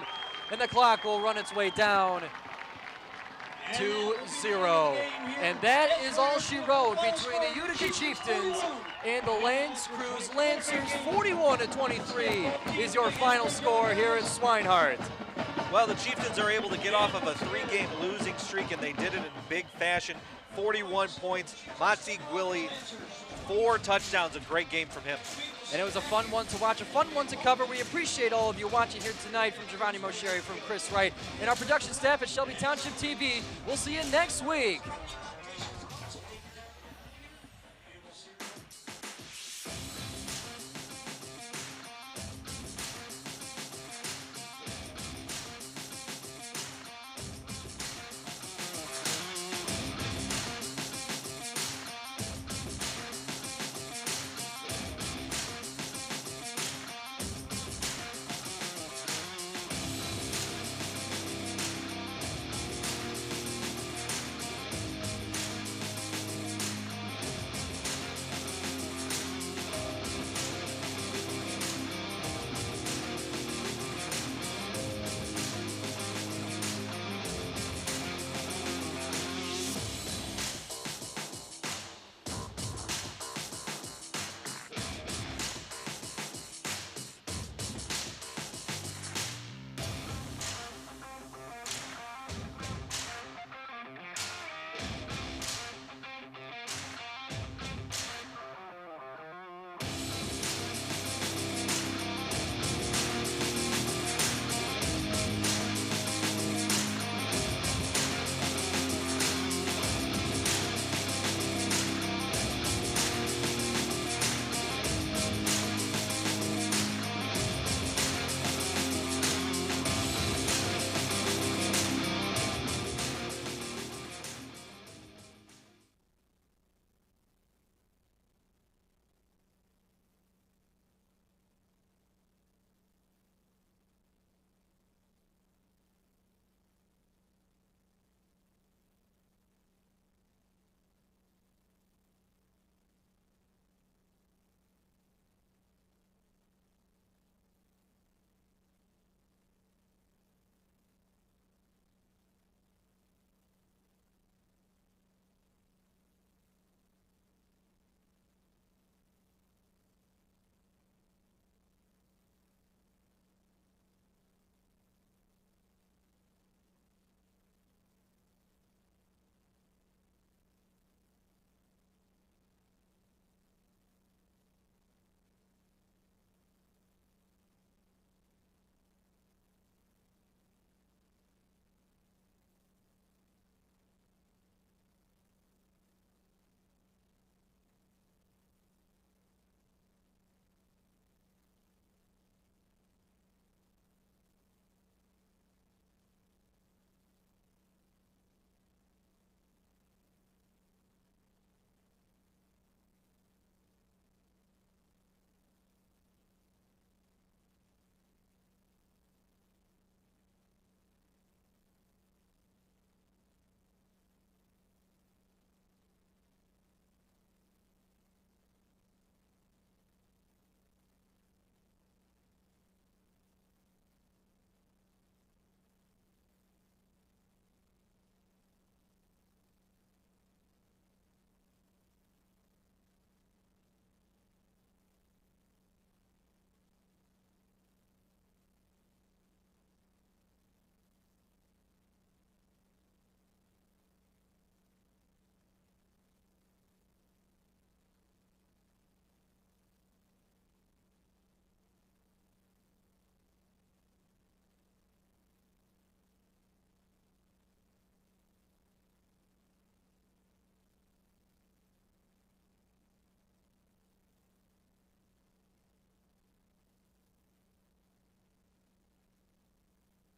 And the clock will run its way down 2-0. And that is all she wrote between the Utica Chieftains and the Creuse Lancers. 41-23 is your final score here at Swinehart. Well, the Chieftains are able to get off of a 3-game losing streak, and they did it in big fashion. 41 points. Matsi Gwilly, 4 touchdowns. A great game from him. And it was a fun one to watch, a fun one to cover. We appreciate all of you watching here tonight, from Giovanni Mosheri, from Chris Wright, and our production staff at Shelby Township TV. We'll see you next week.